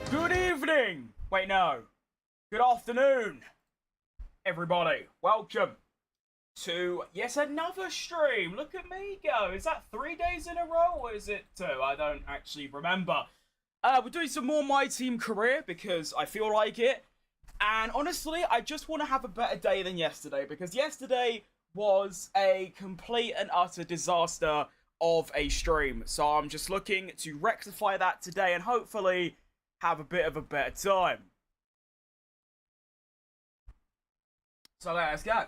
Good evening! Wait, no. Good afternoon, everybody. Welcome to yet another stream. Look at me go. Is that 3 days in a row or is it 2? I don't actually remember. We're doing some more My Team Career because I feel like it. And honestly, I just want to have a better day than yesterday because yesterday was a complete and utter disaster of a stream. So I'm just looking to rectify that today and hopefully have a bit of a better time. So let's go.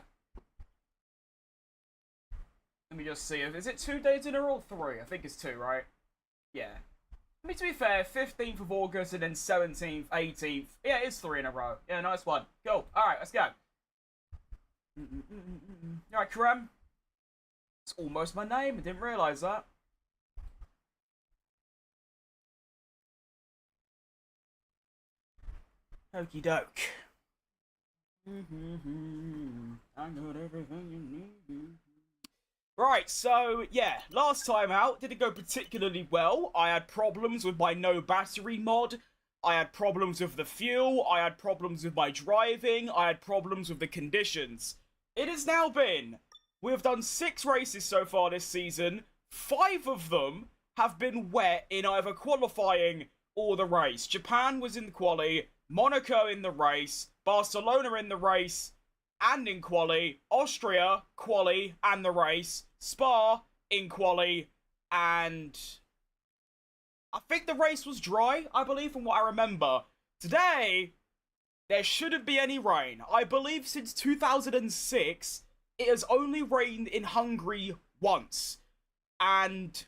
Let me just see. Is it 2 days in a row or 3? I think it's 2, right? Yeah. I mean, to be fair, 15th of August and then 17th, 18th. Yeah, it's 3 in a row. Yeah, nice one. Cool. Alright, let's go. Alright, Karem. It's almost my name. I didn't realise that. Okie doke. I got everything you need. Right, so, yeah, last time out, didn't go particularly well. I had problems with my no battery mod. I had problems with the fuel. I had problems with my driving. I had problems with the conditions. It has now been, we've done 6 races so far this season. 5 of them have been wet in either qualifying or the race. Japan was in the quali, Monaco in the race, Barcelona in the race, and in quali, Austria, quali, and the race, Spa, in quali, and I think the race was dry, I believe, from what I remember. Today, there shouldn't be any rain. I believe since 2006, it has only rained in Hungary once. And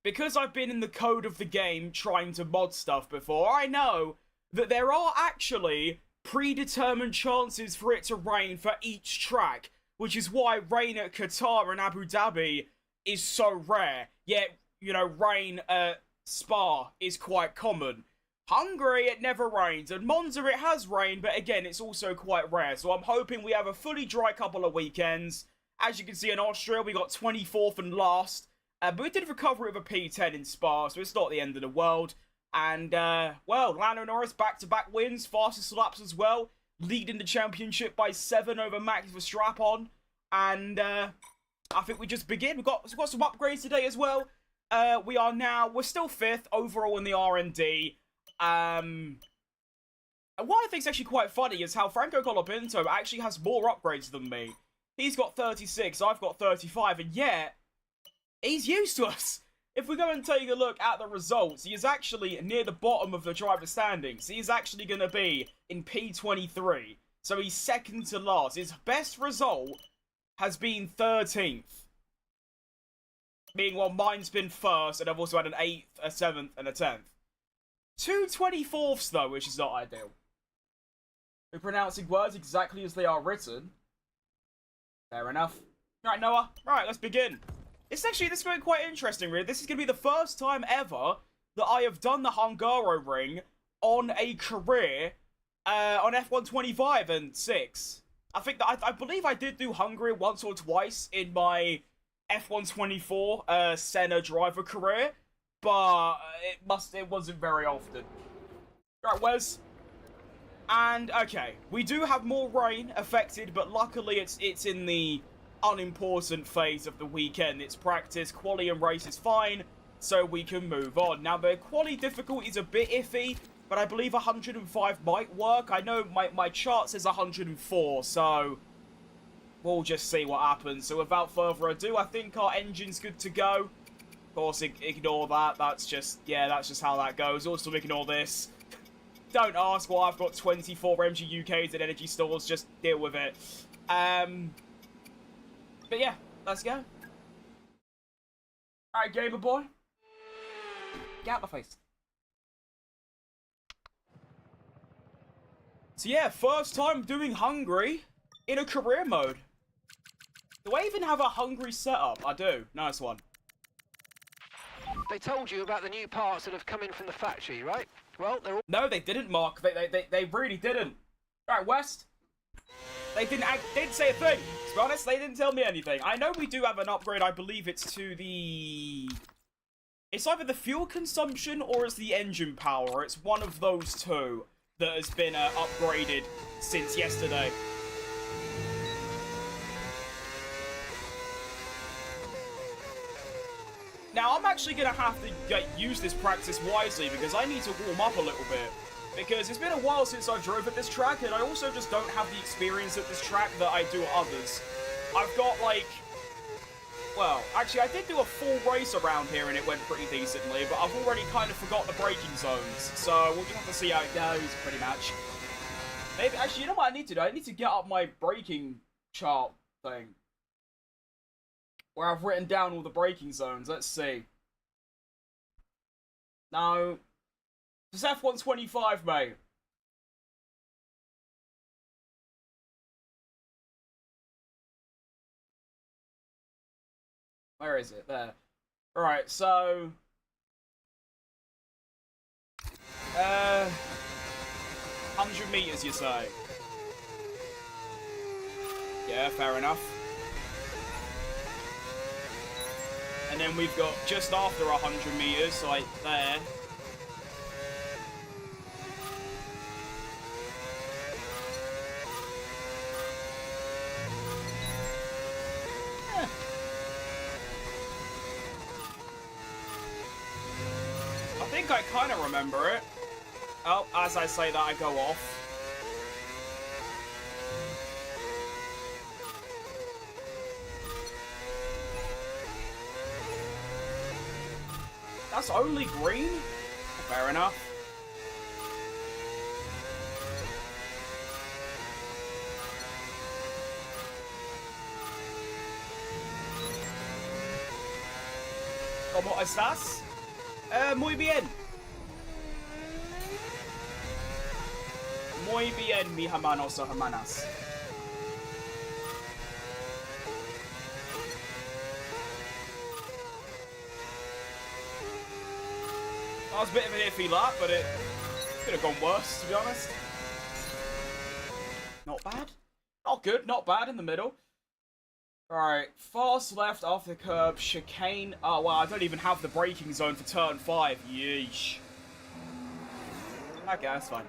because I've been in the code of the game trying to mod stuff before, I know that there are actually predetermined chances for it to rain for each track, which is why rain at Qatar and Abu Dhabi is so rare. Yet, you know, rain at Spa is quite common. Hungary, it never rains, and Monza, it has rained, but again, it's also quite rare. So I'm hoping we have a fully dry couple of weekends. As you can see in Austria, we got 24th and last, but we did recover with a P10 in Spa, so it's not the end of the world. And, well, Lando Norris back-to-back wins, fastest laps as well, leading the championship by 7 over Max Verstappen. And, I think we just begin. We've got some upgrades today as well. We're still 5th overall in the R&D. And what I think is actually quite funny is how Franco Colapinto actually has more upgrades than me. He's got 36, I've got 35, and yet, he's used to us. If we go and take a look at the results, he is actually near the bottom of the driver standings. He is actually going to be in P23. So he's second to last. His best result has been 13th. Being, well, mine's been first, and I've also had an 8th, a 7th, and a 10th. 2 24ths, though, which is not ideal. We're pronouncing words exactly as they are written. Fair enough. Right, Noah. Right, let's begin. This is going quite interesting, really. This is going to be the first time ever that I have done the Hungaro ring on a career on F1 25 and 6. I think that I believe I did do Hungary once or twice in my F1 24 Senna driver career, but it wasn't very often. Right, Wes. And okay, we do have more rain affected, but luckily it's in the unimportant phase of the weekend. It's practice, quali and race is fine, so we can move on. Now, the quali difficulty is a bit iffy, but I believe 105 might work. I know my chart says 104, so we'll just see what happens. So without further ado, I think our engine's good to go. Of course, ignore that. That's just how that goes. Also ignore this. Don't ask why I've got 24 MG UKs and energy stores. Just deal with it. But yeah, let's go. Alright, gamer boy. Get out my face. So yeah, first time doing Hungary in a career mode. Do I even have a Hungary setup? I do. Nice one. They told you about the new parts that have come in from the factory, right? Well, they're all... No, they didn't, Mark. They really didn't. Alright, West. They didn't say a thing. To be honest, they didn't tell me anything. I know we do have an upgrade. I believe it's to the... It's either the fuel consumption or it's the engine power. It's one of those two that has been upgraded since yesterday. Now, I'm actually going to have to use this practice wisely because I need to warm up a little bit. Because it's been a while since I drove at this track, and I also just don't have the experience at this track that I do at others. I've got, like... Well, actually, I did do a full race around here and it went pretty decently, but I've already kind of forgot the braking zones, so we'll just have to see how it goes, pretty much. Maybe, actually, you know what I need to do? I need to get up my braking chart thing, where I've written down all the braking zones. Let's see. No. It's F125, mate. Where is it? There. Alright, so... 100 meters, you say? Yeah, fair enough. And then we've got just after 100 meters, like there. I think I kind of remember it. Oh, as I say that, I go off. That's only green? Fair enough. ¿Cómo estás? Muy bien. Muy bien, mi hermanos o hermanas. That was a bit of an iffy lap, but it could have gone worse, to be honest. Not bad. Not good, not bad in the middle. Alright, fast left off the curb, chicane. Oh, wow, I don't even have the braking zone for turn 5. Yeesh. Okay, that's fine.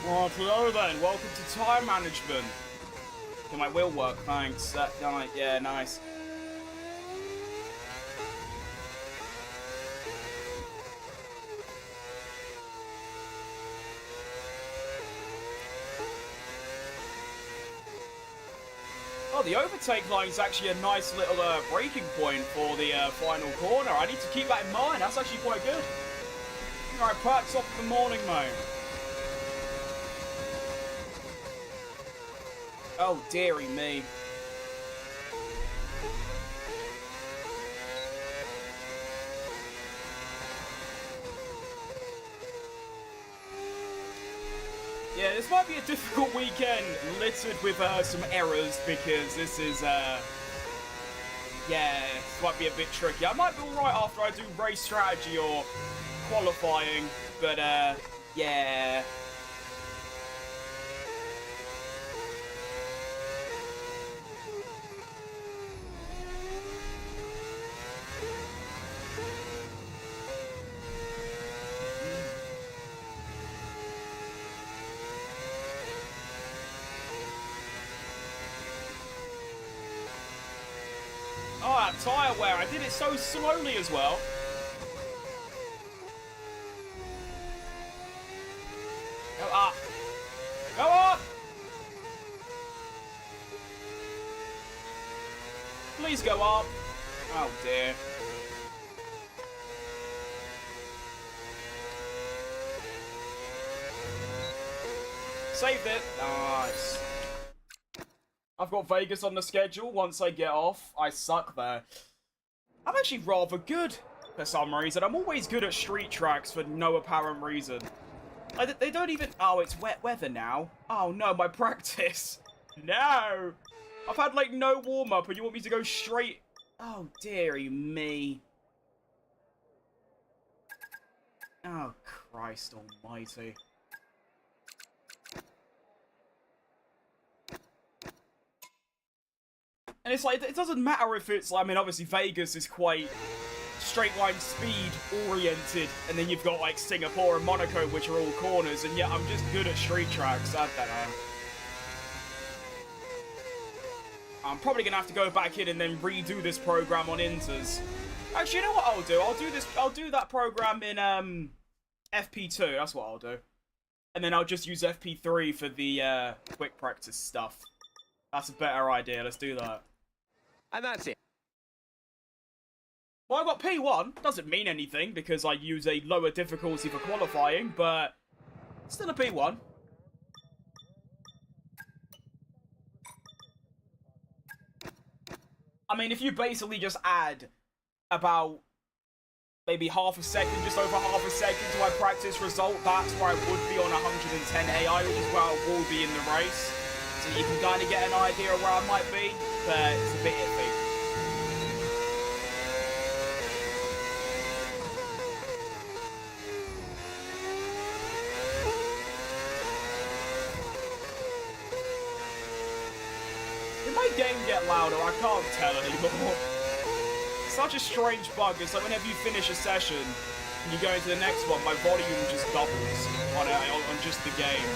Oh, hello then. Welcome to time management. Okay, my wheel work, thanks. That guy, yeah, nice. Oh, the overtake line is actually a nice little braking point for the final corner. I need to keep that in mind. That's actually quite good. Alright, perks off in the morning, mate. Oh, dearie me. Yeah, this might be a difficult weekend, littered with some errors, because this is, yeah, this might be a bit tricky. I might be alright after I do race strategy or qualifying, but, yeah. Oh, that tyre wear. I did it so slowly as well. Go up. Go up! Please go up. Oh, dear. Saved it. Nice. I've got Vegas on the schedule. Once I get off, I suck there. I'm actually rather good for some reason. I'm always good at street tracks for no apparent reason. Like, they don't even... Oh, it's wet weather now. Oh, no, my practice. No. I've had, like, no warm-up, and you want me to go straight... Oh, dearie me. Oh, Christ almighty. And it's like, it doesn't matter if it's, I mean, obviously Vegas is quite straight line speed oriented, and then you've got like Singapore and Monaco, which are all corners, and yeah, I'm just good at street tracks. I don't know. I'm probably gonna have to go back in and then redo this program on Inters. Actually, you know what I'll do? I'll do that program in FP2. That's what I'll do. And then I'll just use FP3 for the quick practice stuff. That's a better idea. Let's do that. And that's it. Well, I got P1. Doesn't mean anything because I use a lower difficulty for qualifying, but still a P1. I mean, if you basically just add about maybe half a second, just over half a second to my practice result, that's where I would be on 110 AI, which is where I will be in the race. So you can kind of get an idea of where I might be, but it's a bit iffy. Did my game get louder? I can't tell anymore. Such a strange bug. It's like whenever you finish a session and you go into the next one, my volume just doubles on just the game.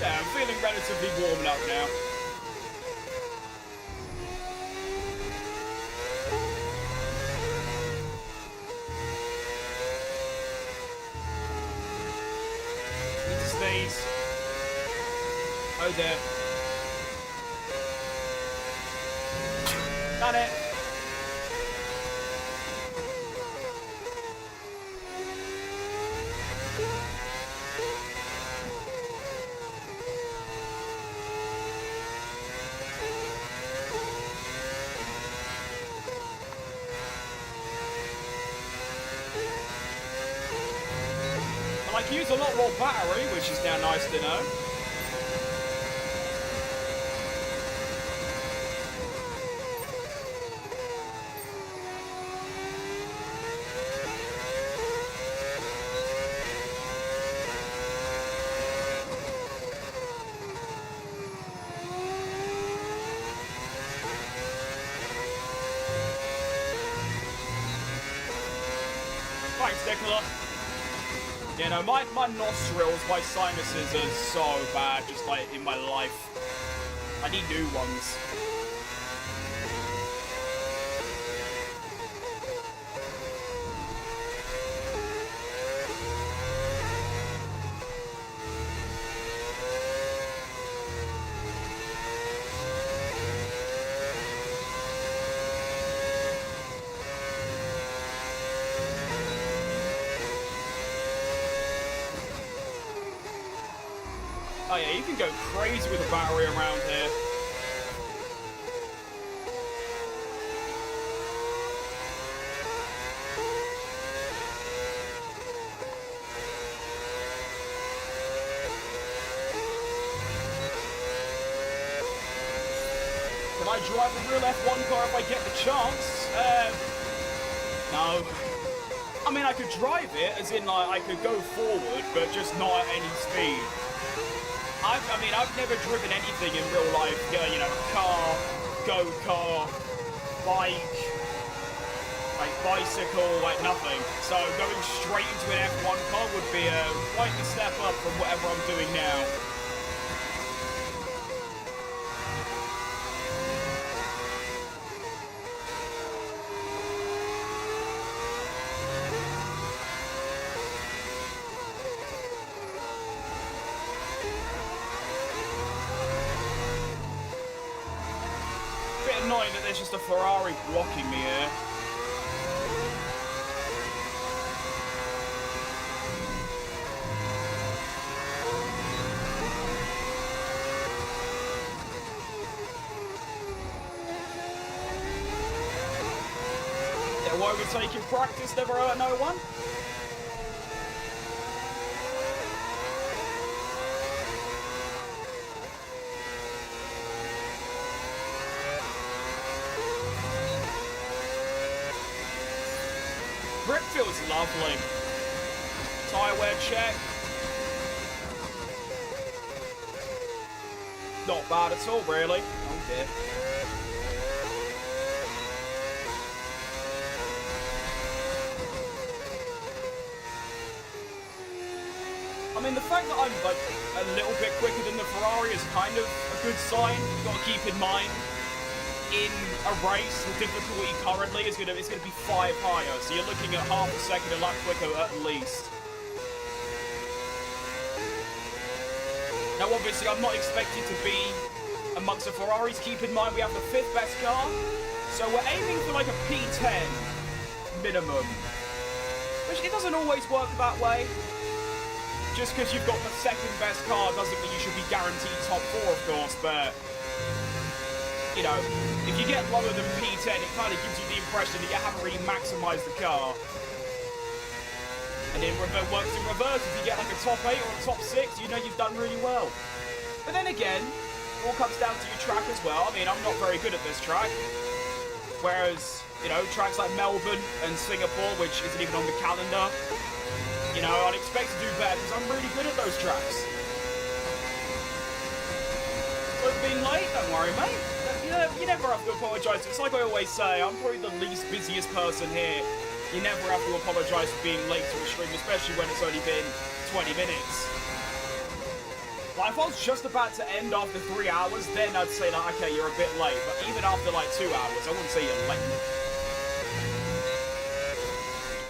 Yeah, I'm feeling relatively warmed up now. Need to sneeze. Oh dear. Done it. I can use a lot more battery, which is now nice to know. Thanks, Nicola. You know, my nostrils, my sinuses are so bad, just like in my life. I need new ones. Oh yeah, you can go crazy with a battery around here. Can I drive a real F1 car if I get the chance? No. I mean, I could drive it, as in, like, I could go forward, but just not at any speed. I've never driven anything in real life, you know, car, go-kart, bike, like bicycle, like nothing. So going straight into an F1 car would be quite the step up from whatever I'm doing now. Annoying that there's just a Ferrari blocking me here. They're overtaking practice, never hurt no one. grip feels lovely. Tyre wear check. Not bad at all, really. Oh dear. I mean, the fact that I'm like a little bit quicker than the Ferrari is kind of a good sign. You've got to keep in mind, in a race, the difficulty currently is gonna be 5 higher, so you're looking at half a second a lap quicker at least. Now, obviously, I'm not expected to be amongst the Ferraris. Keep in mind, we have the 5th best car, so we're aiming for like a P10 minimum, which it doesn't always work that way. Just because you've got the 2nd best car doesn't mean you should be guaranteed top 4, of course, but, you know, if you get lower than P10, it kind of gives you the impression that you haven't really maximised the car. And it works in reverse. If you get like a top 8 or a top 6, you know you've done really well. But then again, it all comes down to your track as well. I mean, I'm not very good at this track. Whereas, you know, tracks like Melbourne and Singapore, which isn't even on the calendar, you know, I'd expect to do better because I'm really good at those tracks. So being late, don't worry, mate. You never have to apologise. It's like I always say, I'm probably the least busiest person here. You never have to apologise for being late to a stream, especially when it's only been 20 minutes. Like, if I was just about to end after 3 hours, then I'd say that, okay, you're a bit late. But even after like 2 hours, I wouldn't say you're late.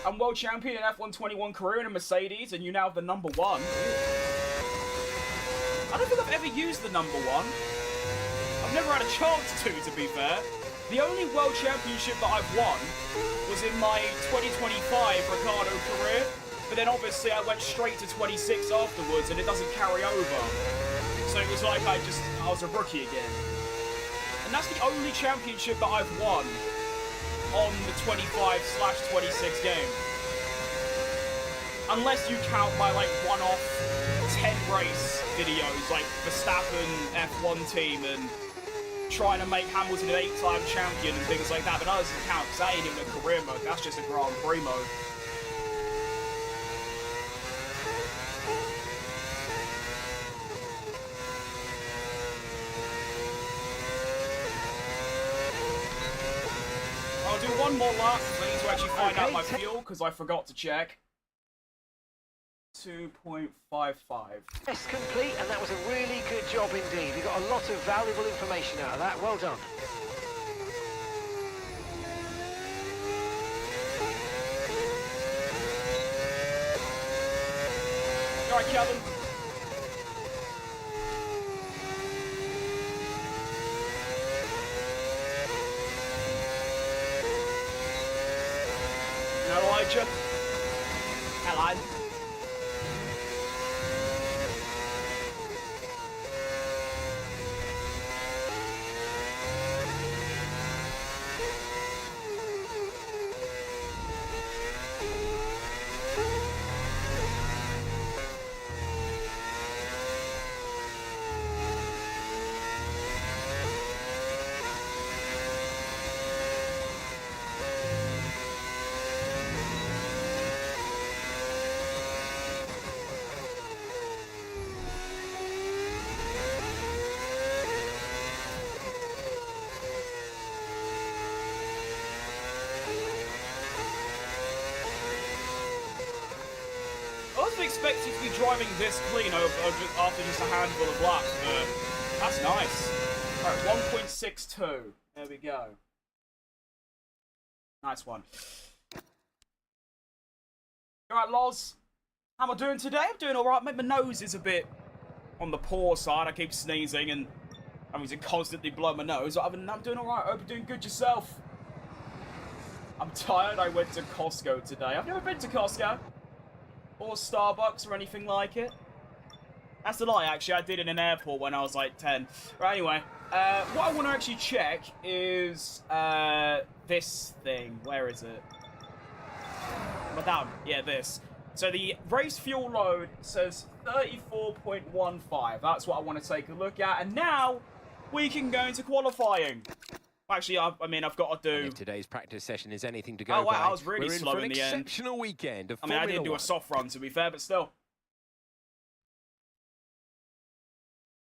I'm world champion in F1 21 career in a Mercedes, and you now have the number 1. I don't think I've ever used the number 1. I've never had a chance to be fair. The only world championship that I've won was in my 2025 Ricardo career, but then obviously I went straight to 26 afterwards, and it doesn't carry over. So it was like I was a rookie again. And that's the only championship that I've won on the 25/26 game. Unless you count my like one-off 10 race videos like Verstappen F1 team and trying to make Hamilton an 8-time champion and things like that, but that doesn't count because that ain't even a career mode, that's just a Grand Prix mode. I'll do one more lap. I need to actually find out my fuel because I forgot to check. 2.55. Test complete, and that was a really good job indeed. We got a lot of valuable information out of that. Well done. All right, Kevin. Elijah. Hello. Expected to be driving this clean after just a handful of laps, but that's nice. Alright, 1.62. There we go. Nice one. Alright, Loz. How am I doing today? I'm doing alright. My nose is a bit on the poor side. I keep sneezing and having to constantly blow my nose. Other than that, I'm doing alright. I hope you're doing good yourself. I'm tired. I went to Costco today. I've never been to Costco. Or Starbucks or anything like it. That's a lie, actually. I did in an airport when I was like 10. Right, anyway, what I want to actually check is this thing. Where is it? Madame. Yeah, this. So the race fuel load says 34.15. That's what I want to take a look at. And now we can go into qualifying. Actually, I mean, I've got to do... And if today's practice session is anything to go Oh, wow, by, I was really we're slow in in for the an end. exceptional weekend of I mean, I did Formula do a 1. soft run, to be fair, but still.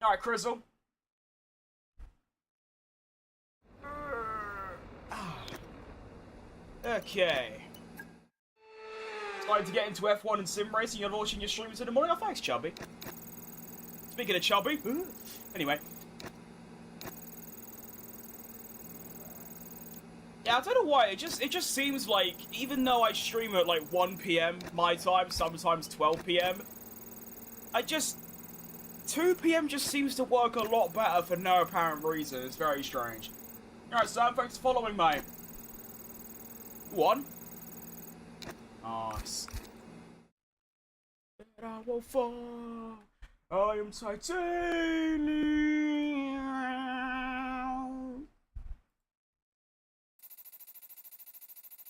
All right, Crizzle. Okay. Starting to get into F1 and sim racing. You're launching your streams in the morning. Oh, thanks, Chubby. Speaking of Chubby. Anyway. Yeah, I don't know why. It just seems like, even though I stream at like 1 PM my time, sometimes 12 PM, 2 PM just seems to work a lot better for no apparent reason. It's very strange. Alright, Sam, thanks for following, mate. One. Nice. But I will fall. I am titanium.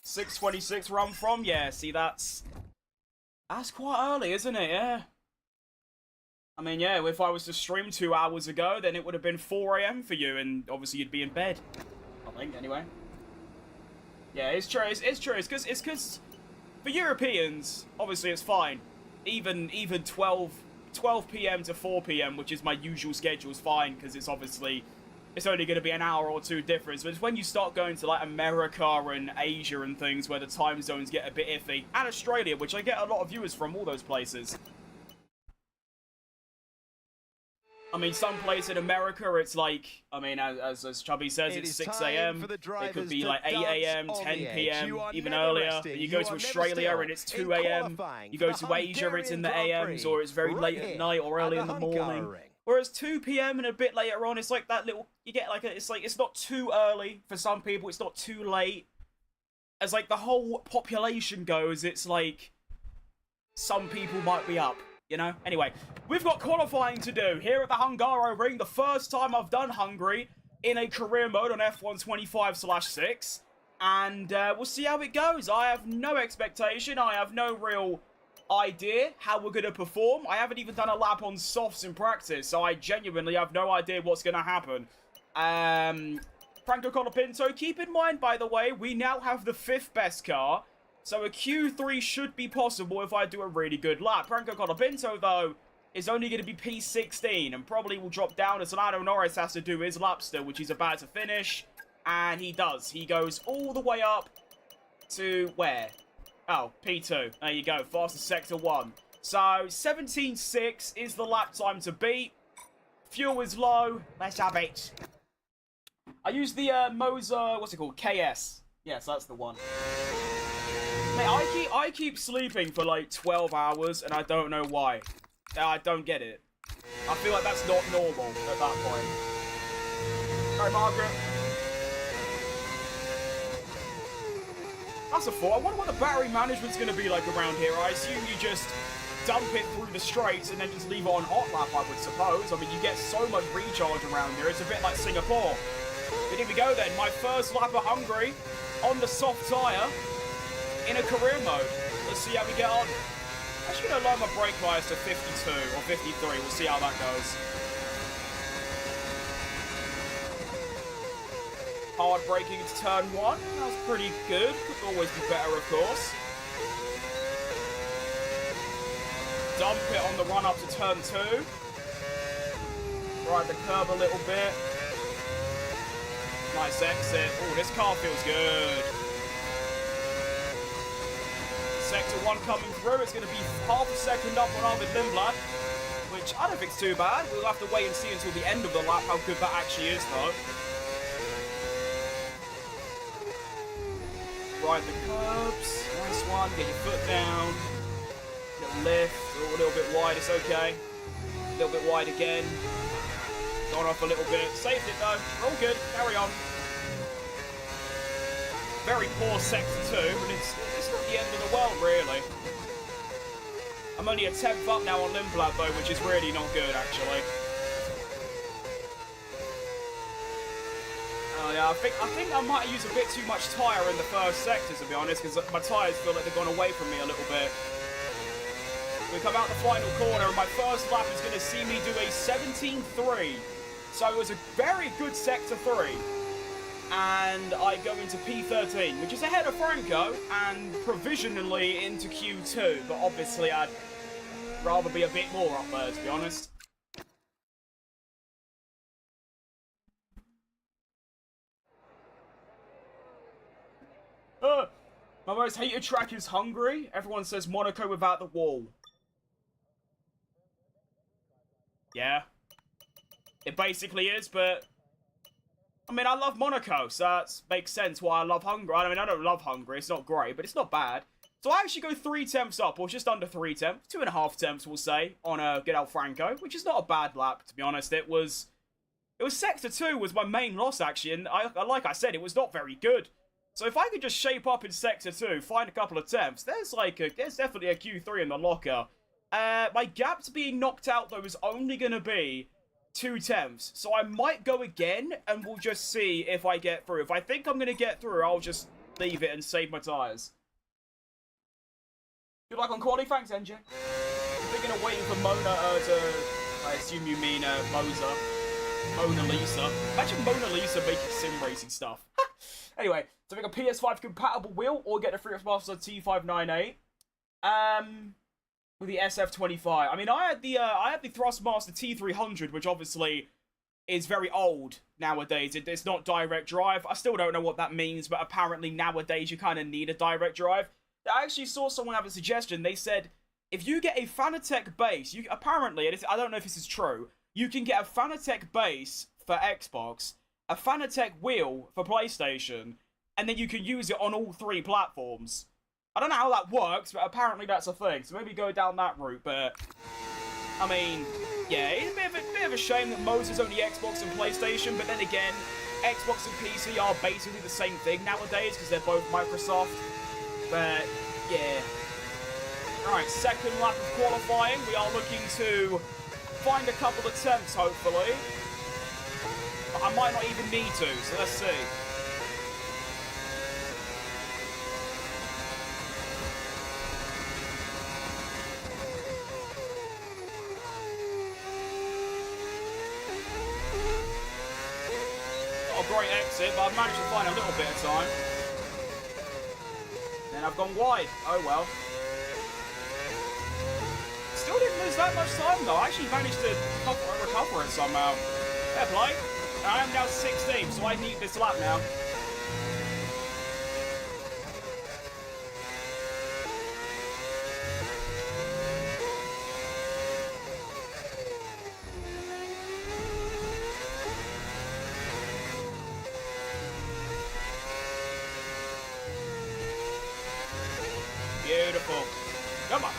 6:26 where I'm from. Yeah, see, that's quite early, isn't it? Yeah. I mean, yeah, if I was to stream 2 hours ago, then it would have been 4 AM for you, and obviously you'd be in bed. I think, anyway. Yeah, it's true. It's true. It's because for Europeans, obviously it's fine. Even 12 PM to 4 PM, which is my usual schedule, is fine because it's obviously it's only going to be an hour or two difference. But it's when you start going to like America and Asia and things where the time zones get a bit iffy, and Australia, which I get a lot of viewers from all those places. I mean, some place in America, it's like, I mean, as Chubby says, it's 6 AM. It could be like 8 AM, 10 PM, even earlier. But you go to Australia and it's 2 AM. You go to Asia, it's in the AMs, or it's very late at night or early in the morning. Whereas 2 PM and a bit later on, it's like that little, you get like, it's like, it's not too early for some people, it's not too late. As like the whole population goes, it's like, some people might be up. You know? Anyway, we've got qualifying to do here at the Hungaro Ring. The first time I've done Hungary in a career mode on F1 25/6. And we'll see how it goes. I have no expectation. I have no real idea how we're going to perform. I haven't even done a lap on softs in practice. So I genuinely have no idea what's going to happen. Franco Colapinto, keep in mind, by the way, we now have the 5th best car. So a Q3 should be possible if I do a really good lap. Franco Colapinto, though, is only going to be P16 and probably will drop down as Lando Norris has to do his lap still, which he's about to finish. And he does. He goes all the way up to where? Oh, P2. There you go. Fastest sector 1. So 17.6 is the lap time to beat. Fuel is low. Let's have it. I use the Moza, what's it called? KS. Yes, that's the one. Mate, I keep sleeping for like 12 hours and I don't know why. I don't get it. I feel like that's not normal at that point. Alright, Margaret. That's a thought. I wonder what the battery management's going to be like around here. I assume you just dump it through the straights and then just leave it on hot lap, I would suppose. I mean, you get so much recharge around here. It's a bit like Singapore. But here we go then. My first lap of Hungary on the soft tyre. In a career mode. Let's see how we get on. I'm actually going to lower my brake bias to 52 or 53. We'll see how that goes. Hard braking into turn 1. That's pretty good. Could always be better, of course. Dump it on the run up to turn 2. Ride the curb a little bit. Nice exit. Oh, this car feels good. Sector 1 coming through. It's going to be half a second up on Arvid Lindblad, which I don't think is too bad. We'll have to wait and see until the end of the lap how good that actually is, though. Ride the curbs. Nice one. Get your foot down. Little lift. Oh, a little bit wide. It's okay. A little bit wide again. Gone off a little bit. Saved it, though. All good. Carry on. Very poor sector 2, but it's not the end of the world, really. I'm only a 10th up now on Lindblad, though, which is really not good, actually. Oh, yeah, I think I might have used a bit too much tyre in the first sector, to be honest, because my tyres feel like they've gone away from me a little bit. We come out the final corner, and my first lap is going to see me do a 17.3. So it was a very good sector 3. and I go into P13, which is ahead of Franco, and provisionally into Q2, but obviously I'd rather be a bit more up there, to be honest. My most hated track is Hungary. Everyone says Monaco without the wall. Yeah. It basically is, but... I mean, I love Monaco, so that makes sense why I love Hungary. I mean, I don't love Hungary. It's not great, but it's not bad. So I actually go 3 temps up, or just under 3 temps. 2.5 temps, we'll say, on good old Franco, which is not a bad lap, to be honest. It was Sector 2 was my main loss, actually, and like I said, it was not very good. So if I could just shape up in Sector 2, find a couple of temps, there's definitely a Q3 in the locker. My gap to being knocked out, though, is only going to be 2 temps. So I might go again, and we'll just see if I get through. If I think I'm going to get through, I'll just leave it and save my tyres. Good luck on quality. Thanks, NJ. I'm thinking of waiting for Mona to... I assume you mean Moza. Mona Lisa. Imagine Mona Lisa making sim racing stuff. Anyway, to make a PS5 compatible wheel or get a free Master T598. With the SF25. I mean, I had the Thrustmaster T300, which obviously is very old nowadays. It's not direct drive. I still don't know what that means, but apparently nowadays you kind of need a direct drive. I actually saw someone have a suggestion. They said, if you get a Fanatec base, apparently, I don't know if this is true, you can get a Fanatec base for Xbox, a Fanatec wheel for PlayStation, and then you can use it on all 3 platforms. I don't know how that works, but apparently that's a thing, so maybe go down that route, but... I mean, yeah, it's a bit of a shame that Moza's only Xbox and PlayStation, but then again, Xbox and PC are basically the same thing nowadays, because they're both Microsoft. But, yeah. Alright, second lap of qualifying. We are looking to find a couple of temps, hopefully. But I might not even need to, so let's see. Not a great exit, but I've managed to find a little bit of time. And I've gone wide. Oh well. Still didn't lose that much time though. I actually managed to recover it somehow. Fair play. I am now 16, so I need this lap now. Beautiful. Come on.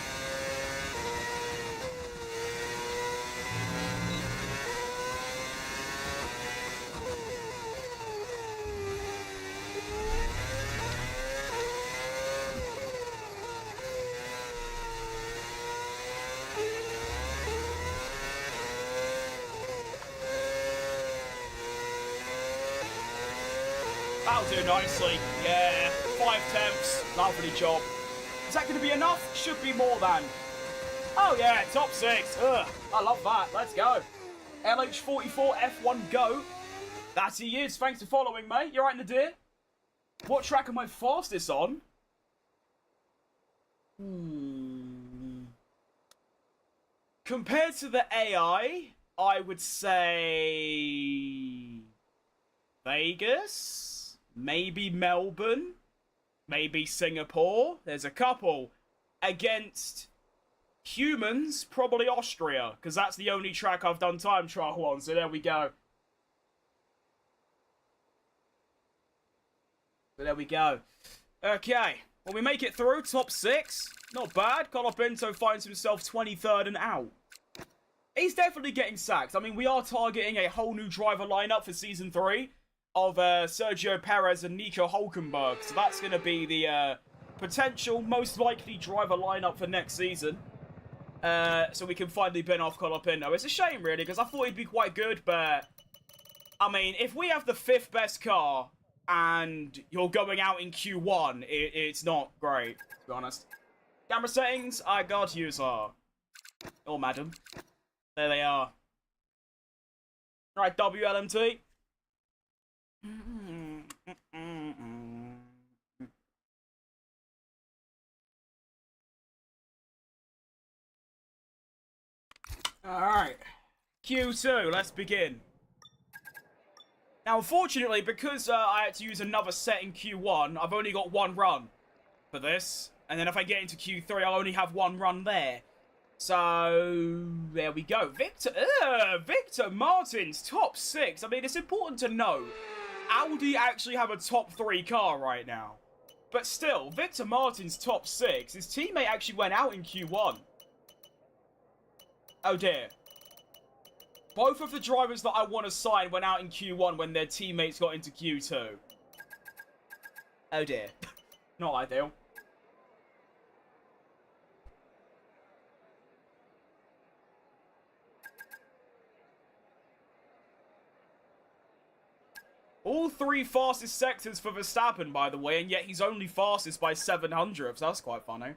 That'll do nicely. Yeah. 5 temps. Lovely job. Is that going to be enough? Should be more than. Oh yeah, top 6. Ugh, I love that. Let's go. LH44 F1 Go. That he is. Thanks for following, mate. You're right, Nadir. What track am I fastest on? Compared to the AI, I would say... Vegas? Maybe Melbourne? Maybe Singapore. There's a couple. Against humans, probably Austria, because that's the only track I've done time trial on, so there we go. Okay. Well, we make it through. Top 6. Not bad. Colapinto finds himself 23rd and out. He's definitely getting sacked. I mean, we are targeting a whole new driver lineup for Season 3 of Sergio Perez and Nico Hulkenberg. So that's going to be the potential, most likely driver lineup for next season. So we can finally bin off Colapinto. It's a shame, really, because I thought he'd be quite good, but... I mean, if we have the 5th best car and you're going out in Q1, it's not great, to be honest. Camera settings, I got user. Oh, madam. There they are. Alright, WLMT. Alright. Q2, let's begin. Now, unfortunately, because I had to use another set in Q1, I've only got one run for this. And then if I get into Q3, I'll only have one run there. So, there we go. Victor Martin's top 6. I mean, it's important to know, Audi actually have a top 3 car right now. But still, Victor Martin's top 6. His teammate actually went out in Q1. Oh dear. Both of the drivers that I want to sign went out in Q1 when their teammates got into Q2. Oh dear. Not ideal. All 3 fastest sectors for Verstappen, by the way, and yet he's only fastest by 700ths. That's quite funny.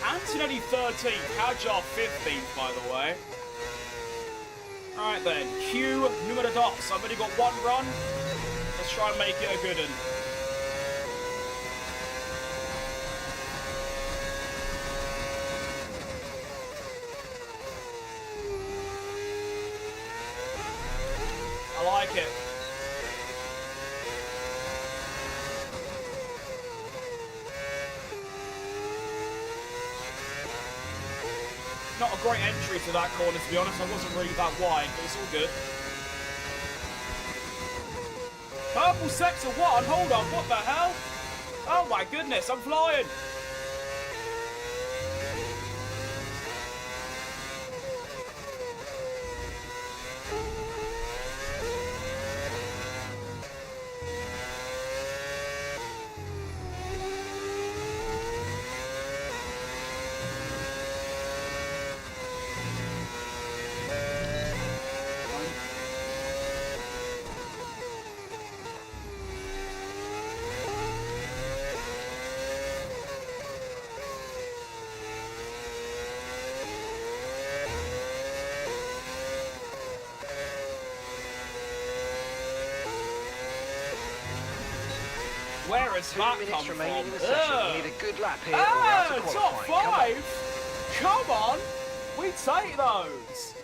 Antonelli 13th, Hajar 15th, by the way. Alright then, Q numero dos. I've only got one run. Let's try and make it a good one. I like it. Not a great entry to that corner, to be honest. I wasn't really that wide, but it's all good. Purple sector 1, hold on, what the hell? Oh my goodness, I'm flying. Where has that come from? Remaining in the session. You need a good lap here or out of top qualifying. 5? Come on! We take those!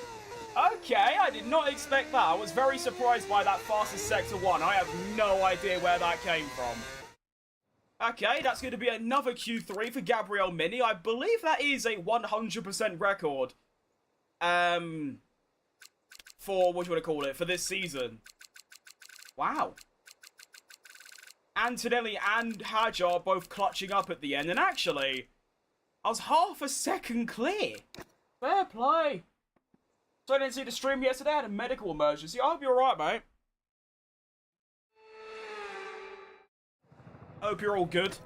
Okay, I did not expect that. I was very surprised by that fastest sector 1. I have no idea where that came from. Okay, that's going to be another Q3 for Gabriel Mini. I believe that is a 100% record. For, what do you want to call it, for this season. Wow. Antonelli and Hajar both clutching up at the end. And actually, I was half a second clear. Fair play. So I didn't see the stream yesterday. I had a medical emergency. I hope you're alright, mate. Hope you're all good.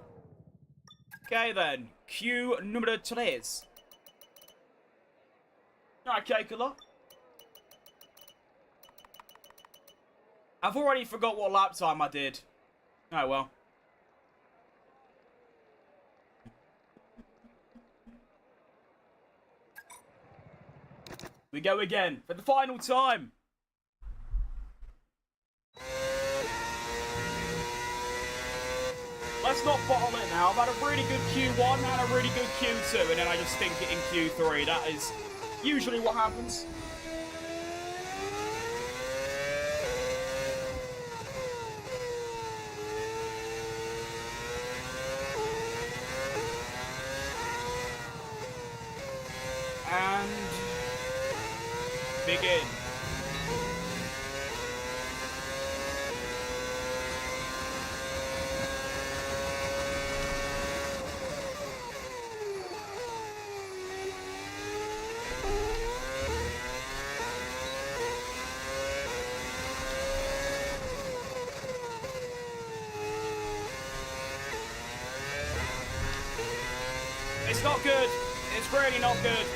Okay, then. Q numero 3. Okay, good luck. I've already forgot what lap time I did. Oh, well. We go again for the final time. Let's not bottle it now. I've had a really good Q1 and a really good Q2, and then I just stink it in Q3. That is usually what happens. And begin. It's not good. It's really not good.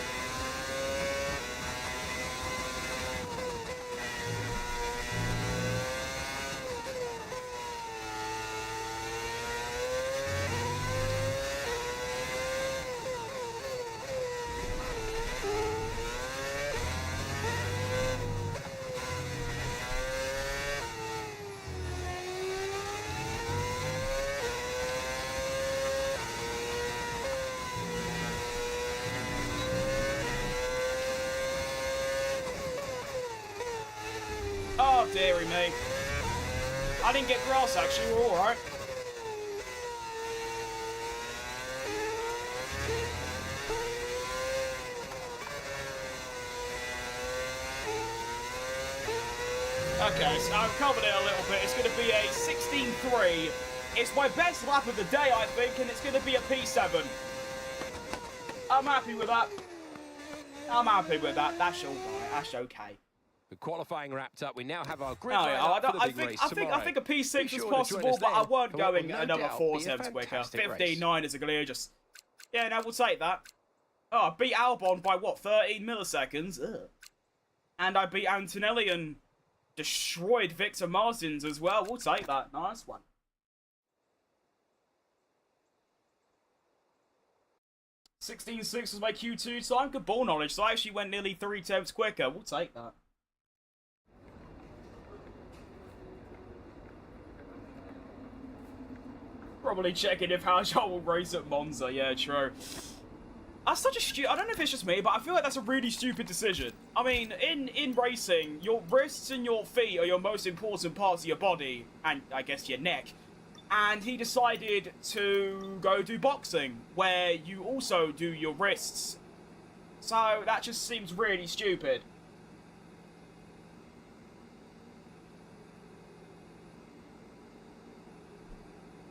dearie me. I didn't get grass, actually. We're all right. Okay, so I've covered it a little bit. It's going to be a 16.3. It's my best lap of the day, I think, and it's going to be a P7. I'm happy with that. I'm happy with that. That's all right. That's okay. The qualifying wrapped up. We now have our grid. I think a P6 was possible, but I weren't going another 4 tenths quicker. 15.9 is egregious. Yeah, no, we'll take that. Oh, I beat Albon by what, 13 milliseconds? Ugh. And I beat Antonelli and destroyed Victor Martins as well. We'll take that. Nice one. .16.6 was my Q2 time. Good ball knowledge. So I actually went nearly 3 tenths quicker. We'll take that. Probably checking if Hajar will race at Monza. Yeah, true. That's such a stupid... I don't know if it's just me, but I feel like that's a really stupid decision. I mean, in racing, your wrists and your feet are your most important parts of your body, and I guess your neck. And he decided to go do boxing, where you also do your wrists. So that just seems really stupid.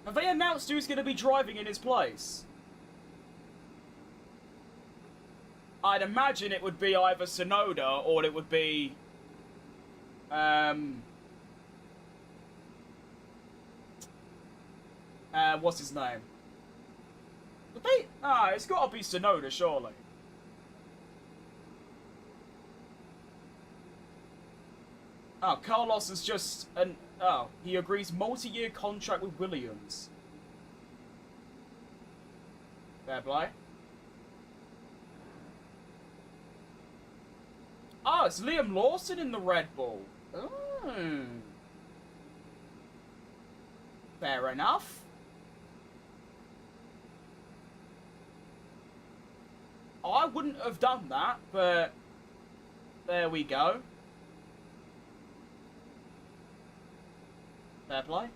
Have they announced who's going to be driving in his place? I'd imagine it would be either Tsunoda or it would be... what's his name? Would they... Ah, it's got to be Tsunoda, surely. Oh, Carlos is just an... Oh, he agrees multi-year contract with Williams. Fair play. Oh, it's Liam Lawson in the Red Bull. Oh. Fair enough. I wouldn't have done that, but there we go. Fair play.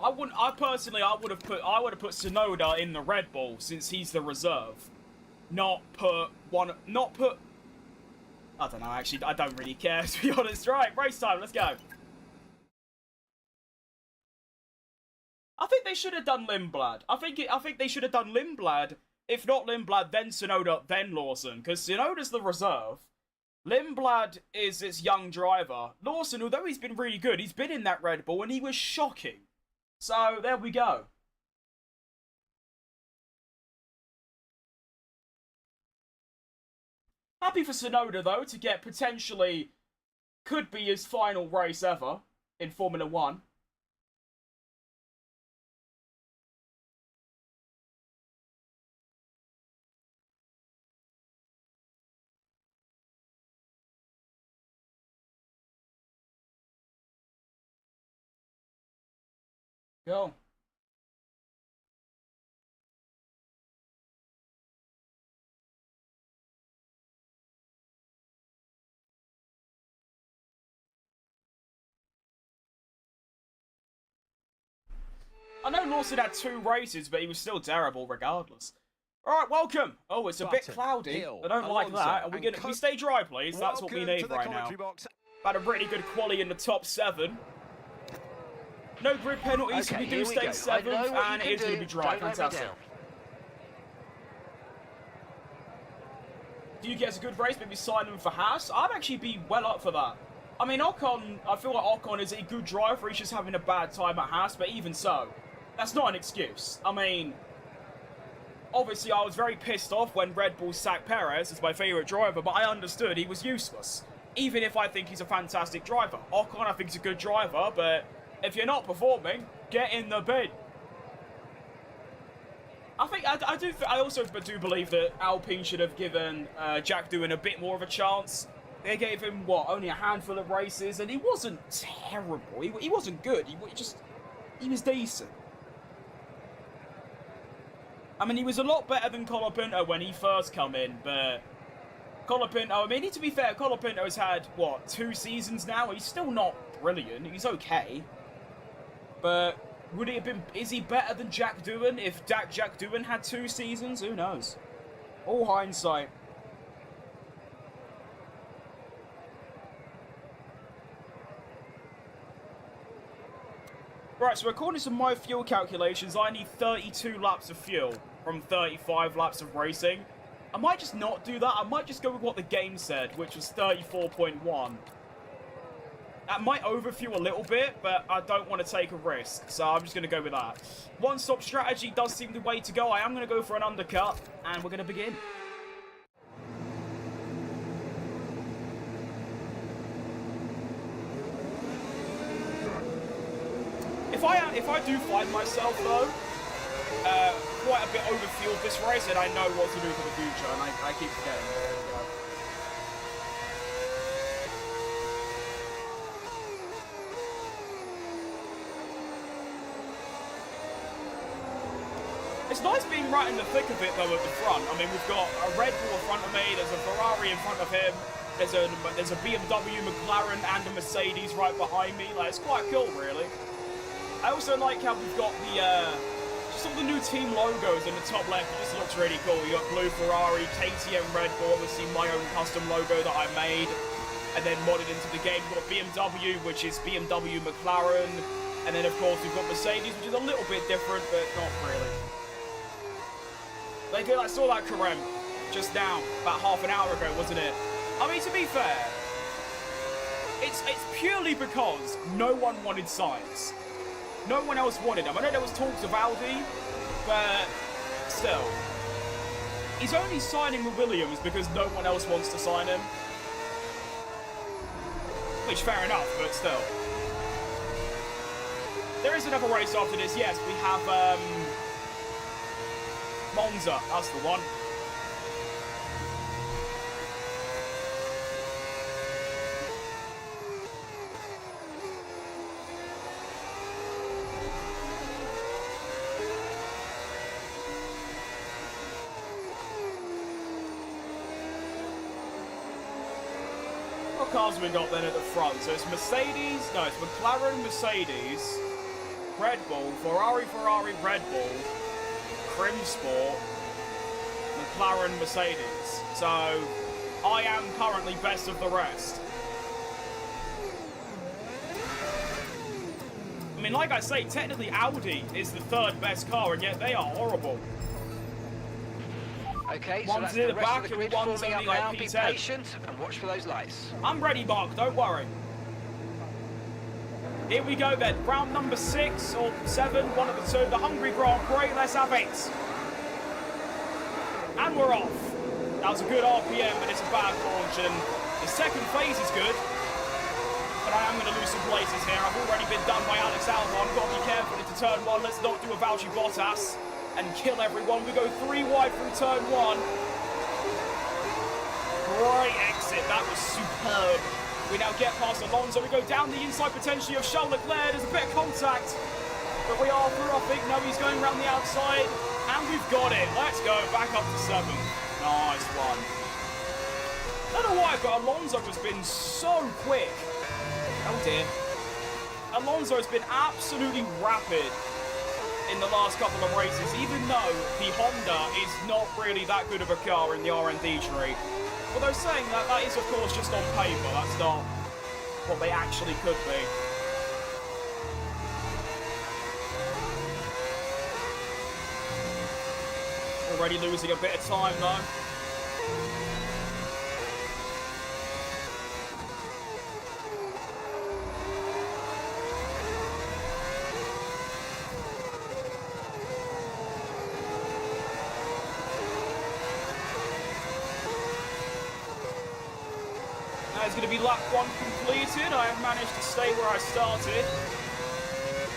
I would have put Tsunoda in the Red Bull since he's the reserve. I don't know, actually, I don't really care, to be honest. Right, race time, let's go. I think they should have done Lindblad. I think they should have done Lindblad. If not Lindblad, then Tsunoda, then Lawson. Because Tsunoda's the reserve. Lindblad is this young driver. Lawson, although he's been really good, he's been in that Red Bull and he was shocking. So, there we go. Happy for Tsunoda, though, to get potentially... could be his final race ever in Formula 1. Go. I know Lawson had 2 races, but he was still terrible regardless. Alright, welcome. Oh, it's a bit cloudy. Hill, I don't like that. Alonso, Can we stay dry, please? That's what we need right now. Had a really good quali in the top 7. No grid penalties, so we do stay 7th, and it is going to be dry. Fantastic. Do you get a good race? Maybe sign them for Haas? I'd actually be well up for that. I mean, Ocon, I feel like Ocon is a good driver. He's just having a bad time at Haas, but even so, that's not an excuse. I mean, obviously I was very pissed off when Red Bull sacked Perez as my favourite driver, but I understood he was useless. Even if I think he's a fantastic driver. Ocon, I think, is a good driver, but if you're not performing, get in the bin. I also do believe that Alpine should have given Jack Doohan a bit more of a chance. They gave him, what, only a handful of races, and he wasn't terrible. He wasn't good. He was decent. I mean, he was a lot better than Colapinto when he first come in, but Colapinto, I mean, to be fair, Colapinto's had, what, 2 seasons now? He's still not brilliant. He's okay. But would he have been... Is he better than Jack Doohan? If Jack Doohan had 2 seasons? Who knows? All hindsight. Right, so according to my fuel calculations, I need 32 laps of fuel from 35 laps of racing. I might just not do that. I might just go with what the game said, which was 34.1. That might overfuel a little bit, but I don't want to take a risk, so I'm just going to go with that. One-stop strategy does seem the way to go. I am going to go for an undercut, and we're going to begin. If I do find myself, though, quite a bit overfueled this race, and I know what to do for the future, and I keep forgetting. There we go. It's nice being right in the thick of it, though, at the front. I mean, we've got a Red Bull in front of me, there's a Ferrari in front of him, there's a BMW, McLaren, and a Mercedes right behind me. Like, it's quite cool, really. I also like how we've got the, just all the new team logos in the top left. It just looks really cool. You got blue Ferrari, KTM Red Bull, obviously my own custom logo that I made, and then modded into the game. We've got BMW, which is BMW McLaren, and then, of course, we've got Mercedes, which is a little bit different, but not really. They did, I saw that Carem just now, about half an hour ago, wasn't it? I mean, to be fair, it's purely because no one wanted Sainz. No one else wanted him. I know there was talks of Audi, but still. He's only signing with Williams because no one else wants to sign him. Which, fair enough, but still. There is another race after this, yes. We have, Monza, that's the one. What cars have we got then at the front? So it's Mercedes, no, it's McLaren, Mercedes, Red Bull, Ferrari, Red Bull, Crim Sport, McLaren, Mercedes. So I am currently best of the rest. I mean, like I say, technically Audi is the 3rd best car, and yet they are horrible. Okay, so one's that's near the the rest back of the and grid one's forming only up now. like Be P10. patient and watch for those lights. I'm ready, Mark, don't worry. Here we go then, round number 6 or 7, one of the two, the Hungary Grand Prix, let's have it. And we're off. That was a good RPM, but it's a bad launch, and the second phase is good. But I am going to lose some places here. I've already been done by Alex Albon. Got to be careful into turn 1. Let's not do a Valtteri Bottas and kill everyone. We go 3 wide through turn 1. Great exit. That was superb. We now get past Alonso. We go down the inside potentially of Charles Leclerc. There's a bit of contact. But we are through, I think. No, he's going around the outside. And we've got it. Let's go. Back up to 7. Nice one. I don't know why, but Alonso has been so quick. Oh dear. Alonso has been absolutely rapid in the last couple of races, even though the Honda is not really that good of a car in the R&D tree. Although saying that, that is of course just on paper, that's not what they actually could be. Already losing a bit of time though. It's going to be lap 1 completed. I have managed to stay where I started.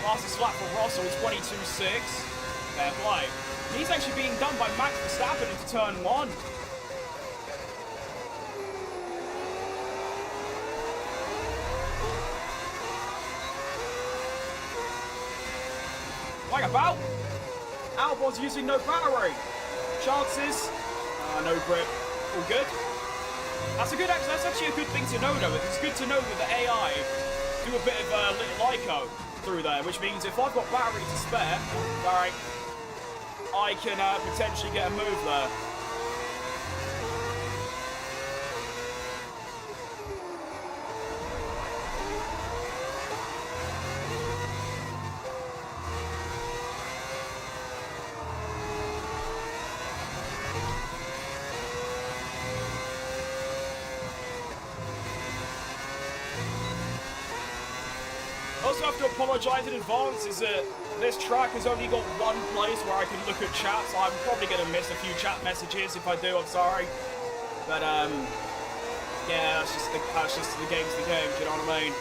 Fastest lap for Russell, 22.6. Fair play. He's actually being done by Max Verstappen into turn 1. Like about. Albon's using no battery. Chances. No grip. All good. That's actually a good thing to know, though. It's good to know that the AI do a bit of little Lyco through there, which means if I've got battery to spare, alright, I can potentially get a move there. I also have to apologise in advance, is that this track has only got one place where I can look at chat, so I'm probably going to miss a few chat messages. If I do, I'm sorry. But, yeah, that's just the game's the game, do you know what I mean?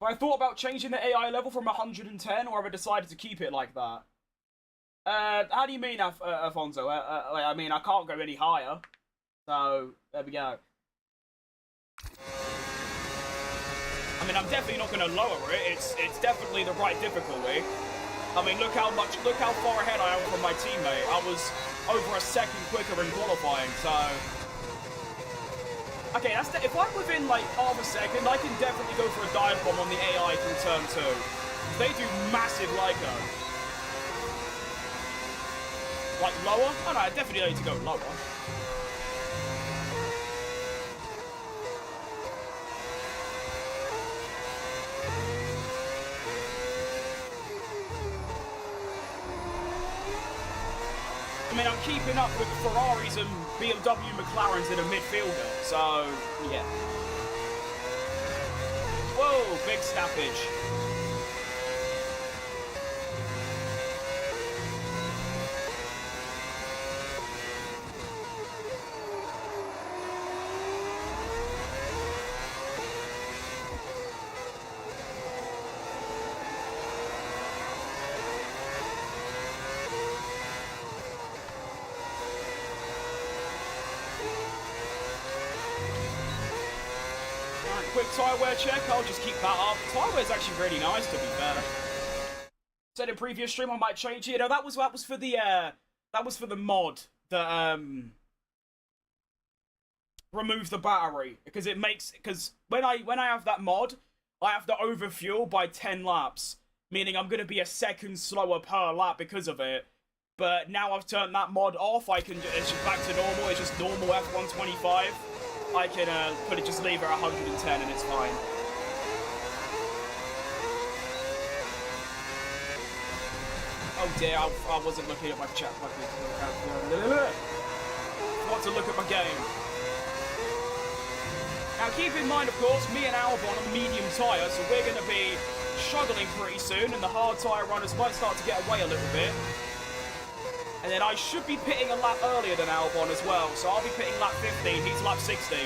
But I thought about changing the AI level from 110, or have I decided to keep it like that? How do you mean, Afonso? I mean, I can't go any higher. So, there we go. I mean, I'm definitely not going to lower it. It's definitely the right difficulty. I mean, look how far ahead I am from my teammate. I was over a second quicker in qualifying, so... Okay, if I'm within, like, half a second, I can definitely go for a dive bomb on the AI through turn 2. They do massive Lyco. Like, lower? Oh, no, I definitely need to go lower. I mean, I'm keeping up with the Ferraris and BMW McLarens in a midfielder, so, yeah. Whoa, big snappage. Quick tyre wear check, I'll just keep that up. Tyre wear's actually really nice, to be fair. Said in previous stream I might change it. You know, that was for the mod that removes the battery, because when I have that mod, I have to overfuel by 10 laps, meaning I'm gonna be a second slower per lap because of it. But now I've turned that mod off, it's just back to normal. It's just normal F125. I can just leave it at 110 and it's fine. Oh dear, I wasn't looking at my chat. What to look at my game. Now keep in mind, of course, me and Albon on the medium tyre, so we're going to be struggling pretty soon, and the hard tyre runners might start to get away a little bit. And then I should be pitting a lap earlier than Albon as well, so I'll be pitting lap 15, he's lap 16.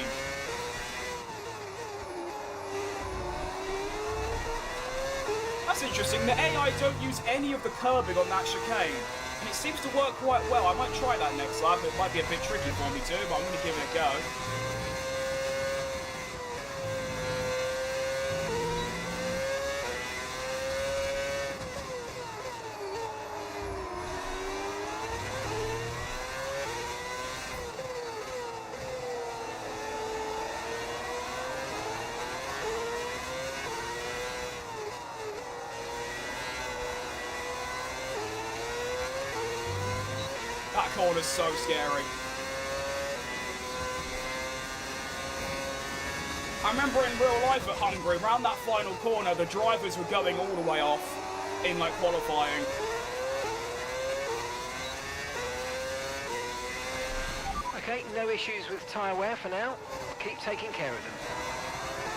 That's interesting, the AI don't use any of the curbing on that chicane, and it seems to work quite well. I might try that next lap. It might be a bit tricky for me too, but I'm going to give it a go. That corner's so scary. I remember in real life at Hungary, around that final corner, the drivers were going all the way off in, like, qualifying. Okay, no issues with tyre wear for now. Keep taking care of them.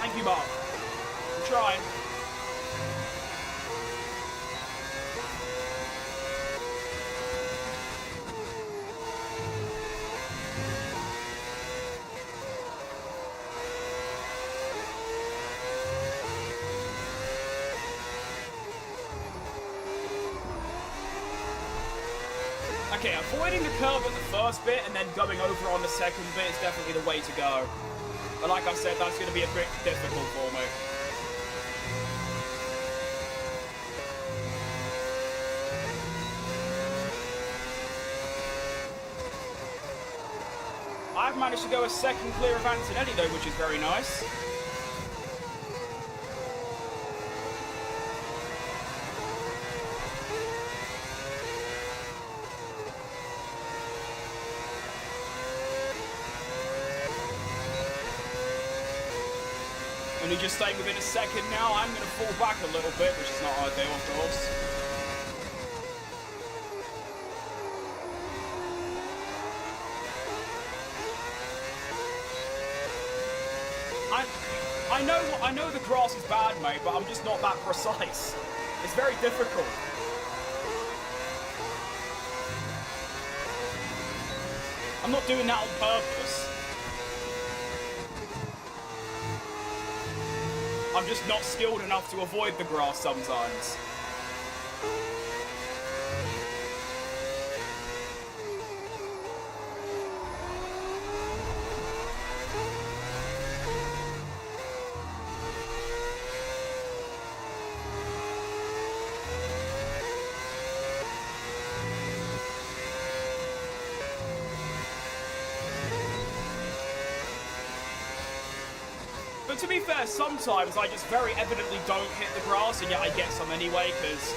Thank you, Mark. I'm trying. Okay, avoiding the curve at the first bit and then going over on the second bit is definitely the way to go. But like I said, that's going to be a bit difficult for me. have managed to go a second clear of Antonelli, though, which is very nice. Only just staying within a second now. I'm going to fall back a little bit, which is not ideal, of course. I know the grass is bad, mate, but I'm just not that precise. It's very difficult. I'm not doing that on purpose. I'm just not skilled enough to avoid the grass sometimes. But to be fair, sometimes I just very evidently don't hit the grass, and yet I get some anyway, because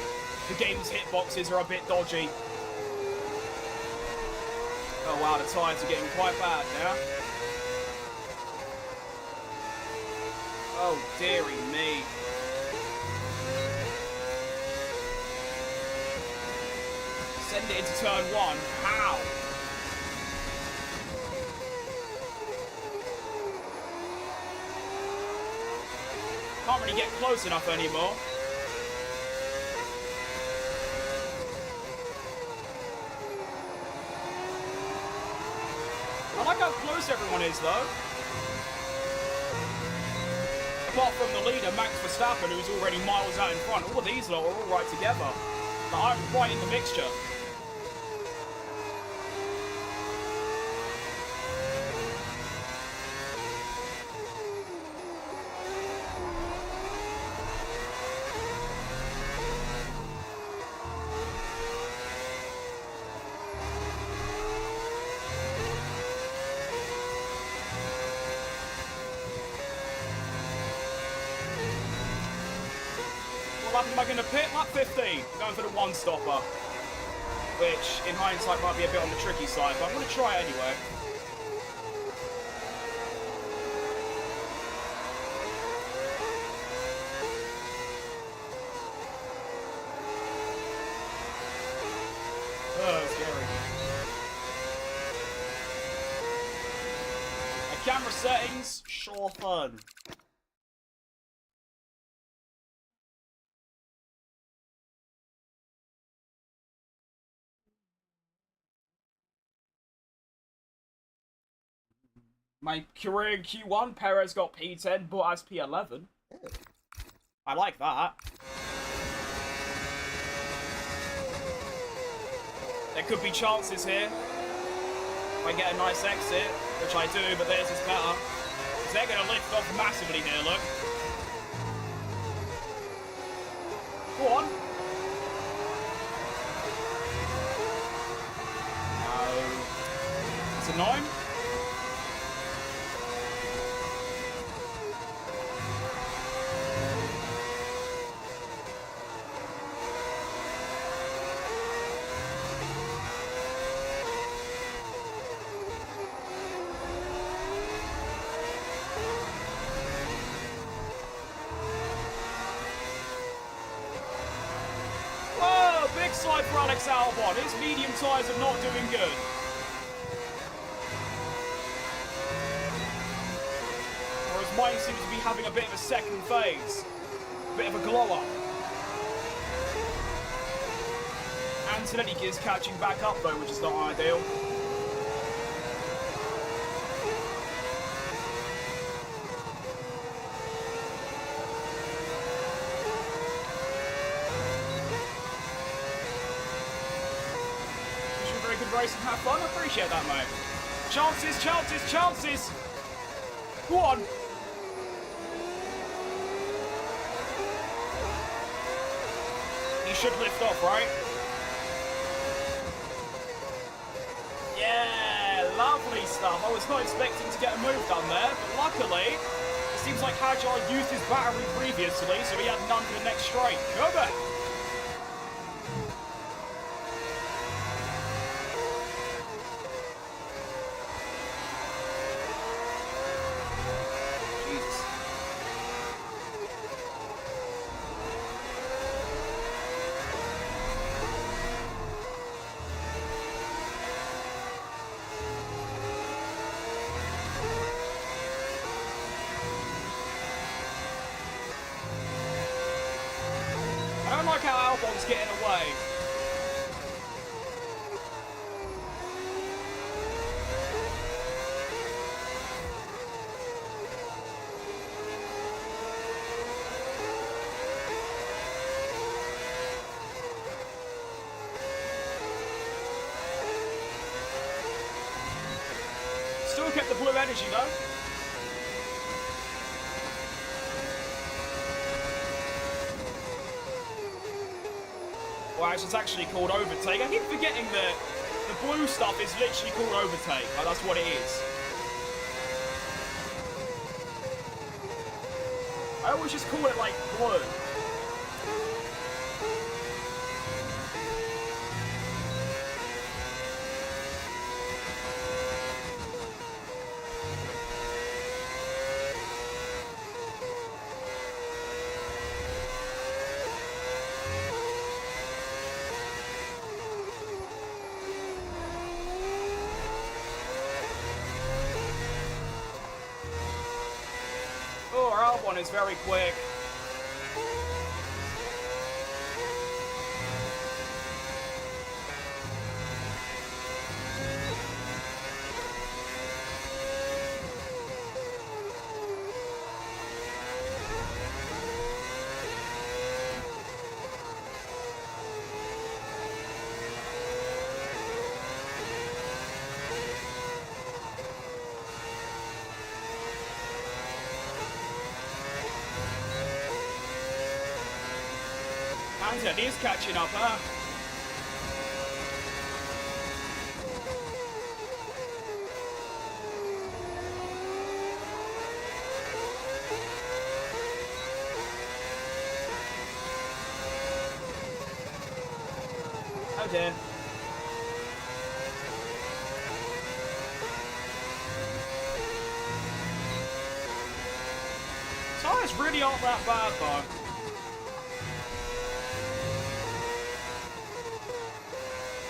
the game's hitboxes are a bit dodgy. Oh wow, the tyres are getting quite bad now. Oh, dearie me. Send it into turn one. How? Can't really get close enough anymore. I like how close everyone is, though. Apart from the leader, Max Verstappen, who's already miles out in front. All of these lot are all right together. But I'm right in the mixture. Am I going to pit? Lap 15. Going for the one-stopper. Which, in hindsight, might be a bit on the tricky side, but I'm going to try it anyway. Oh, scary. Camera settings, sure fun. My career in Q1, Perez got P10, but as P11. I like that. There could be chances here. If I get a nice exit, which I do, but theirs is better. Because they're going to lift off massively here, look. Go on. No. It's a 9. Slide for Alex Albon. His medium tyres are not doing good. Whereas mine seems to be having a bit of a second phase. A bit of a glow up. Antonelli is catching back up though, which is not ideal. Race and have fun. I appreciate that, mate. Chances, chances, chances. Go on. He should lift off, right? Yeah, lovely stuff. stuff. I was not expecting to get a move done there, but luckily, it seems like Hajar used his battery previously, so he had none for the next straight. Come back! I don't like how Albon's getting away. Still kept the blue energy though. Well, it's actually called overtake. I keep forgetting that the blue stuff is literally called overtake. Like, that's what it is. I always just call it, like, blue. Oh, our Albon is very quick. It is catching up, huh? Oh dear. Tires really aren't that bad though.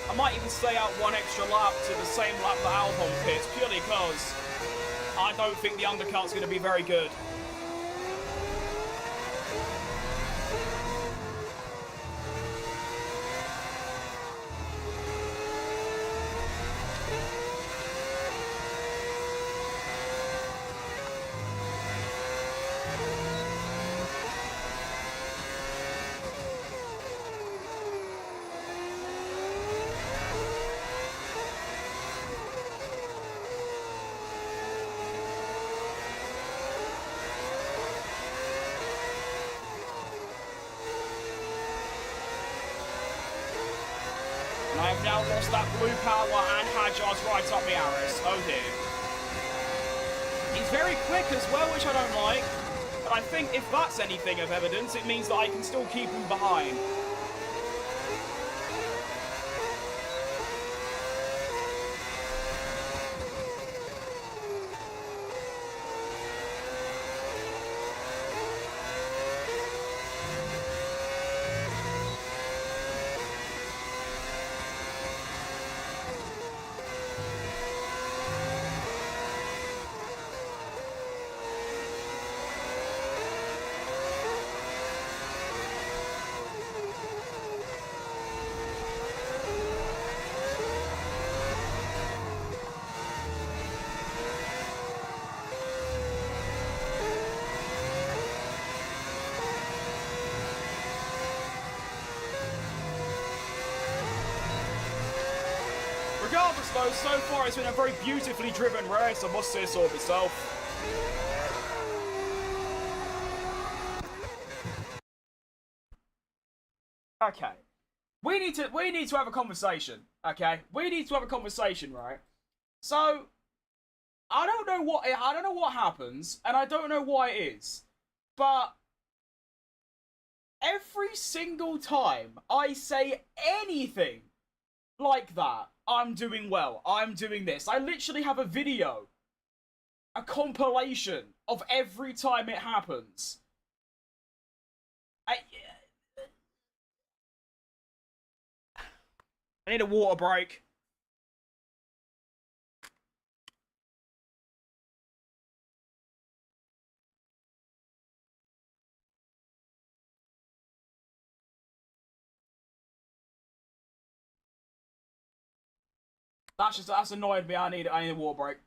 I might even stay out one extra lap to the same lap that Albon pits, purely because I don't think the undercut's going to be very good. And I have now lost that blue power and Hajar's right up my arse. Oh dear. He's very quick as well, which I don't like. But I think if that's anything of evidence, it means that I can still keep him behind. Regardless though, so far it's been a very beautifully driven race, I must say so myself. Okay. We need to have a conversation, okay? We need to have a conversation, right? So, I don't know what happens, and I don't know why it is, but every single time I say anything like that, I'm doing well, I'm doing this. I literally have a video, a compilation of every time it happens. I need a water break. That's annoyed me. I need a water break.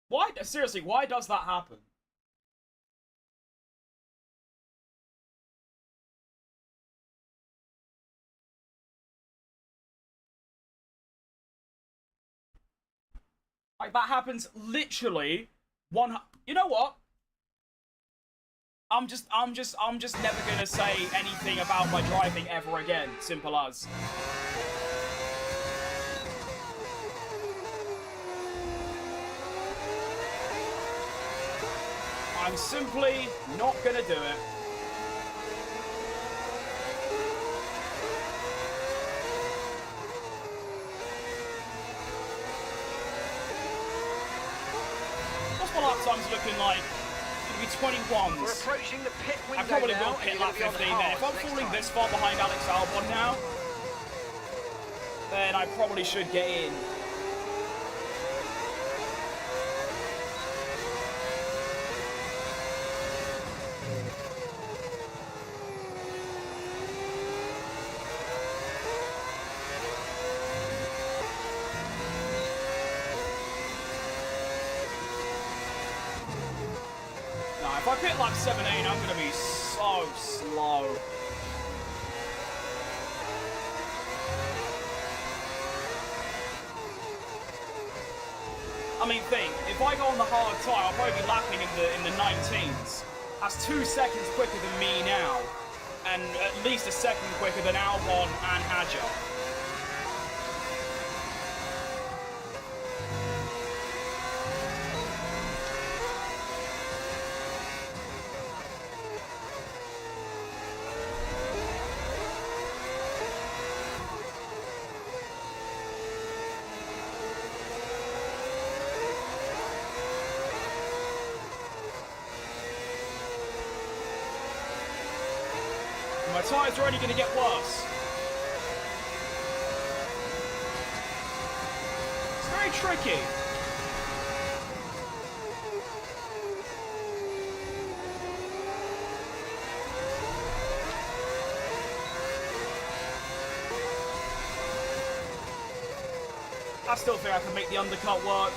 Why? Seriously, why does that happen? Like, that happens literally one. You know what? I'm just never gonna say anything about my driving ever again. Simple as. I'm simply not gonna do it. What's my lap time's looking like? It's gonna be 21s. We're approaching the pit window I probably now, will and hit you're lap gonna be on 15 then. If I'm hards falling next this time. far behind Alex Albon now, then I probably should get in. No, if I pit lap 17, I'm gonna be so slow. I mean, think, if I go on the hard tire, I'll probably be lapping in the 19s. That's 2 seconds quicker than me now, and at least a second quicker than Albon and Hadjar. My tyres are only going to get worse. It's very tricky. I still think I can make the undercut work.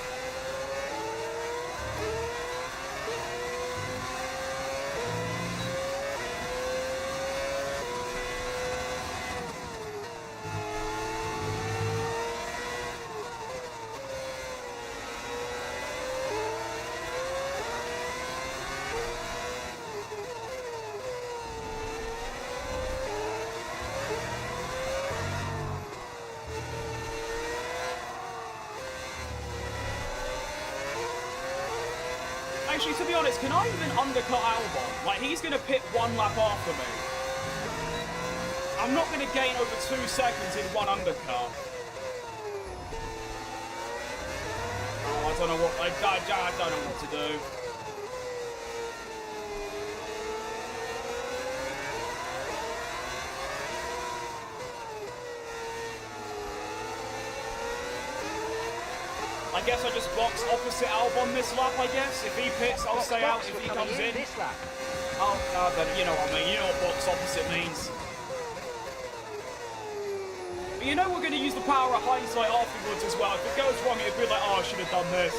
Actually, to be honest, can I even undercut Albon? Like, he's going to pit one lap after me. I'm not going to gain over 2 seconds in one undercut. Oh, I don't know what... I don't know what to do. I guess I just box opposite Albon this lap, I guess. If he pits, I'll stay out. If he comes in... This lap. Oh, then you know what I mean. You know what box opposite means. But you know we're going to use the power of hindsight afterwards as well. If it goes wrong, it'd be like, oh, I should have done this.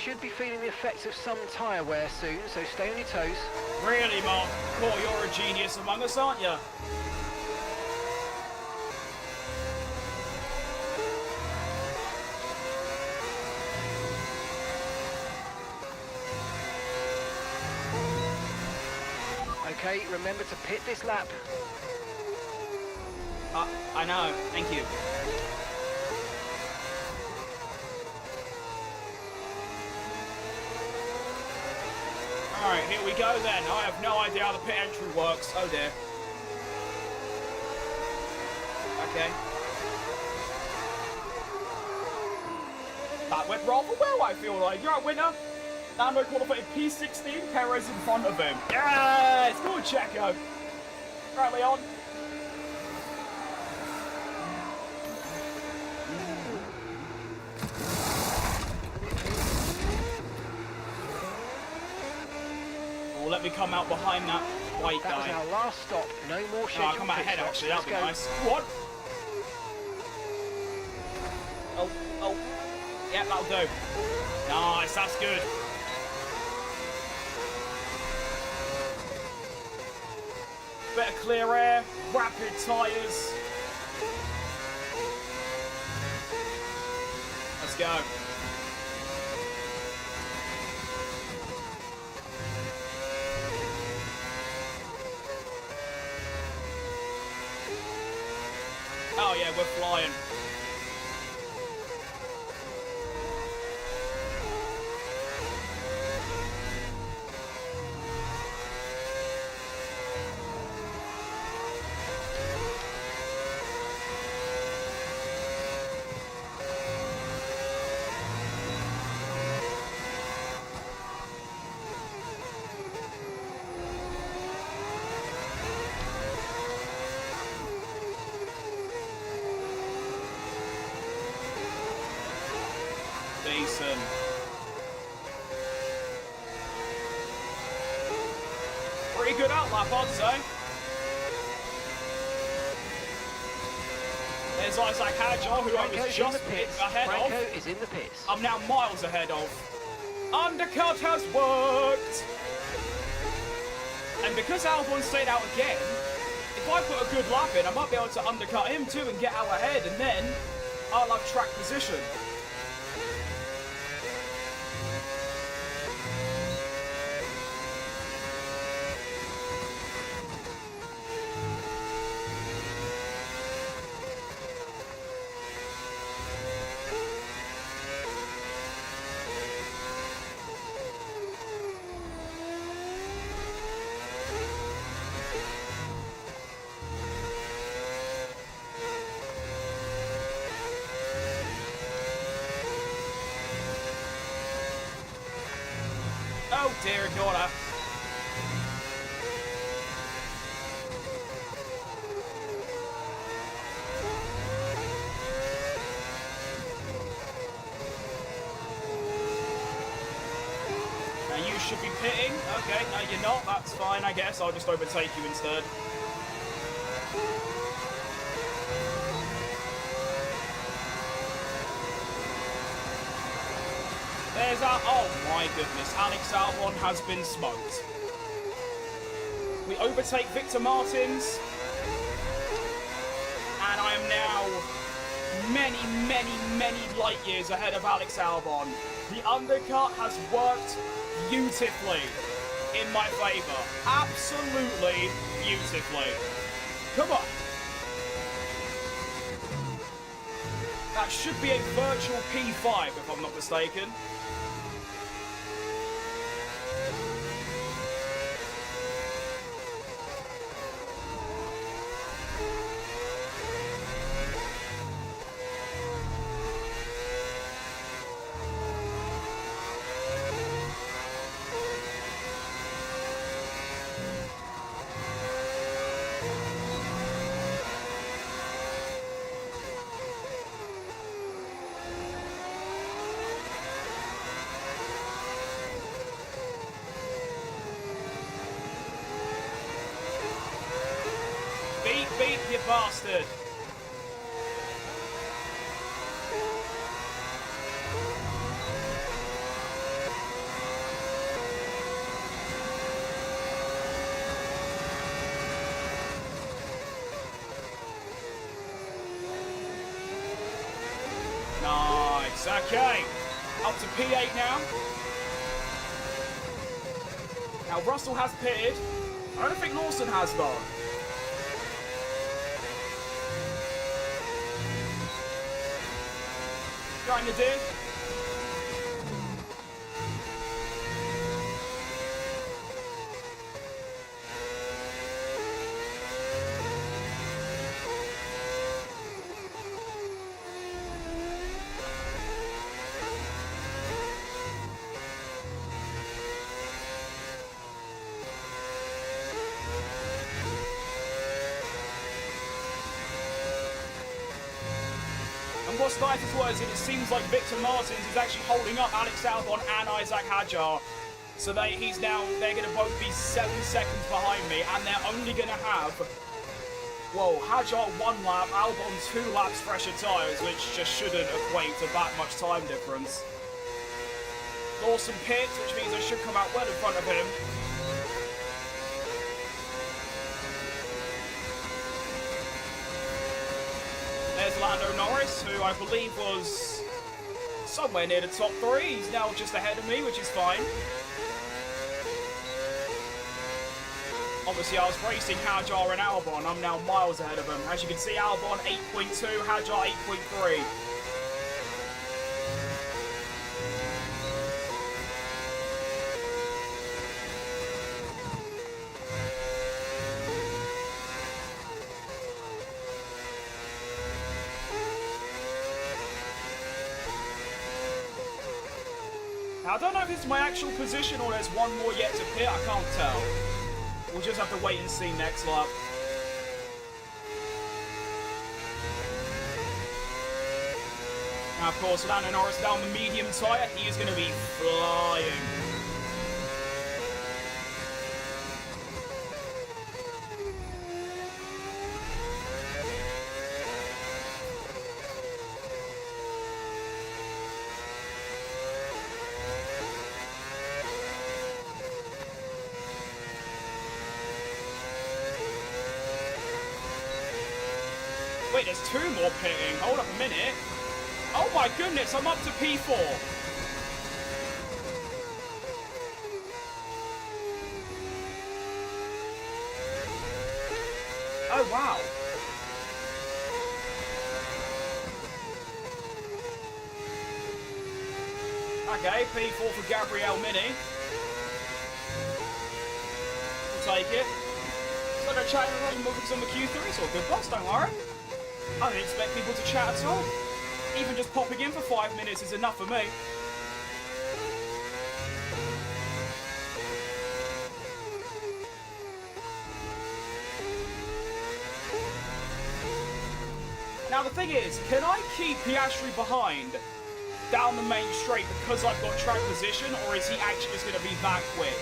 should be feeling the effects of some tyre wear soon, so stay on your toes. Really, Mark? Cool, you're a genius among us, aren't you? Okay, remember to pit this lap. I know. Thank you. Alright, here we go then. I have no idea how the pit entry works. Oh dear. Okay. That went rather well, I feel like. You're right, winner. Lando qualified P16, Perez in front of him. Yes! Go on, Checo. Right, Leon. Oh, let me come out behind that white guy. That was our last stop. No more scheduled I'll come out ahead, pit actually. stops. That'd be Let's nice. What? Oh. Yeah, that'll do. Nice, that's good. Bit of clear air, rapid tyres. Let's go. Oh yeah, we're flying. Decent. Pretty good outlap, I'd say. There's Isaac Hadjar, who I was just ahead of. Franco is in the pits. I'm now miles ahead of. Undercut has worked! And because Albon stayed out again, if I put a good lap in, I might be able to undercut him too and get out ahead, and then I'll have track position. Oh dear, ignore that. Now you should be pitting. Okay, no you're not. That's fine, I guess. I'll just overtake you instead. There's our... Oh my goodness, Alex Albon has been smoked. We overtake Victor Martins. And I am now many light years ahead of Alex Albon. The undercut has worked beautifully in my favour. Absolutely beautifully. Come on. That should be a virtual P5 if I'm not mistaken. Beep, you bastard. Norris. Okay. Up to P8 now. Now, Russell has pitted. I don't think Lawson has, though. Trying to dig. What's nice as well is it seems like Victor Martins is actually holding up Alex Albon and Isaac Hadjar. So they're going to both be 7 seconds behind me, and they're only going to have, well, Hadjar 1 lap, Albon 2 laps fresher tyres, which just shouldn't equate to that much time difference. Lawson pits, which means I should come out well in front of him. There's Lando Norris, who I believe was somewhere near the top 3. He's now just ahead of me, which is fine. Obviously, I was racing Hadjar and Albon. I'm now miles ahead of him. As you can see, Albon 8.2, Hadjar 8.3. Now, I don't know if it's my actual position or there's one more yet to pit. I can't tell. We'll just have to wait and see next lap. Now, of course, Lando Norris down the medium tyre. He is going to be flying. Wait, there's 2 more pitting. Hold up a minute. Oh my goodness, I'm up to P4. Oh wow. Okay, P4 for Gabrielle Mini. We'll take it. So they're chatting around moving on the Q3, so good boss, don't worry. I don't expect people to chat at all. Even just popping in for 5 minutes is enough for me. Now the thing is, can I keep Piastri behind down the main straight because I've got track position, or is he actually just going to be that quick?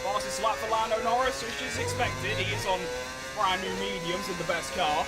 Fastest lap for Lando Norris, which is expected. He is on brand new mediums in the best car.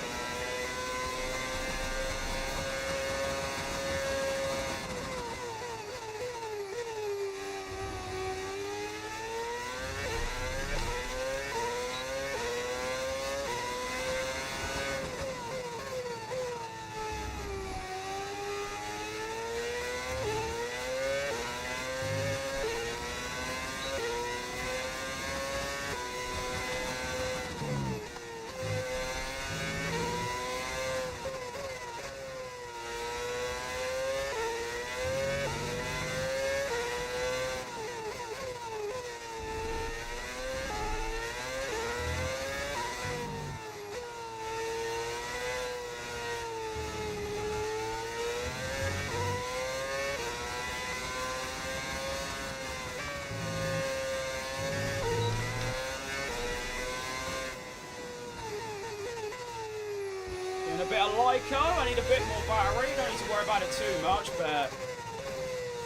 A bit of Lyco, I need a bit more battery, don't need to worry about it too much, but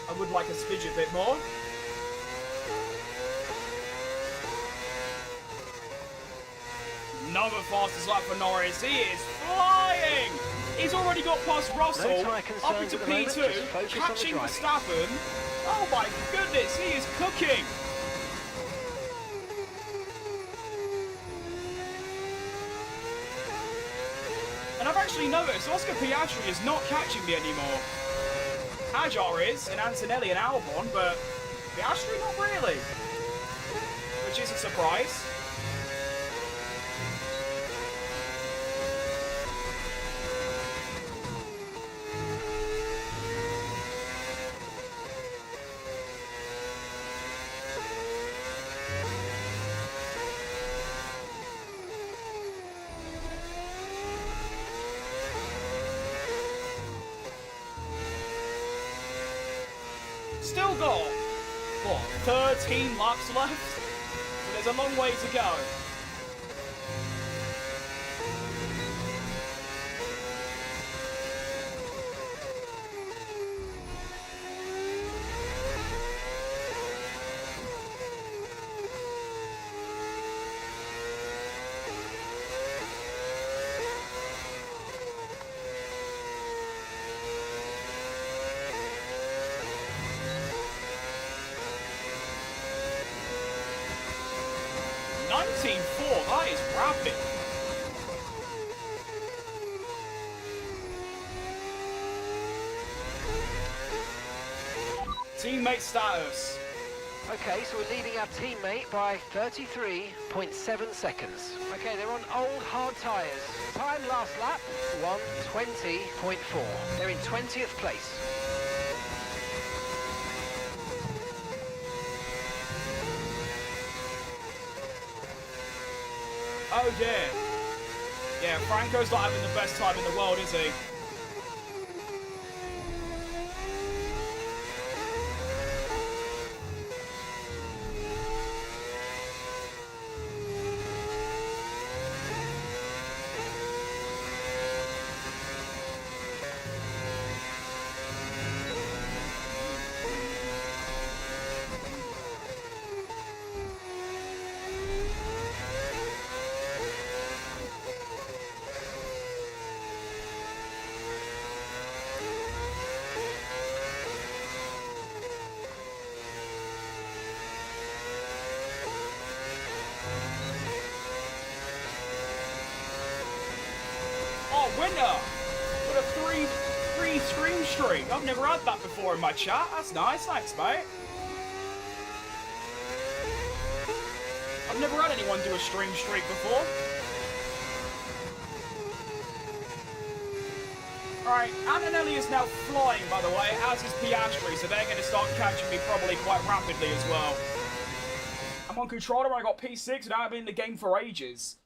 I would like a smidge a bit more. another fastest lap for Norris. He is flying! He's already got past Russell, No tyre up concerns into at the moment, P2, just focus on the catching driving. Verstappen. Oh my goodness, he is cooking! And I've actually noticed Oscar Piastri is not catching me anymore. Hajar is, and Antonelli and Albon, but Piastri not really. Which is a surprise. Still got, what, 13 laps left? So there's a long way to go. That is rapid. Teammate status. Okay, so we're leading our teammate by 33.7 seconds. Okay, they're on old hard tyres. Time last lap, 1:20.4. They're in 20th place. Oh dear. Yeah, Franco's not having the best time in the world, is he? Winner with a three stream streak. I've never had that before in my chat. That's nice, thanks, mate. I've never had anyone do a stream streak before. Alright, Antonelli is now flying, by the way, as is Piastri, so they're going to start catching me probably quite rapidly as well. I'm on controller, I got P6, and I've been in the game for ages.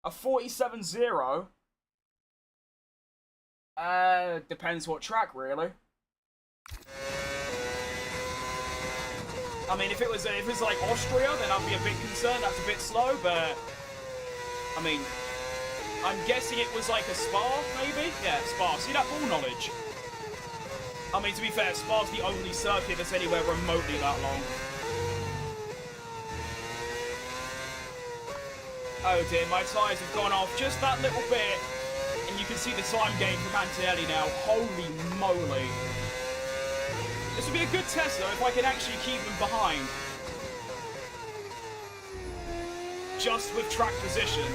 A 47-0. Depends what track, really. I mean, if it's like Austria, then I'd be a bit concerned. That's a bit slow, but I mean, I'm guessing it was like a Spa, maybe. Yeah, Spa. See that ball knowledge? I mean, to be fair, Spa's the only circuit that's anywhere remotely that long. Oh dear, my tyres have gone off just that little bit. And you can see the time gain from Antonelli now. Holy moly. This would be a good test, though, if I can actually keep him behind. Just with track position.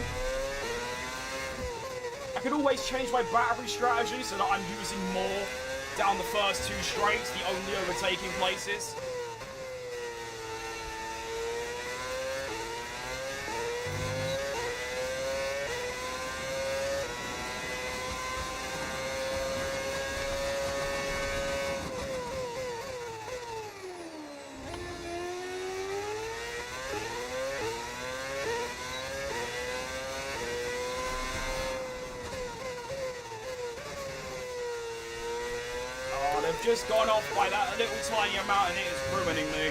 I could always change my battery strategy so that I'm using more down the first two straights, the only overtaking places. Just gone off by that little tiny amount and it is ruining me.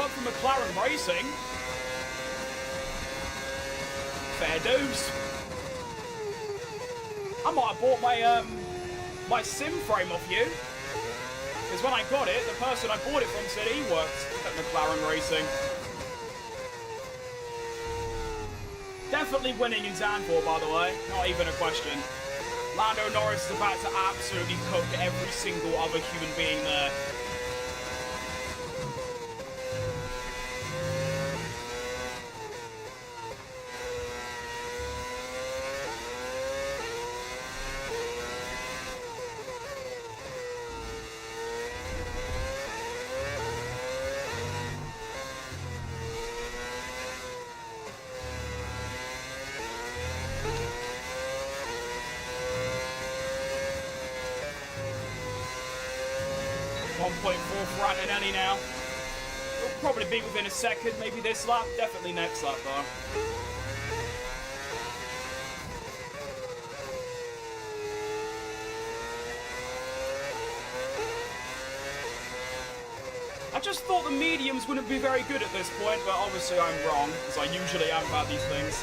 work for McLaren Racing. Fair dues. I might have bought my my sim frame off you. Because when I got it, the person I bought it from said he worked at McLaren Racing. Definitely winning in Zandvoort, by the way. Not even a question. Lando Norris is about to absolutely cook every single other human being there. For Antonelli now. It'll probably be within a second, maybe this lap, definitely next lap though. I just thought the mediums wouldn't be very good at this point, but obviously I'm wrong, as I usually am about these things.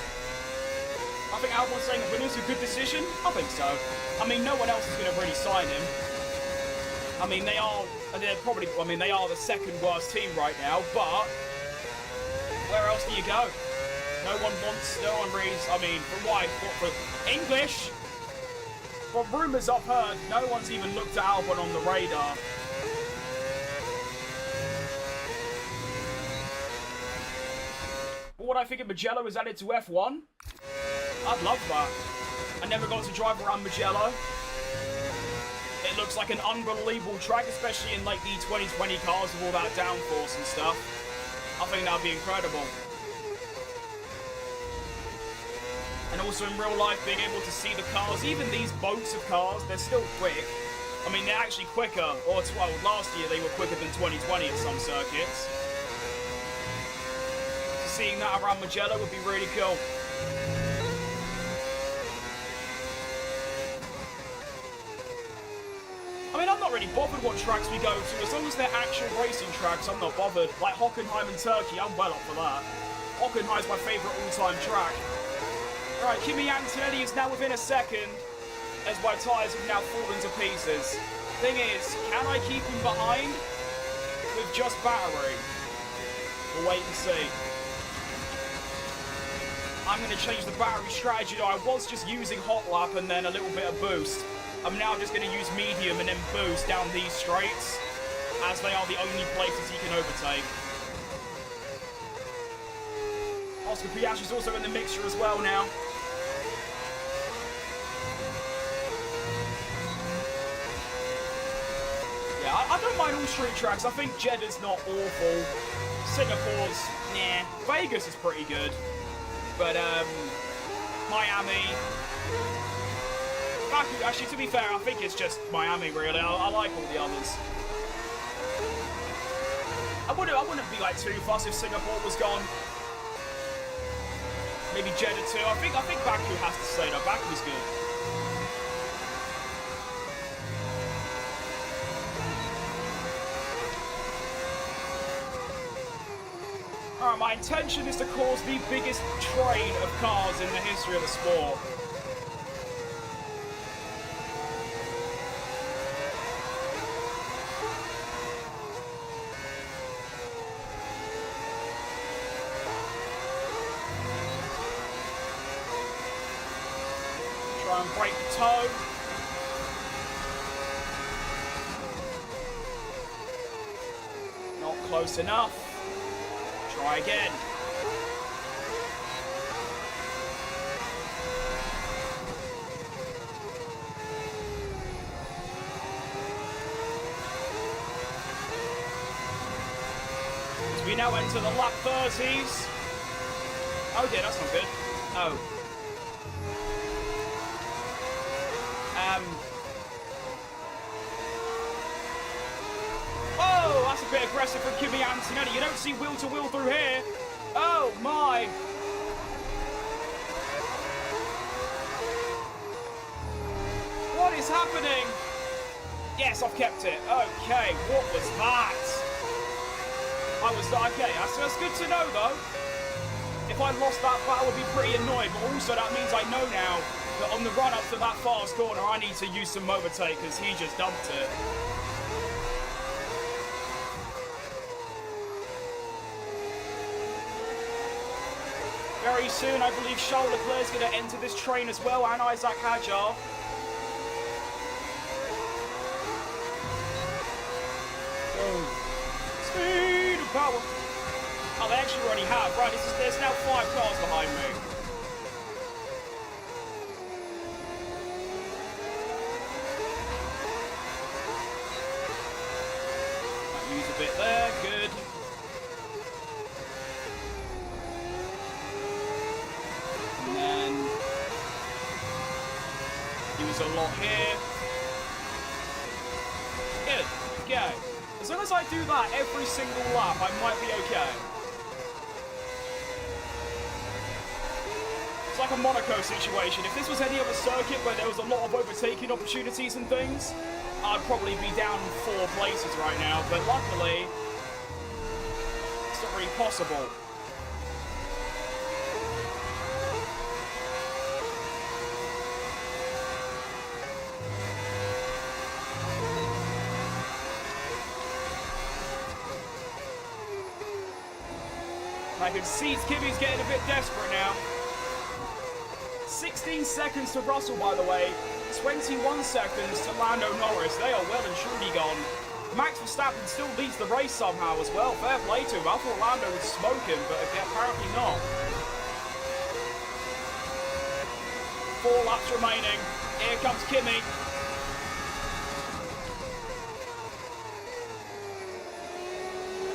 I think Albon's saying that Renault's a good decision. I think so. I mean, no one else is going to really sign him. I mean, they are the second worst team right now, but where else do you go? No one reads, I mean, for English, from rumours I've heard, no one's even looked at Albon on the radar. But what I think of Mugello is added to F1. I'd love that. I never got to drive around Mugello. It looks like an unbelievable track, especially in like the 2020 cars with all that downforce and stuff. I think that'd be incredible. And also in real life, being able to see the cars, even these boats of cars, they're still quick. I mean, they're actually quicker, or well, last year they were quicker than 2020 at some circuits. So seeing that around Mugello would be really cool. I mean, I'm not really bothered what tracks we go to. As long as they're actual racing tracks, I'm not bothered. Like Hockenheim and Turkey, I'm well up for that. Hockenheim's my favourite all-time track. Alright, Kimi Antonelli is now within a second, as my tyres have now fallen to pieces. Thing is, can I keep him behind with just battery? We'll wait and see. I'm going to change the battery strategy though. I was just using hot lap and then a little bit of boost. I'm now just going to use medium and then boost down these straights, as they are the only places he can overtake. Oscar Piastri's also in the mixture as well now. Yeah, I don't mind all street tracks. I think Jeddah's not awful. Singapore's, nah. Vegas is pretty good. But, Miami... Actually, to be fair, I think it's just Miami, really. I like all the others. I wouldn't be like too fussed if Singapore was gone. Maybe Jeddah too. I think Baku has to stay though. Baku's good. Alright, my intention is to cause the biggest train of cars in the history of the sport. Try and break the toe. Not close enough. Try again. As we now enter the lap 30s. Oh dear, that's not good. Oh. Oh, that's a bit aggressive from Kimi Antonelli. You don't see wheel-to-wheel through here. Oh, my. What is happening? Yes, I've kept it. Okay, what was that? I was okay. That's good to know, though. If I lost that battle, I would be pretty annoyed. But also, that means I know now that on the run up to that fast corner, I need to use some MODDED because he just dumped it. Very soon, I believe Charles Leclerc's going to enter this train as well, and Isaac Hadjar. Speed and power. Oh, they actually already have. Right, there's now 5 cars behind me. Might use a bit there. Good. And then use a lot here. Good. Okay. As long as I do that every single lap, I might be okay. It's like a Monaco situation. If this was any other circuit where there was a lot of overtaking opportunities and things, I'd probably be down 4 places right now. But luckily, it's not really possible. I can see Kimmy's getting a bit desperate now. 16 seconds to Russell, by the way. 21 seconds to Lando Norris. They are well and truly gone. Max Verstappen still leads the race somehow as well. Fair play to him. I thought Lando would smoke him, but apparently not. 4 laps remaining. Here comes Kimmy.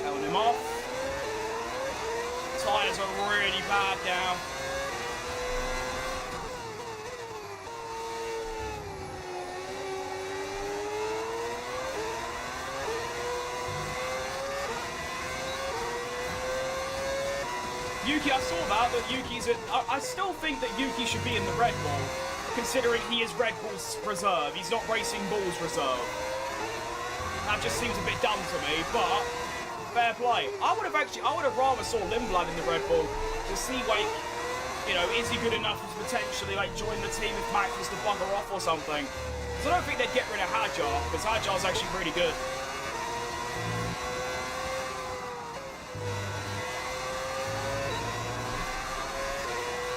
Telling him off. Tyres are really bad now. Yuki, I saw that Yuki's I still think that Yuki should be in the Red Bull, considering he is Red Bull's reserve. He's not Racing Bull's reserve. That just seems a bit dumb to me, but fair play. I would have rather saw Lindblad in the Red Bull to see, like, you know, is he good enough to potentially, like, join the team if Max was to bugger off or something. Because I don't think they'd get rid of Hadjar, because Hadjar's actually really good.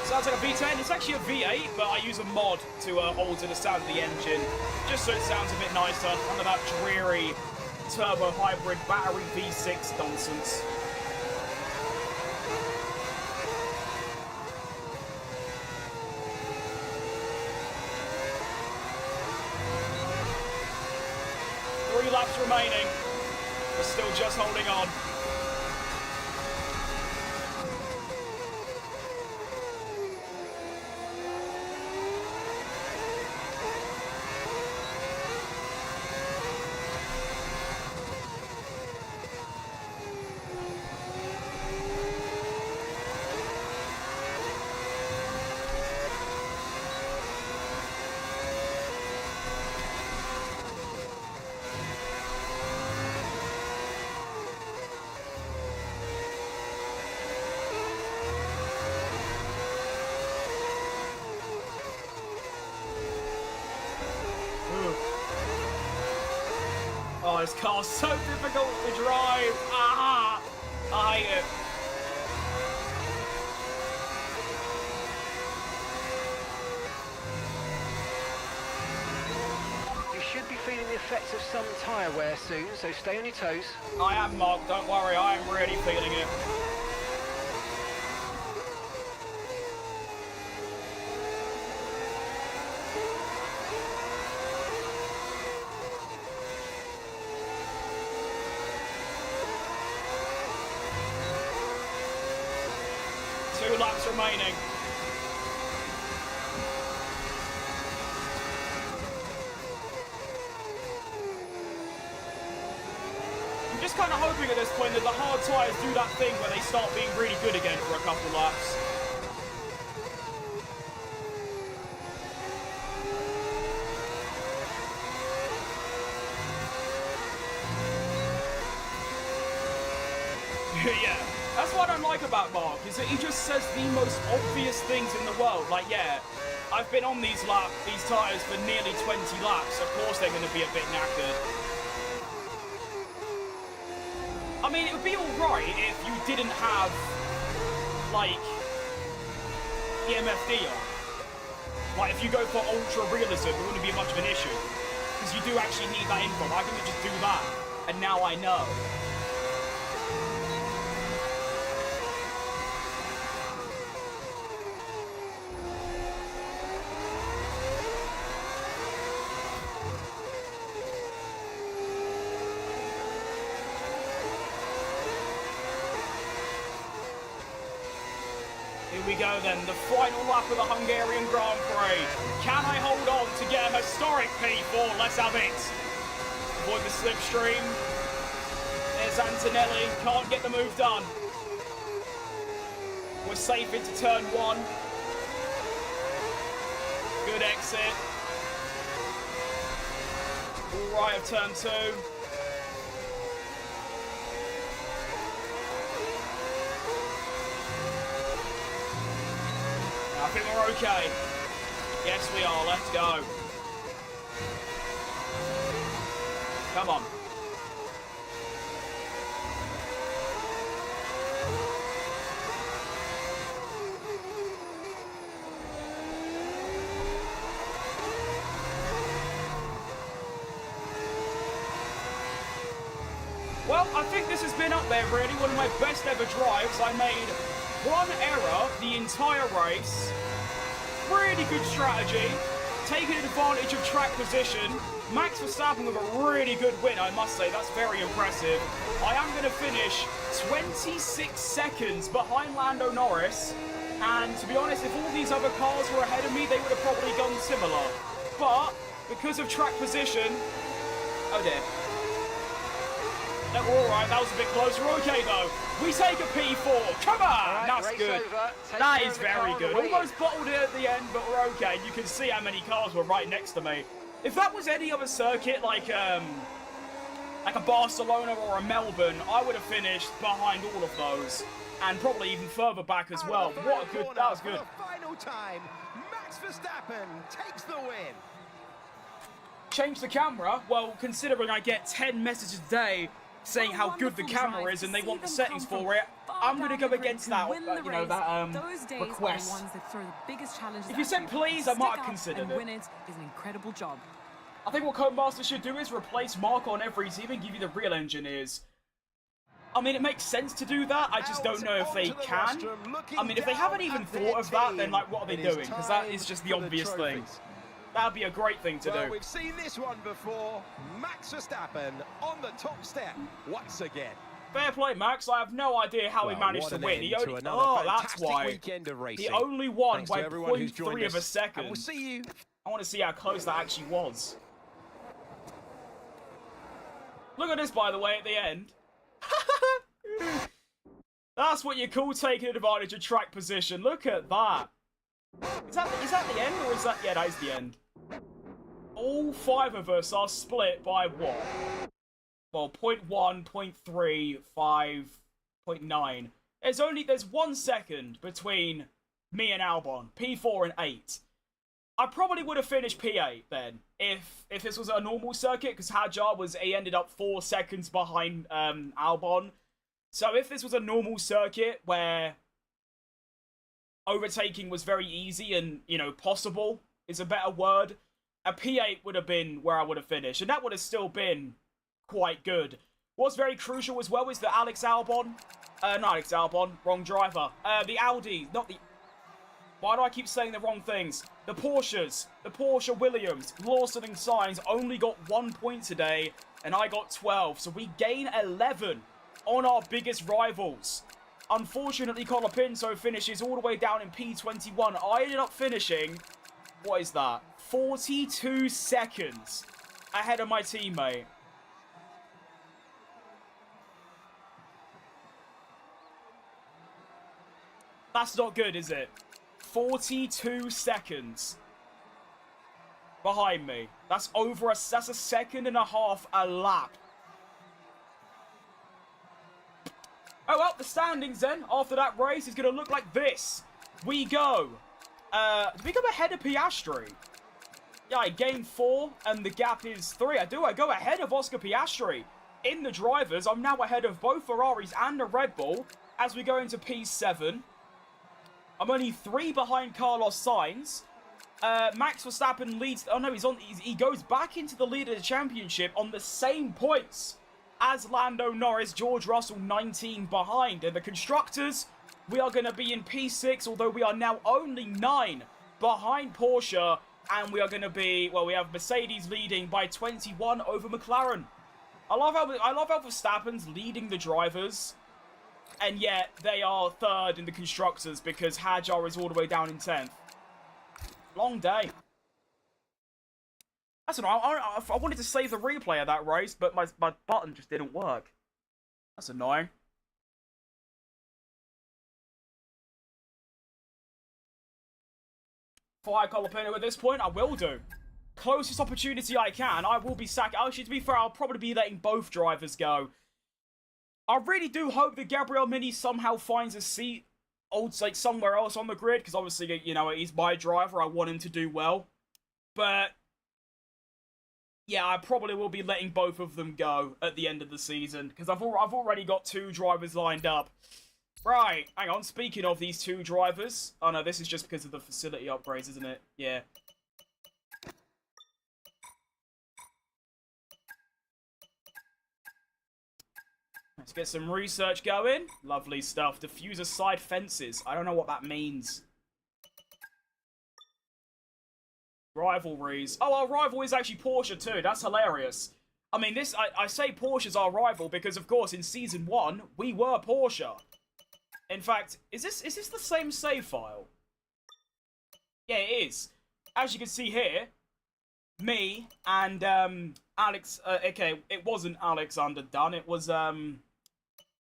Sounds like a V10. It's actually a V8, but I use a mod to alter the sound of the engine, just so it sounds a bit nicer. None of that dreary turbo hybrid battery V6 nonsense. Three laps remaining. We're still just holding on. Oh, this car's so difficult to drive. Ah, I hate it. You should be feeling the effects of some tyre wear soon, so stay on your toes. I am, Mark. Don't worry. I am really feeling it. Two laps remaining. I'm just kind of hoping at this point that the hard tyres do that thing where they start being really good again for a couple of laps. That's what I don't like about Mark, is that he just says the most obvious things in the world. Like, yeah, I've been on these tyres for nearly 20 laps. Of course they're going to be a bit knackered. I mean, it would be alright if you didn't have, like, EMFD on. Like, if you go for ultra realism, it wouldn't be much of an issue. Because you do actually need that info. I can just do that, and now I know. Here we go then, the final lap of the Hungarian Grand Prix. Can I hold on to get a historic P4? Let's have it. Avoid the slipstream. There's Antonelli, can't get the move done. We're safe into turn 1. Good exit. All right of turn 2. I think we're okay. Yes, we are. Let's go. Come on. Well, I think this has been up there, really. One of my best ever drives. I made one error the entire race. Really good strategy. Taking advantage of track position. Max Verstappen with a really good win, I must say. That's very impressive. I am going to finish 26 seconds behind Lando Norris. And to be honest, if all these other cars were ahead of me, they would have probably gone similar. But because of track position... Oh dear. No, we're alright, that was a bit closer. Okay, though. We take a P4. Come on! Right, that's good. That is very good. Almost bottled it at the end, but we're okay. You can see how many cars were right next to me. If that was any other circuit, like a Barcelona or a Melbourne, I would have finished behind all of those. And probably even further back as well. What a good... That was good. Final time, Max Verstappen takes the win. Change the camera? Well, considering I get 10 messages a day saying how good the camera is and they want the settings for it, I'm going to go against that, request. If you said please, I might have considered it. Is an incredible job. I think what Codemaster should do is replace Mark on every team and give you the real engineers. I mean, it makes sense to do that. I just don't know if they can. I mean, if they haven't even thought of that, then, like, what are they doing? Because that is just the obvious thing. That'd be a great thing to do. We've seen this one before. Max Verstappen on the top step once again. Fair play, Max. I have no idea how he managed to win. He only... Oh, that's why. He only won by 0.3 of a second. We'll see you. I want to see how close that actually was. Look at this, by the way, at the end. That's what you call taking advantage of track position. Look at that. Is that the end, or is that... Yeah, that is the end. All 5 of us are split by what? Well, 0.1, 0.3, 5, 0.9. There's 1 second between me and Albon. P4 and 8. I probably would have finished P8 then, if this was a normal circuit, because Hadjar he ended up 4 seconds behind Albon. So if this was a normal circuit where overtaking was very easy and, you know, possible is a better word, a P8 would have been where I would have finished, and that would have still been quite good. What's very crucial as well is that not Alex Albon, wrong driver. The Audi, not the... Why do I keep saying the wrong things? The Porsches, the Porsche Williams, Lawson and Sainz only got 1 point today, and I got 12. So we gain 11 on our biggest rivals. Unfortunately, Colapinto finishes all the way down in P21. I ended up finishing, what is that? 42 seconds ahead of my teammate. That's not good, is it? 42 seconds behind me. That's that's a second and a half a lap. Oh, well, the standings then, after that race, is going to look like this. We go. Do we go ahead of Piastri? Yeah, I gained 4, and the gap is 3. I go ahead of Oscar Piastri. In the drivers, I'm now ahead of both Ferraris and a Red Bull as we go into P7. I'm only 3 behind Carlos Sainz. Max Verstappen leads... Oh, no, he goes back into the lead of the championship on the same points as Lando Norris. George Russell 19 behind. And the constructors, we are going to be in P6, although we are now only 9 behind Porsche. And we are going to be... Well, we have Mercedes leading by 21 over McLaren. I love how Verstappen's leading the drivers, and yet they are 3rd in the constructors because Hajar is all the way down in 10th. Long day. That's annoying. I wanted to save the replay of that race, but my button just didn't work. That's annoying. Fire Colapino at this point, I will do. Closest opportunity I can, I will be sacking. Actually, to be fair, I'll probably be letting both drivers go. I really do hope that Gabriel Mini somehow finds a seat like somewhere else on the grid, because obviously, you know, he's my driver. I want him to do well. But yeah, I probably will be letting both of them go at the end of the season, because I've already got 2 drivers lined up. Right, hang on. Speaking of these 2 drivers, oh no, this is just because of the facility upgrades, isn't it? Yeah. Let's get some research going. Lovely stuff. Diffuser side fences. I don't know what that means. Rivalries. Oh, our rival is actually Porsche too. That's hilarious. I mean, I say Porsche's our rival because, of course, in Season 1, we were Porsche. In fact, is this the same save file? Yeah, it is. As you can see here, me and Alex... okay, it wasn't Alexander Dunn. It was...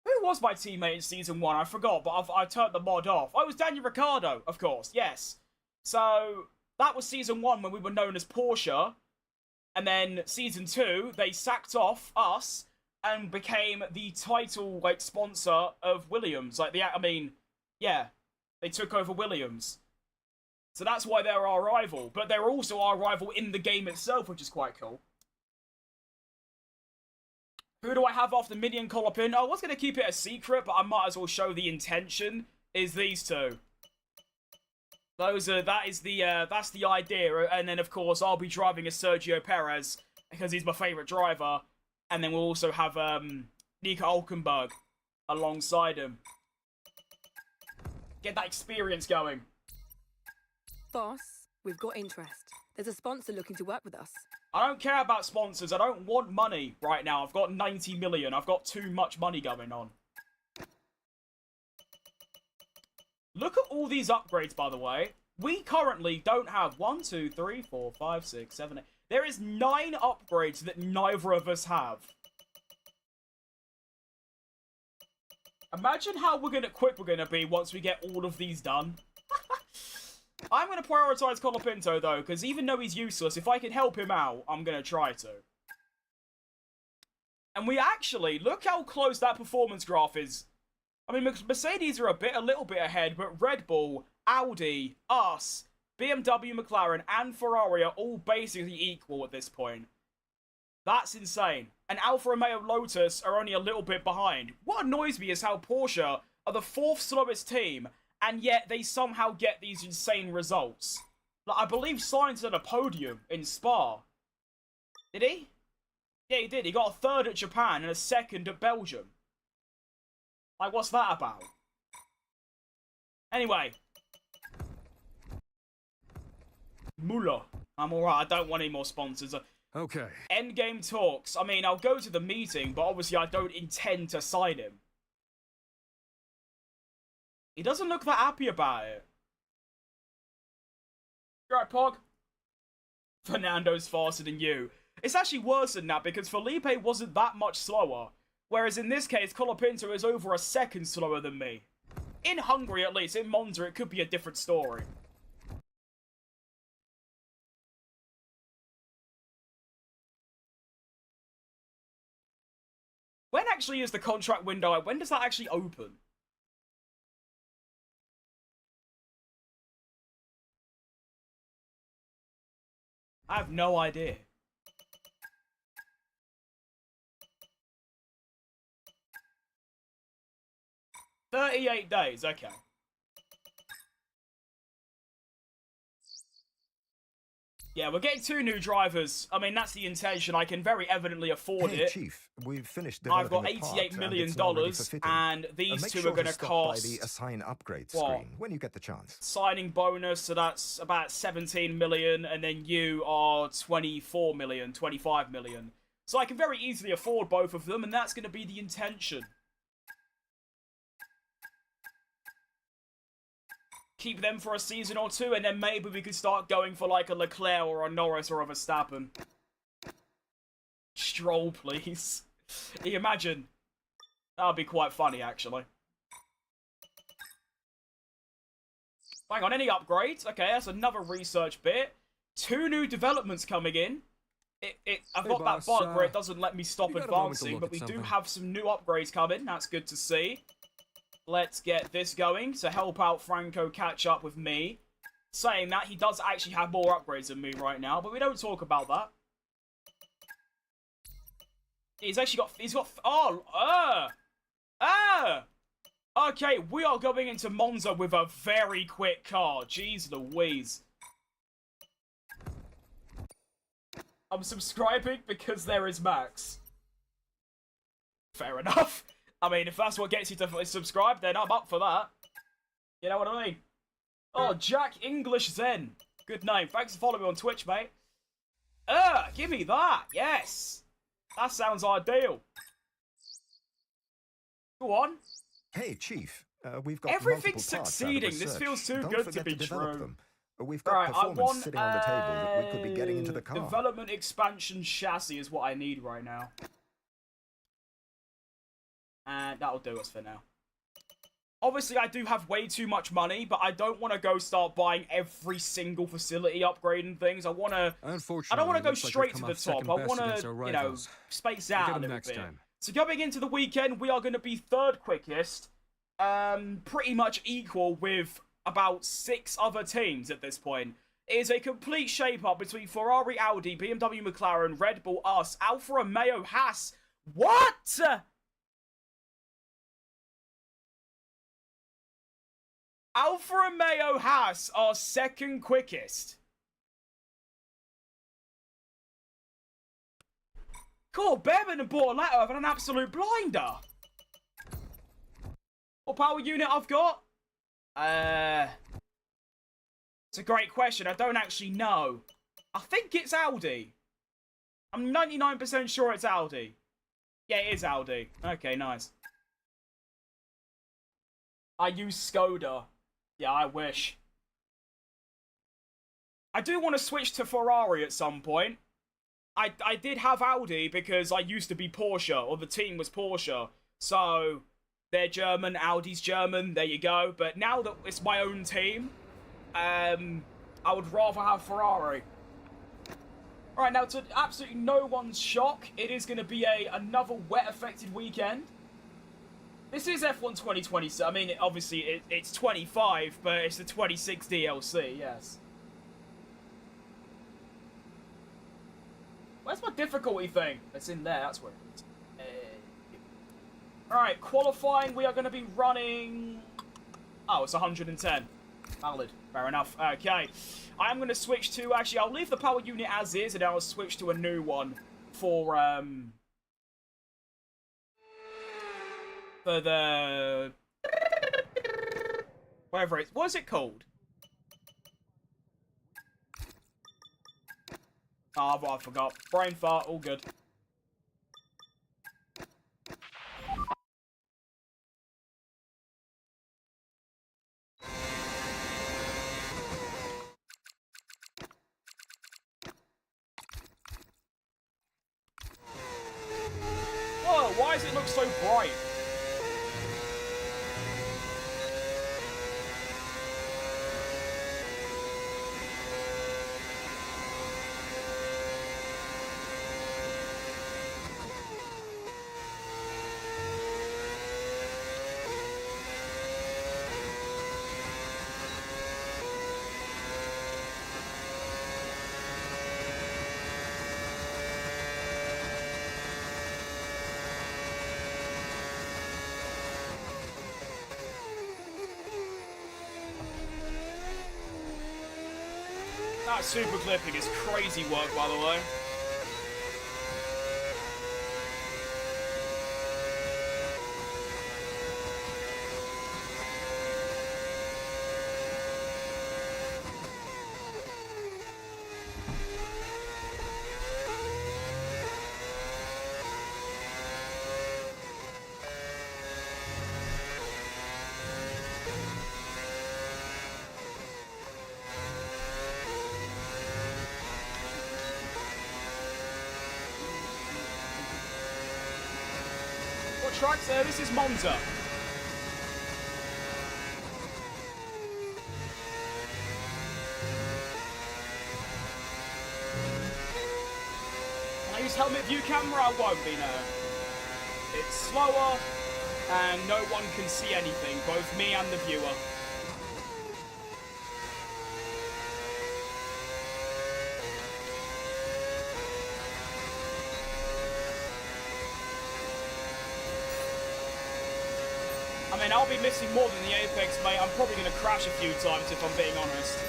Who was my teammate in Season 1? I forgot, but I turned the mod off. Oh, it was Daniel Ricciardo, of course, yes. So, that was Season 1 when we were known as Porsche. And then Season 2, they sacked off us and became the title, like, sponsor of Williams. Like, I mean, yeah, they took over Williams. So that's why they're our rival. But they're also our rival in the game itself, which is quite cool. Who do I have after Minion Colopin? I was going to keep it a secret, but I might as well show the intention. Is these 2. That's the idea. And then, of course, I'll be driving as Sergio Perez, because he's my favourite driver. And then we'll also have Nico Hulkenberg alongside him. Get that experience going. Boss, we've got interest. There's a sponsor looking to work with us. I don't care about sponsors. I don't want money right now. I've got 90 million. I've got too much money going on. Look at all these upgrades, by the way. We currently don't have 1, 2, 3, 4, 5, 6, 7, 8. There is 9 upgrades that neither of us have. Imagine how quick we're gonna be once we get all of these done. I'm going to prioritise Colapinto, though, because even though he's useless, if I can help him out, I'm going to try to. And we actually, look how close that performance graph is. I mean, Mercedes are a little bit ahead, but Red Bull, Audi, us, BMW, McLaren, and Ferrari are all basically equal at this point. That's insane. And Alfa Romeo Lotus are only a little bit behind. What annoys me is how Porsche are the 4th slowest team, and yet they somehow get these insane results. Like, I believe Sainz had a podium in Spa. Did he? Yeah, he did. He got a 3rd at Japan and a 2nd at Belgium. Like, what's that about? Anyway. Muller. I'm alright. I don't want any more sponsors. Okay. Endgame talks. I mean, I'll go to the meeting, but obviously I don't intend to sign him. He doesn't look that happy about it. You right, Pog? Fernando's faster than you. It's actually worse than that, because Felipe wasn't that much slower. Whereas in this case, Colapinto is over a 2nd slower than me. In Hungary, at least. In Monza, it could be a different story. When actually is the contract window? When does that actually open? I have no idea. $38 days, okay. Yeah, we're getting 2 new drivers. I mean, that's the intention. I can very evidently afford it. Chief, we've finished I've got developing the part, $88 million, and and these make two sure are going to stop cost... by the assign upgrade what? screen when you get the chance. Signing bonus, so that's about 17 million, and then you are 24 million, 25 million. So I can very easily afford both of them, and that's going to be the intention. Keep them for a season or 2, and then maybe we could start going for like a Leclerc or a Norris or a Verstappen. Stroll, please. Can you imagine? That would be quite funny, actually. Hang on, any upgrades? Okay, that's another research bit. 2 new developments coming in. I've got that bug where it doesn't let me stop advancing, but we do have some new upgrades coming. That's good to see. Let's get this going to help out Franco catch up with me. Saying that, he does actually have more upgrades than me right now, but we don't talk about that. He's got, okay, we are going into Monza with a very quick car. Jeez Louise. I'm subscribing because there is Max. Fair enough. I mean, if that's what gets you to subscribe, then I'm up for that. You know what I mean? Oh, Jack English Zen. Good name. Thanks for following me on Twitch, mate. Give me that. Yes. That sounds ideal. Go on. Hey, Chief. We've got everything's succeeding. This feels too good to be true. We've got performance sitting on the table that we could be getting into the car. Development expansion chassis is what I need right now. And that'll do us for now. Obviously, I do have way too much money, but I don't want to go start buying every single facility upgrading things. I don't want to go straight to the top. I want to, you know, space out a little bit. So going into the weekend, we are going to be 3rd quickest. Pretty much equal with about 6 other teams at this point. It is a complete shape-up between Ferrari, Audi, BMW, McLaren, Red Bull, us, Alfa Romeo, Haas. What?! Alfa Romeo Haas are 2nd quickest. Cool, Behrman and Bortoletto have an absolute blinder. What power unit I've got? It's a great question. I don't actually know. I think it's Audi. I'm 99% sure it's Audi. Yeah, it is Audi. Okay, nice. I use Skoda. Yeah, I wish. I do want to switch to Ferrari at some point. I did have Audi because I used to be Porsche, or the team was Porsche. So, they're German, Audi's German, there you go. But now that it's my own team, I would rather have Ferrari. Alright, now to absolutely no one's shock, it is going to be another wet-affected weekend. This is F1 2020, so I mean, obviously it's 25, but it's the 26 DLC, yes. Where's my difficulty thing? It's in there, that's where it is. Alright, qualifying, we are going to be running... Oh, it's 110. Valid. Fair enough. Okay. I am going to switch to... Actually, I'll leave the power unit as is, and I'll switch to a new one for the... Whatever it's... What is it called? Oh, I forgot. Brain fart, all good. Whoa, why does it look so bright? That super clipping is crazy work, by the way. What track's there? This is Monza. Can I use helmet view camera? I won't be, no. It's slower, and no one can see anything, both me and the viewer. I mean, I'll be missing more than the Apex, mate. I'm probably going to crash a few times if I'm being honest.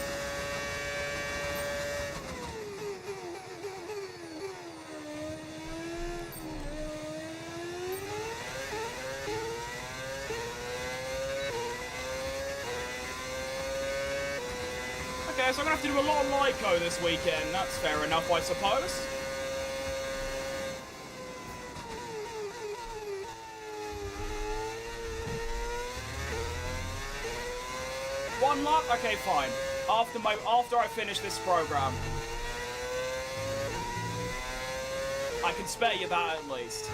Okay, so I'm going to have to do a lot of Lyco this weekend. That's fair enough, I suppose. One lap? Okay, fine. After I finish this program. I can spare you that at least.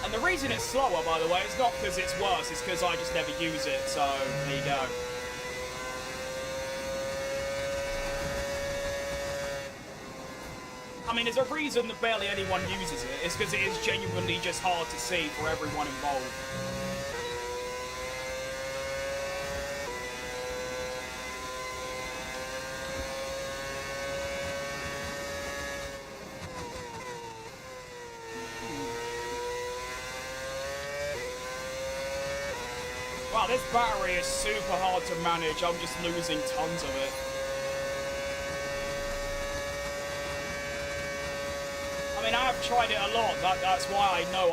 And the reason it's slower, by the way, is not because it's worse, it's because I just never use it, so there you go. I mean, there's a reason that barely anyone uses it. It's because it is genuinely just hard to see for everyone involved. Wow, this battery is super hard to manage. I'm just losing tons of it. I mean, I have tried it a lot. That's why I know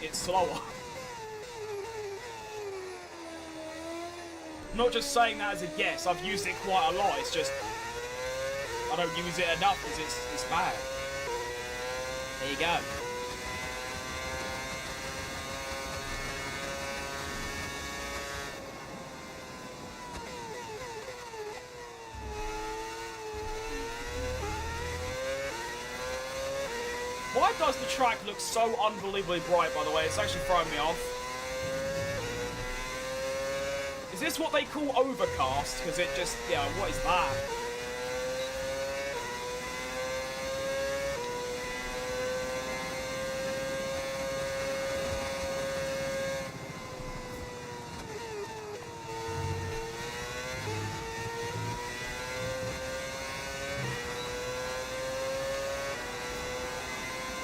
it's slower. I'm not just saying that as a guess. I've used it quite a lot. It's just I don't use it enough because it's bad. There you go. Why does the track look so unbelievably bright, by the way? It's actually throwing me off. Is this what they call overcast? Because it just, yeah, what is that?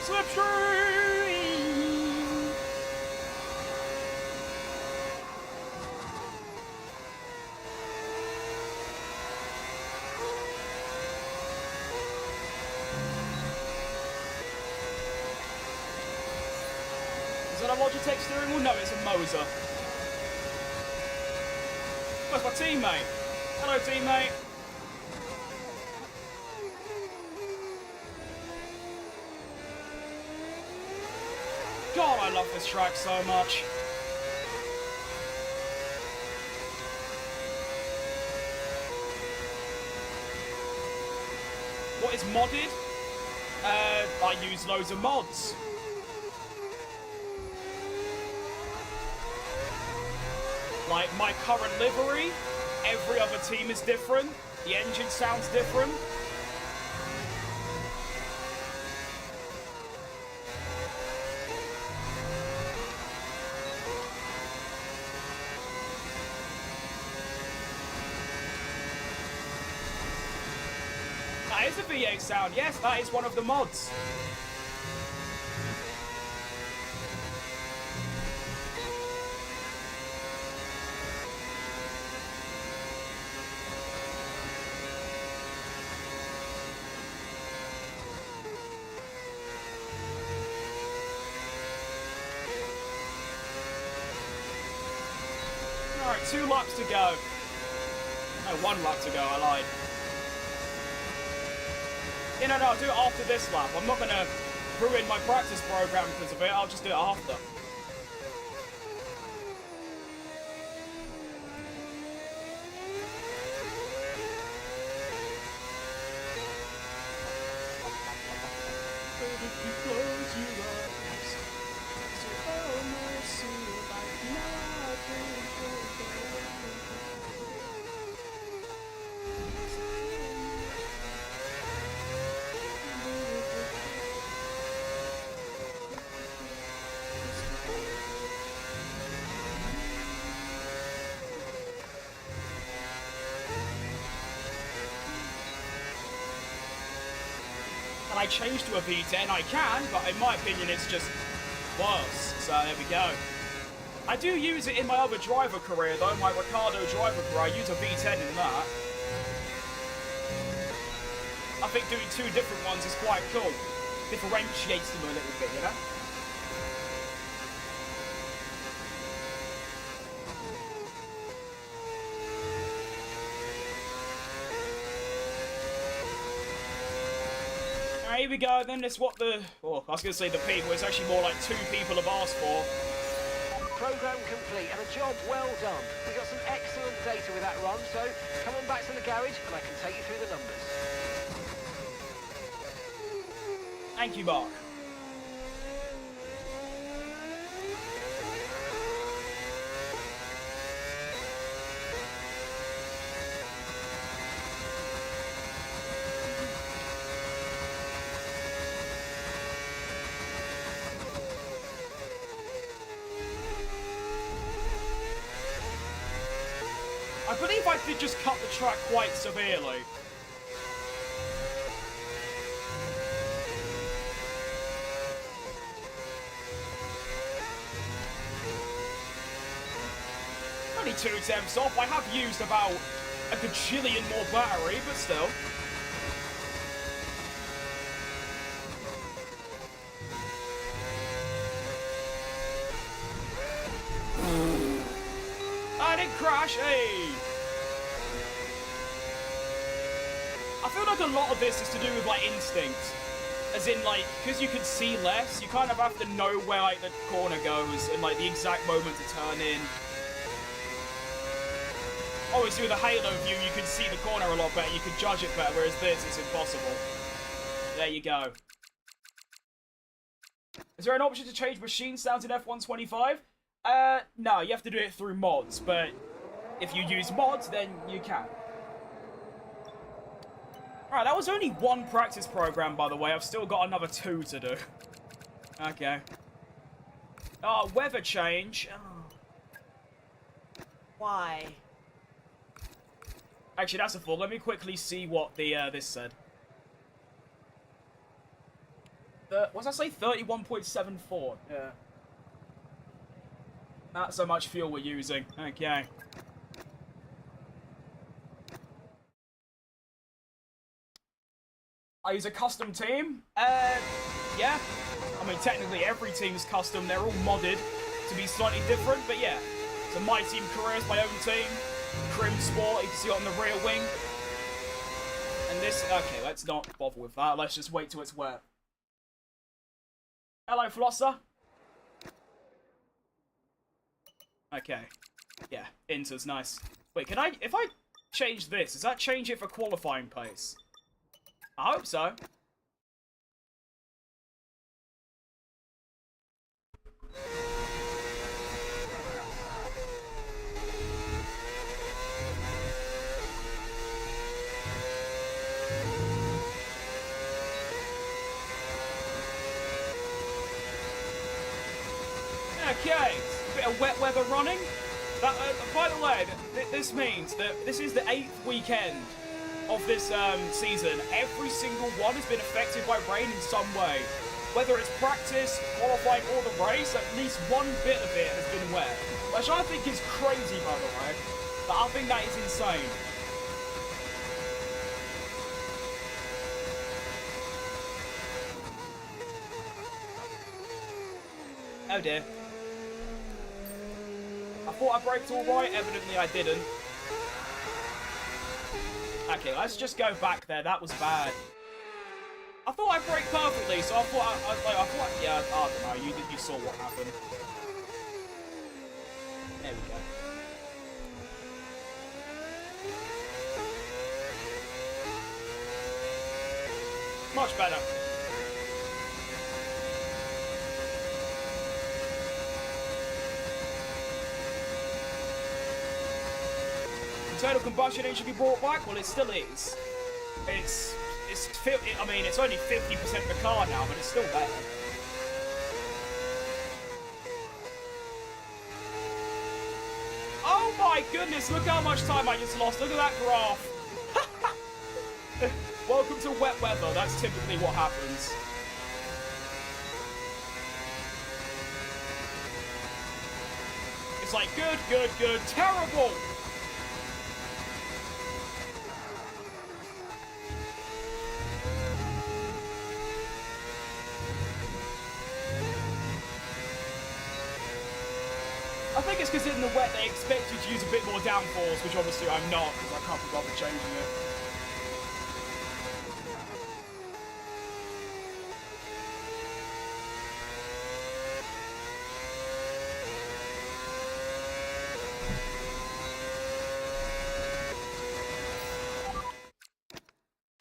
Slipstream! Is that a Logitech steering wheel? No, it's a Moza. Where's my teammate? Hello, teammate. God, I love this track so much. What is modded? I use loads of mods. Like my current livery, every other team is different. The engine sounds different. That is a V8 sound, yes, that is one of the mods. Alright, 2 laps to go. No, 1 lap to go, I lied. Yeah, no, I'll do it after this lap. I'm not gonna ruin my practice program because of it, I'll just do it after. I changed to a V10, I can, but in my opinion it's just worse, so there we go. I do use it in my other driver career though, my Ricardo driver career, I use a V10 in that. I think doing 2 different ones is quite cool. Differentiates them a little bit, you know? Here we go, then it's what the... Oh, I was going to say the people, it's actually more like 2 people have asked for. Program complete and a job well done. We got some excellent data with that run, so come on back to the garage and I can take you through the numbers. Thank you, Mark. I believe I did just cut the track quite severely. Only 2 attempts off. I have used about a gajillion more battery, but still. I didn't crash, hey! I feel like a lot of this is to do with, like, instinct. As in, like, because you can see less, you kind of have to know where, like, the corner goes and, like, the exact moment to turn in. Obviously, with a Halo view, you can see the corner a lot better, you can judge it better, whereas this is impossible. There you go. Is there an option to change machine sounds in F125? No, you have to do it through mods, but if you use mods, then you can. Alright, that was only 1 practice program, by the way. I've still got another 2 to do. Okay. Oh, weather change. Oh. Why? Actually, that's a fool. Let me quickly see what the this said. What does that say? 31.74. Yeah. Not so much fuel we're using. Okay. I use a custom team? Yeah. I mean, technically every team's custom. They're all modded to be slightly different, but yeah. So my team career is my own team. Crim Sport, you can see it on the rear wing. And this... Okay, let's not bother with that. Let's just wait till it's wet. Hello, Flosser. Okay. Yeah, Inter's nice. Wait, can I... If I change this, does that change it for qualifying pace? I hope so. Okay, a bit of wet weather running. That, by the way, this means that this is the 8th weekend of this season. Every single one has been affected by rain in some way. Whether it's practice, qualifying, or the race, at least one bit of it has been wet. Which I think is crazy, by the way. But I think that is insane. Oh dear. I thought I braked all right. Evidently, I didn't. Okay, let's just go back there. That was bad. I thought I braked perfectly, so I thought, yeah, I don't know. You saw what happened. There we go. Much better. Internal combustion engine be brought back? Well, it still is. I mean, it's only 50% the car now, but it's still better. Oh my goodness, look how much time I just lost. Look at that graph. Welcome to wet weather. That's typically what happens. It's like, good, good, good, terrible. I think it's because in the wet they expect you to use a bit more downforce, which obviously I'm not, because I can't be bothered changing it.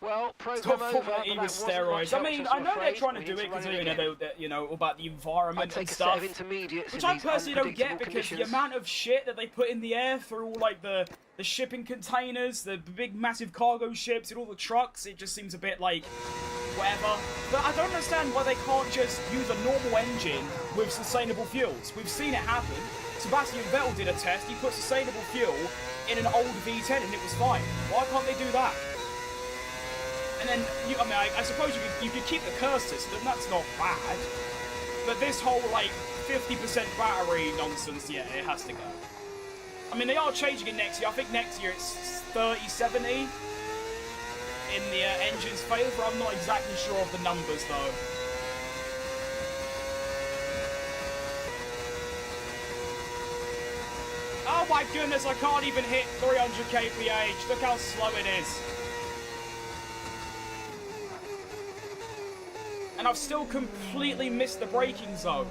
Well, Stop fucking with steroids. I mean, I know they're trying to do it because you know about the environment and stuff, which I personally don't get because the amount of shit that they put in the air through all like the shipping containers, the big massive cargo ships, and all the trucks, it just seems a bit like whatever. But I don't understand why they can't just use a normal engine with sustainable fuels. We've seen it happen. Sebastian Vettel did a test. He put sustainable fuel in an old V10 and it was fine. Why can't they do that? And then, I mean, I suppose you could keep the curse system, that's not bad. But this whole, like, 50% battery nonsense, yeah, it has to go. I mean, they are changing it next year. I think next year it's 30-70 in the engine's favour. I'm not exactly sure of the numbers, though. Oh my goodness, I can't even hit 300 kph. Look how slow it is. And I've still completely missed the braking zone.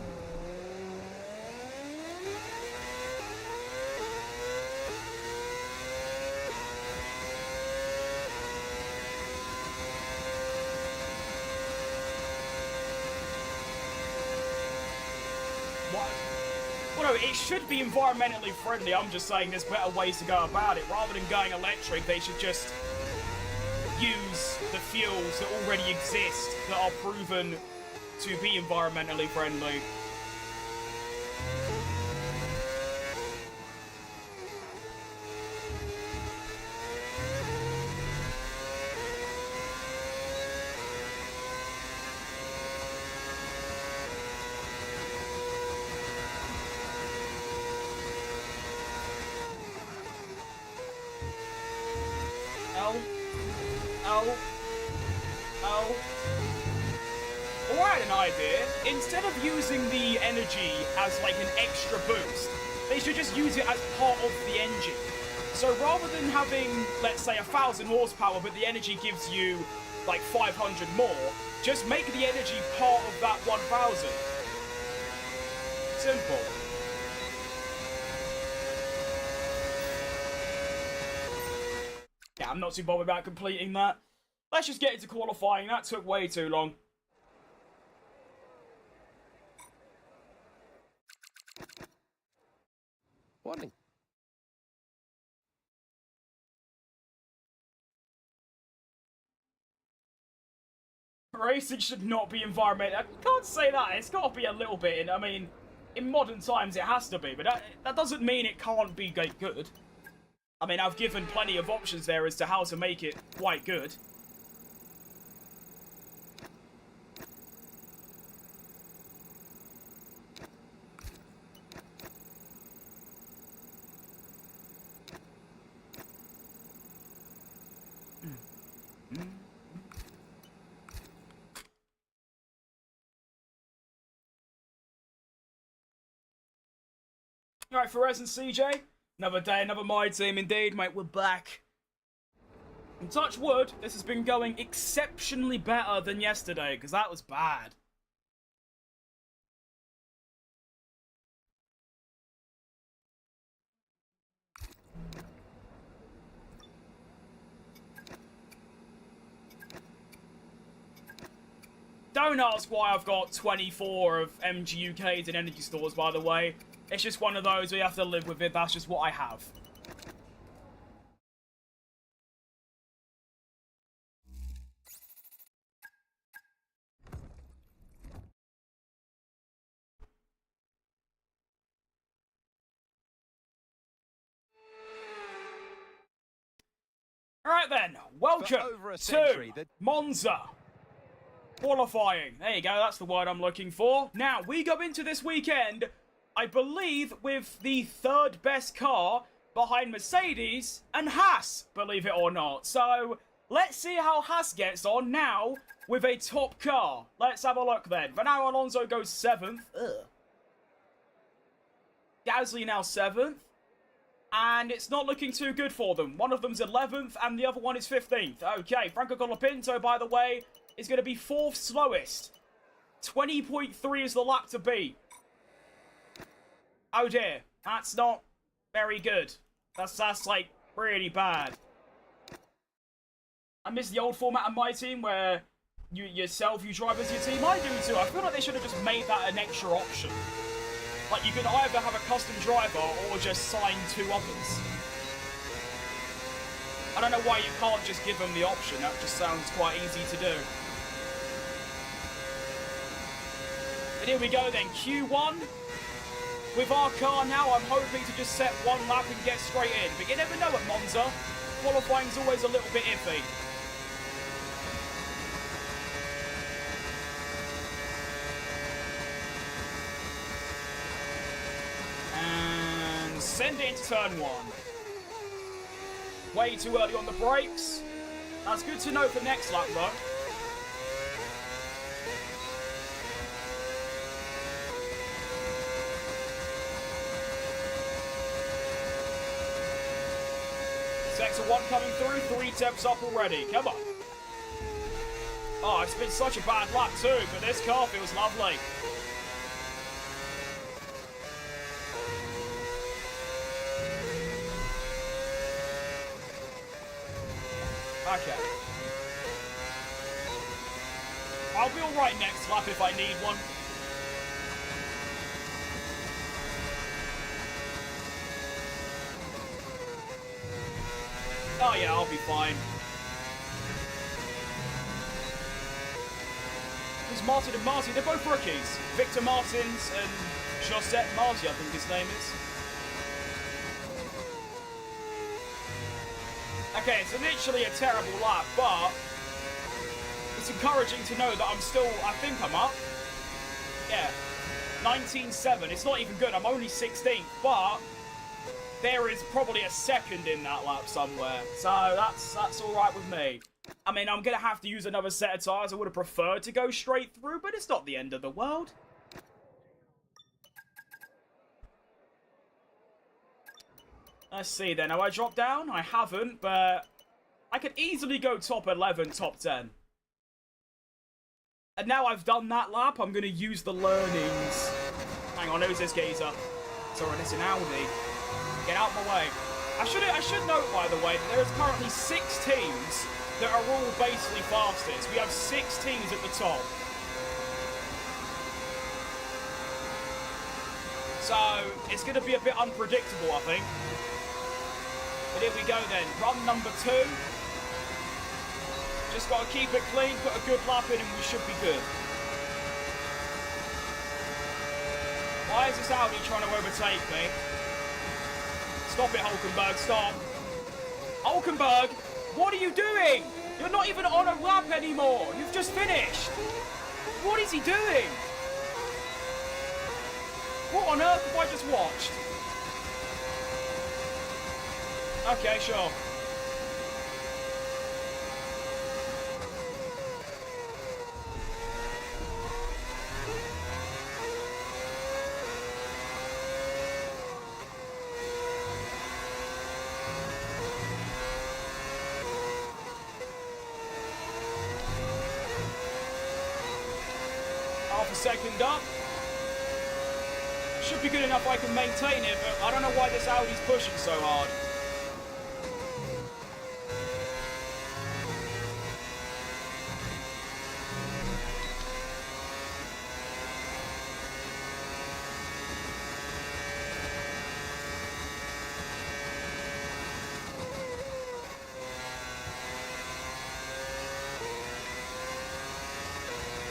What? Well, no, it should be environmentally friendly. I'm just saying there's better ways to go about it. Rather than going electric, they should just use the fuels that already exist that are proven to be environmentally friendly. Well, I had an idea. Instead of using the energy as like an extra boost, they should just use it as part of the engine. So rather than having, let's say, 1,000 horsepower, but the energy gives you like 500 more, just make the energy part of that 1,000. Simple. Yeah, I'm not too bothered about completing that. Let's just get into qualifying. That took way too long. Warning. Racing should not be environmental. I can't say that. It's got to be a little bit. I mean, in modern times it has to be, but that doesn't mean it can't be good. I mean, I've given plenty of options there as to how to make it quite good. Alright, Ferez and CJ. Another day, another my team indeed, mate. We're back. And touch wood, this has been going exceptionally better than yesterday, because that was bad. Don't ask why I've got 24 of MG UKs in energy stores, by the way. It's just one of those, we have to live with it. That's just what I have. Alright then, welcome to Monza qualifying. There you go, that's the word I'm looking for. Now, we go into this weekend, I believe, with the third best car behind Mercedes and Haas, believe it or not. So, let's see how Haas gets on now with a top car. Let's have a look then. Fernando Alonso goes 7th. Gasly now 7th. And it's not looking too good for them. One of them's 11th and the other one is 15th. Okay, Franco Colapinto, by the way, is going to be 4th slowest. 20.3 is the lap to beat. Oh dear, that's not very good. That's like, really bad. I miss the old format of my team where you drive as your team. I do too. I feel like they should have just made that an extra option. Like, you could either have a custom driver or just sign 2 others. I don't know why you can't just give them the option. That just sounds quite easy to do. But here we go then. Q1. With our car now, I'm hoping to just set 1 lap and get straight in. But you never know at Monza. Qualifying's always a little bit iffy. Send it into turn 1. Way too early on the brakes. That's good to know for next lap, though. Sector 1 coming through, 3 temps up already. Come on. Oh, it's been such a bad lap too, but this car feels lovely. Okay. I'll be alright next lap if I need one. Oh yeah, I'll be fine. Who's Martin and Marty? They're both rookies. Victor Martins and Josette Marty, I think his name is. Okay, it's literally a terrible lap, but it's encouraging to know that I'm still, I think I'm up. Yeah, 19.7. It's not even good. I'm only 16th, but there is probably a second in that lap somewhere. So that's all right with me. I mean, I'm going to have to use another set of tyres. I would have preferred to go straight through, but it's not the end of the world. Let's see then. Have I dropped down? I haven't, but I could easily go top 11, top 10. And now I've done that lap, I'm going to use the learnings. Hang on, who's this geezer? Sorry, that's an Audi. Get out of my way. I should note, by the way, that there is currently 6 teams that are all basically fastest. We have 6 teams at the top. So, it's going to be a bit unpredictable, I think. But here we go then. Run number 2. Just got to keep it clean, put a good lap in, and we should be good. Why is this Audi trying to overtake me? Stop it, Hulkenberg, stop. Hulkenberg, what are you doing? You're not even on a lap anymore. You've just finished. What is he doing? What on earth have I just watched? Okay, sure. Half a second up. Should be good enough I can maintain it, but I don't know why this Audi's pushing so hard.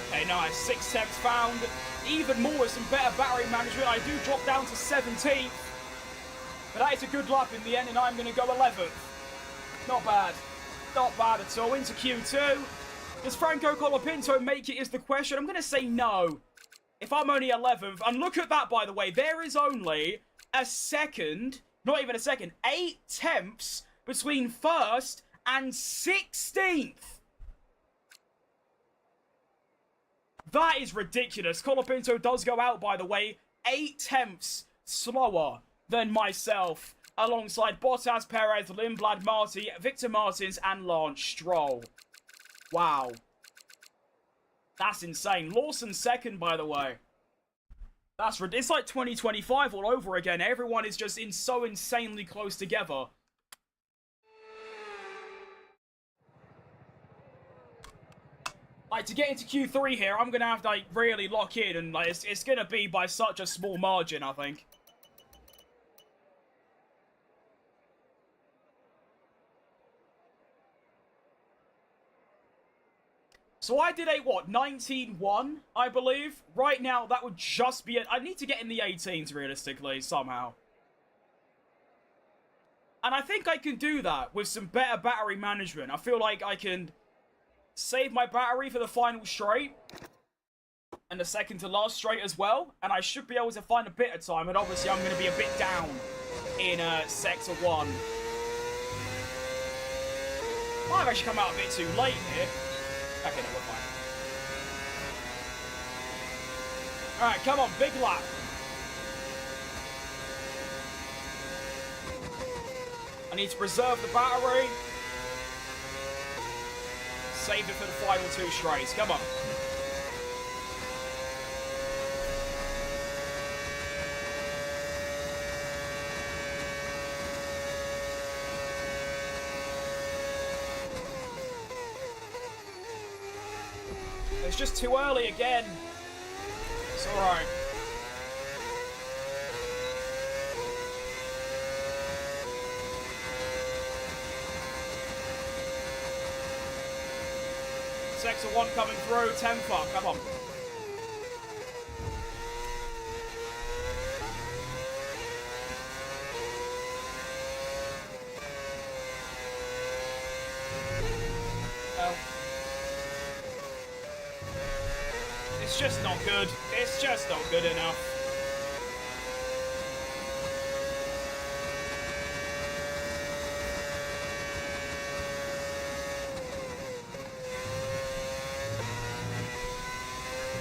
Okay, nice. 6 temps found. Even more with some better battery management. I do drop down to 17th. But that is a good lap in the end, and I'm going to go 11th. Not bad. Not bad at all. Into Q2. Does Franco Colapinto make it is the question. I'm going to say no. If I'm only 11th. And look at that, by the way. There is only a second, not even a second, 8 temps between 1st and 16th. That is ridiculous. Colapinto does go out, by the way, 8 temps slower than myself, alongside Bottas, Perez, Lindblad, Marti, Victor Martins, and Lance Stroll. Wow. That's insane. Lawson second, by the way. It's like 2025 all over again. Everyone is just so insanely close together. Like, to get into Q3 here, I'm going to have to, like, really lock in, and, like, it's going to be by such a small margin, I think. So I did a, what, 19-1, I believe? Right now, that would just be it. I need to get in the 18s, realistically, somehow. And I think I can do that with some better battery management. I feel like I can save my battery for the final straight. And the second to last straight as well. And I should be able to find a bit of time. And obviously, I'm going to be a bit down in Sector 1. Might have actually come out a bit too late here. Okay, no, we're fine. Alright, come on, big lap. I need to preserve the battery. Save it for the final 2 straights. Come on. It's just too early again. It's alright. Sector 1 coming through. Temper, come on. It's just not good. It's just not good enough.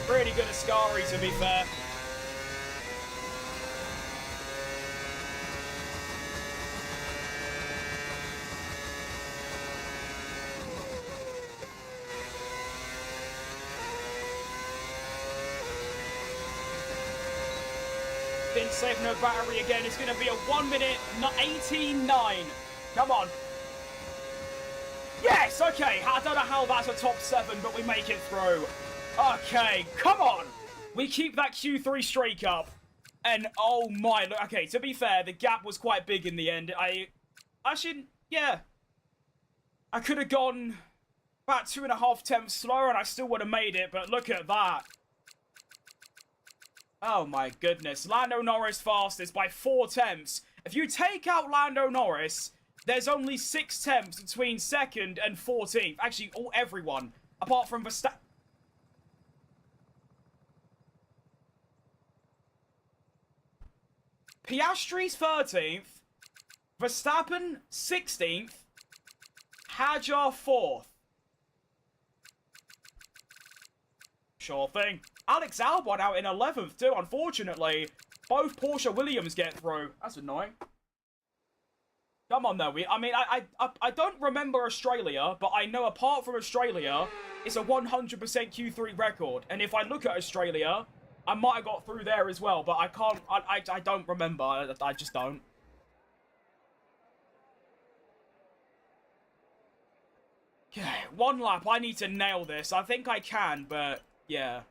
Pretty good Ascari, to be fair. Didn't save no battery again. It's going to be a 1 minute 18.9. Come on. Yes, okay. I don't know how that's a top 7, but we make it through. Okay, come on. We keep that Q3 streak up. And oh my, okay, to be fair, the gap was quite big in the end. Yeah. I could have gone about 2.5 temps slower and I still would have made it, but look at that. Oh my goodness. Lando Norris fastest by 4 temps. If you take out Lando Norris, there's only 6 temps between 2nd and 14th. Actually, everyone. Apart from Verstappen. Piastri's 13th. Verstappen 16th. Hadjar 4th. Sure thing. Alex Albon out in 11th too, unfortunately. Both Porsche Williams get through. That's annoying. Come on, though. I don't remember Australia, but I know apart from Australia, it's a 100% Q3 record. And if I look at Australia, I might have got through there as well, but I can't. I don't remember. I just don't. Okay, one lap. I need to nail this. I think I can, but yeah.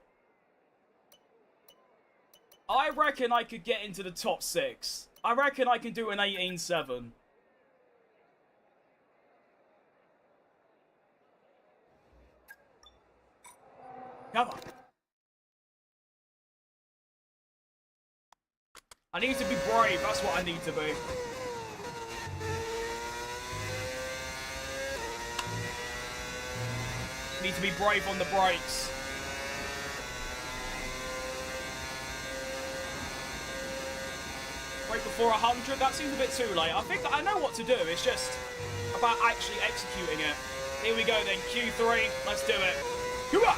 I reckon I could get into the top 6. I reckon I can do an 18.7. Come on. I need to be brave. That's what I need to be. Need to be brave on the brakes. Brake before 100? That seems a bit too late. I think I know what to do. It's just about actually executing it. Here we go then. Q3. Let's do it. Come on!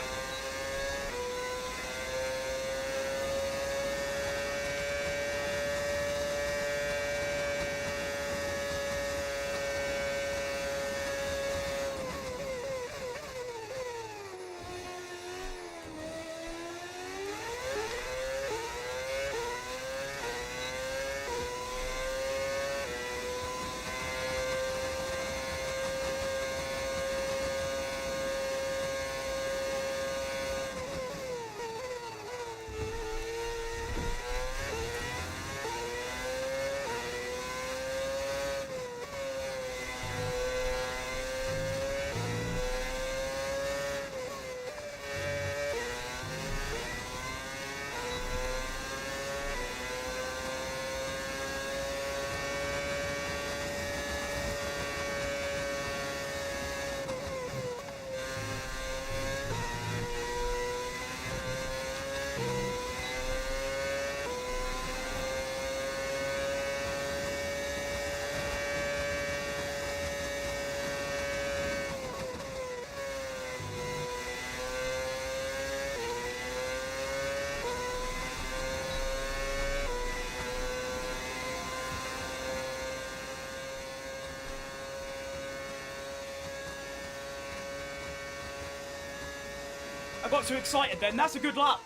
I got too excited then. That's a good lap.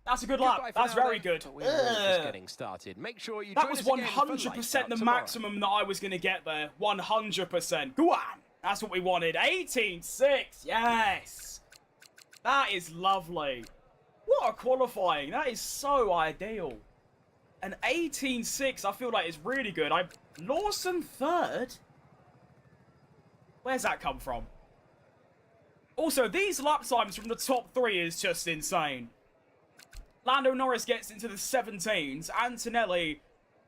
That's a good lap. That's very good. We're just getting started. Make sure you that was 100% the maximum that I was going to get there. 100%. Go on. That's what we wanted. 18.6. Yes. That is lovely. What a qualifying. That is so ideal. An 18.6 I feel like is really good. Lawson third? Where's that come from? Also, these lap times from the top 3 is just insane. Lando Norris gets into the 17s. Antonelli,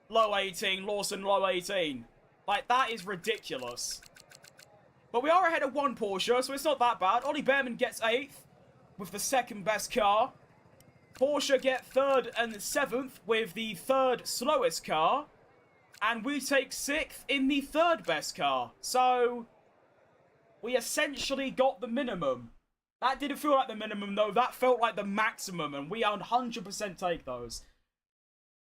low 18. Lawson, low 18. Like, that is ridiculous. But we are ahead of one Porsche, so it's not that bad. Ollie Behrman gets 8th with the 2nd best car. Porsche get 3rd and 7th with the 3rd slowest car. And we take 6th in the 3rd best car. So we essentially got the minimum. That didn't feel like the minimum, though. That felt like the maximum, and we 100% take those.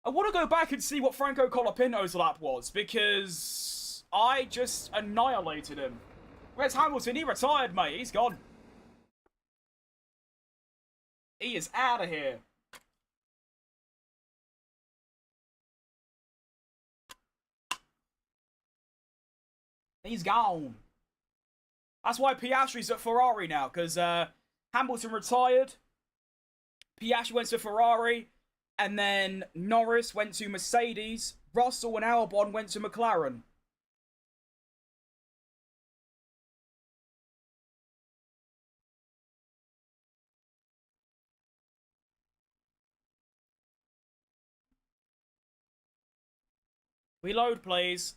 I want to go back and see what Franco Colapinto's lap was, because I just annihilated him. Where's Hamilton? He retired, mate. He's gone. He is out of here. He's gone. That's why Piastri's at Ferrari now, because Hamilton retired, Piastri went to Ferrari, and then Norris went to Mercedes, Russell and Albon went to McLaren. Reload, please.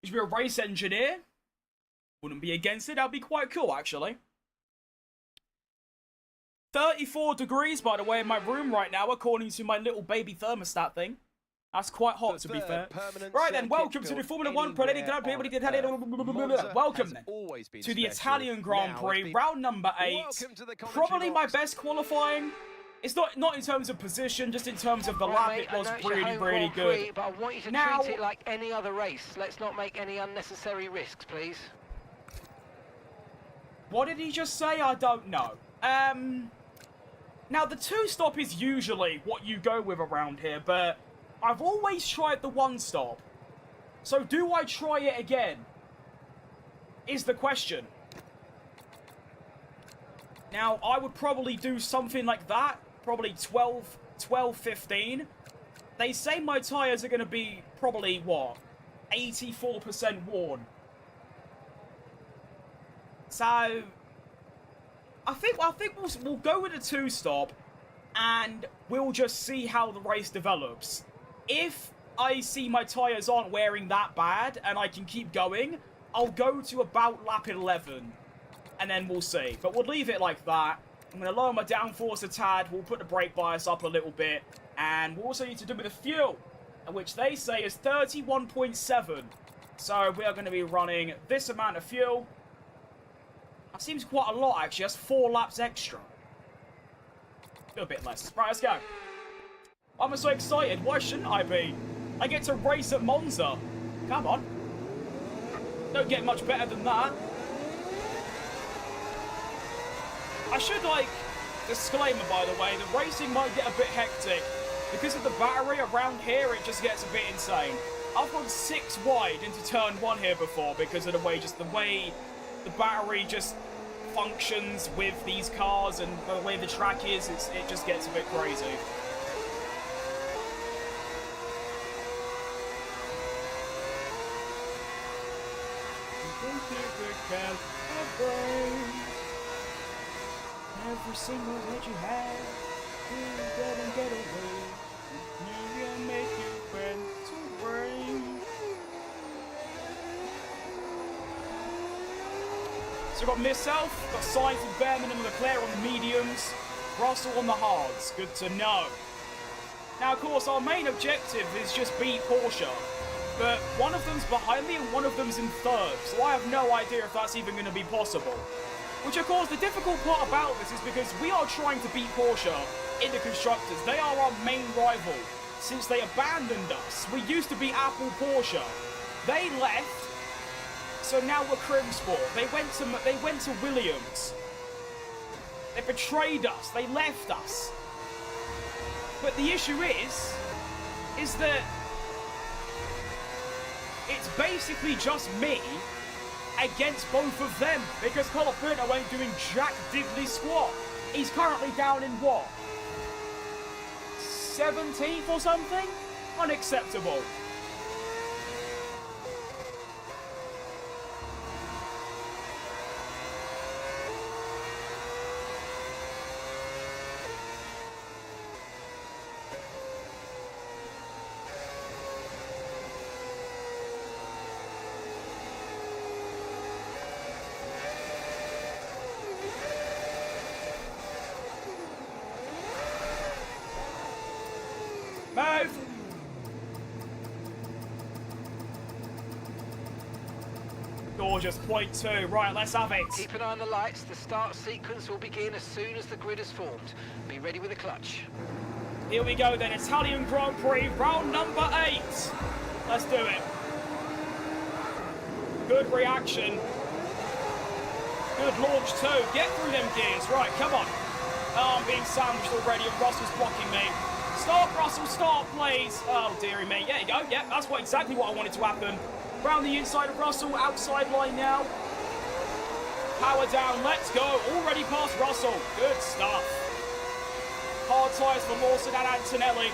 You should be a race engineer. Wouldn't be against it. That'd be quite cool, actually. 34 degrees, by the way, in my room right now, according to my little baby thermostat thing. That's quite hot, to be fair. Right then, welcome to the Formula 1 Welcome then to the Italian Grand Prix, round number 8. Probably my best qualifying. It's not in terms of position, just in terms of the lap. It was really good. But I want you to treat it like any other race. Let's not make any unnecessary risks, please. What did he just say? I don't know. Now, the 2-stop is usually what you go with around here, but I've always tried the 1-stop. So do I try it again? Is the question. Now, I would probably do something like that. Probably 12, 15. They say my tyres are going to be probably, what? 84% worn. So, I think we'll go with a 2-stop, and we'll just see how the race develops. If I see my tyres aren't wearing that bad, and I can keep going, I'll go to about lap 11, and then we'll see. But we'll leave it like that. I'm going to lower my downforce a tad, we'll put the brake bias up a little bit, and we'll also need to do with the fuel, which they say is 31.7. So we are going to be running this amount of fuel. That seems quite a lot, actually. That's 4 laps extra. A bit less. Right, let's go. I'm so excited. Why shouldn't I be? I get to race at Monza. Come on. Don't get much better than that. I should, disclaimer, by the way, the racing might get a bit hectic. Because of the battery around here, it just gets a bit insane. I've gone 6 wide into turn 1 here before because of the way the battery just functions with these cars and the way the track is, it just gets a bit crazy. Every single that you have, you get away. You can make you friend to bring. So we've got myself, got Sainz and Behrman and Leclerc on the mediums, Russell on the hards. Good to know. Now, of course, our main objective is just beat Porsche. But one of them's behind me and one of them's in 3rd, so I have no idea if that's even going to be possible. Which, of course, the difficult part about this is because we are trying to beat Porsche in the Constructors. They are our main rival since they abandoned us. We used to be Apple Porsche. They left, so now we're Crimsport. They went to Williams. They betrayed us. They left us. But the issue is that it's basically just me against both of them, because Colapinto ain't doing jack diddly squat. He's currently down in what? 17th or something? Unacceptable. Move! Gorgeous, point 2. Right, let's have it. Keep an eye on the lights. The start sequence will begin as soon as the grid is formed. Be ready with the clutch. Here we go then, Italian Grand Prix, round number 8. Let's do it. Good reaction. Good launch too. Get through them gears. Right, come on. Oh, I'm being sandwiched already and Russell's blocking me. Stop, Russell, stop, please. Oh, dearie me. There you go. Yep, that's exactly what I wanted to happen. Round the inside of Russell, outside line now. Power down, let's go. Already past Russell. Good stuff. Hard tyres for Lawson and Antonelli.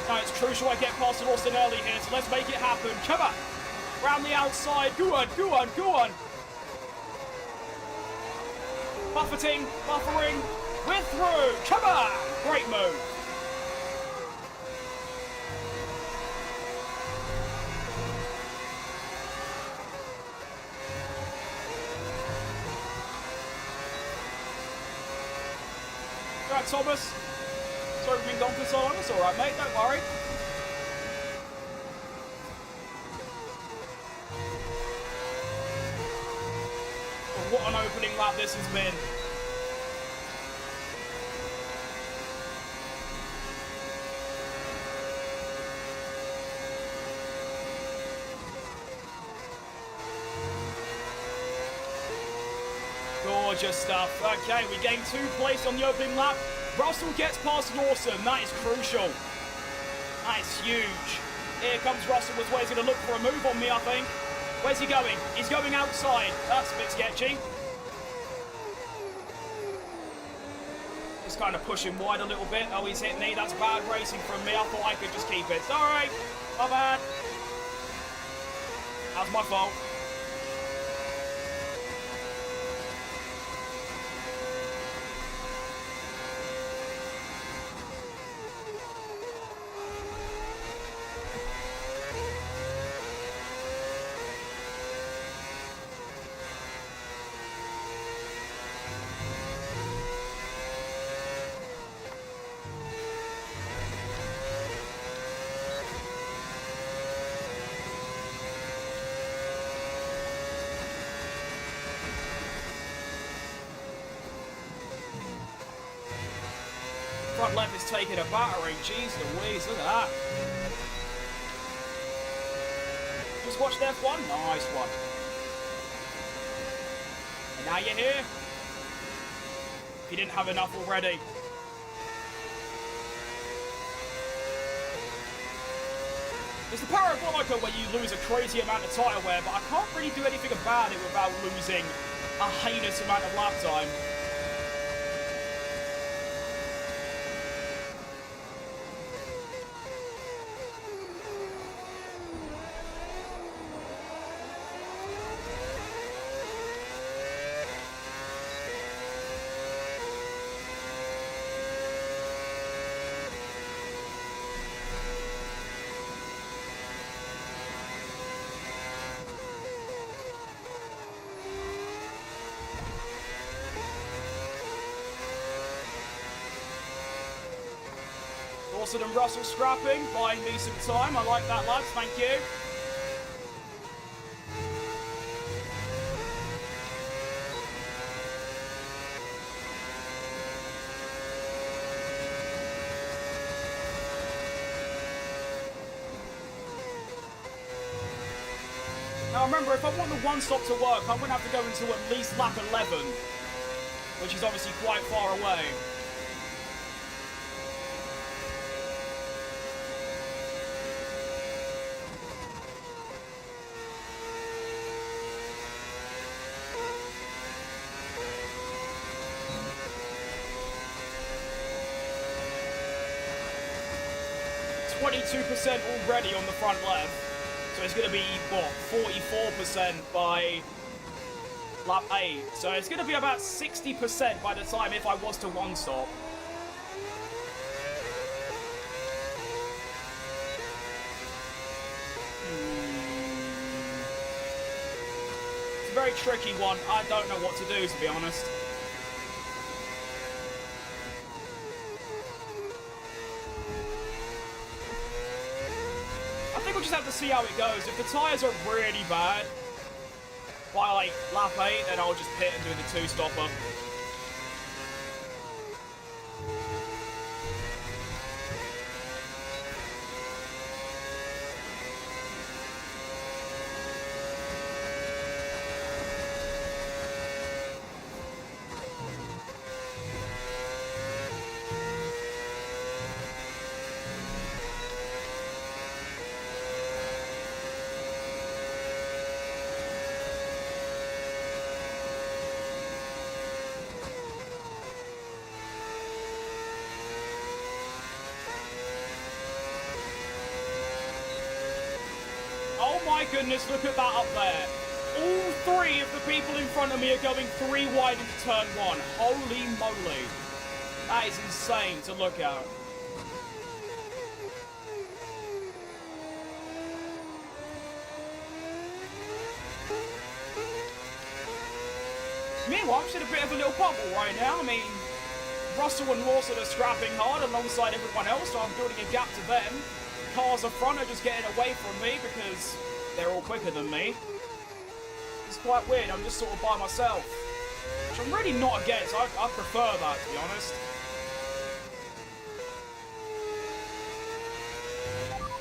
Now it's crucial I get past Lawson early here, so let's make it happen. Come on. Round the outside. Go on, go on, go on. Buffeting, buffering. We're through. Come on. Great move. Right, Thomas. Sorry for being gone for so long. It's alright, mate. Don't worry. what an opening lap this has been. Gorgeous stuff. Okay, we gained 2 places on the opening lap. Russell gets past Lawson. That is crucial. That is huge. Here comes Russell as well. He's going to look for a move on me, I think. Where's he going? He's going outside. That's a bit sketchy. Just kind of pushing wide a little bit. Oh, he's hit me. That's bad racing from me. I thought I could just keep it. Sorry. My bad. That's my fault. Front left is taking a battering. Jeez Louise, look at that. Just watch the F1. Nice one. And now you're here. If you didn't have enough already. It's the parabolica where you lose a crazy amount of tyre wear, but I can't really do anything about it without losing a heinous amount of lap time. Lawson and Russell scrapping, buying me some time. I like that, lads. Thank you. Now remember, if I want the one stop to work, I'm going to have to go until at least lap 11, which is obviously quite far away. %, already on the front left, so it's going to be what, 44% by lap 8, so it's going to be about 60% by the time if I was to one stop. It's a very tricky one. I don't know what to do, to be honest. We'll just have to see how it goes. If the tyres are really bad by like lap 8, then I'll just pit and do the 2-stopper. My goodness, look at that up there. All 3 of the people in front of me are going 3 wide into turn 1. Holy moly. That is insane to look at. Meanwhile, I'm just in a bit of a little bubble right now. I mean, Russell and Lawson are scrapping hard alongside everyone else, so I'm building a gap to them. Cars up front are just getting away from me because they're all quicker than me. It's quite weird, I'm just sort of by myself. Which I'm really not against. I prefer that, to be honest.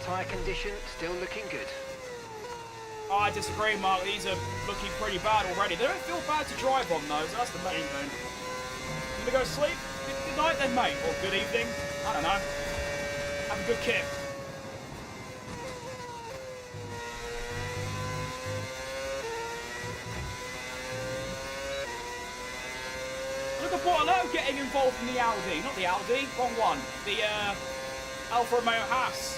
Tyre condition still looking good. Oh, I disagree, Mark. These are looking pretty bad already. They don't feel bad to drive on, though, so that's the main thing. You gonna go sleep? Good night then, mate. Or good evening. I don't know. Have a good kit. Look at Bortolo getting involved in the Audi. Not the Audi, wrong one. The Alfa Romeo Haas.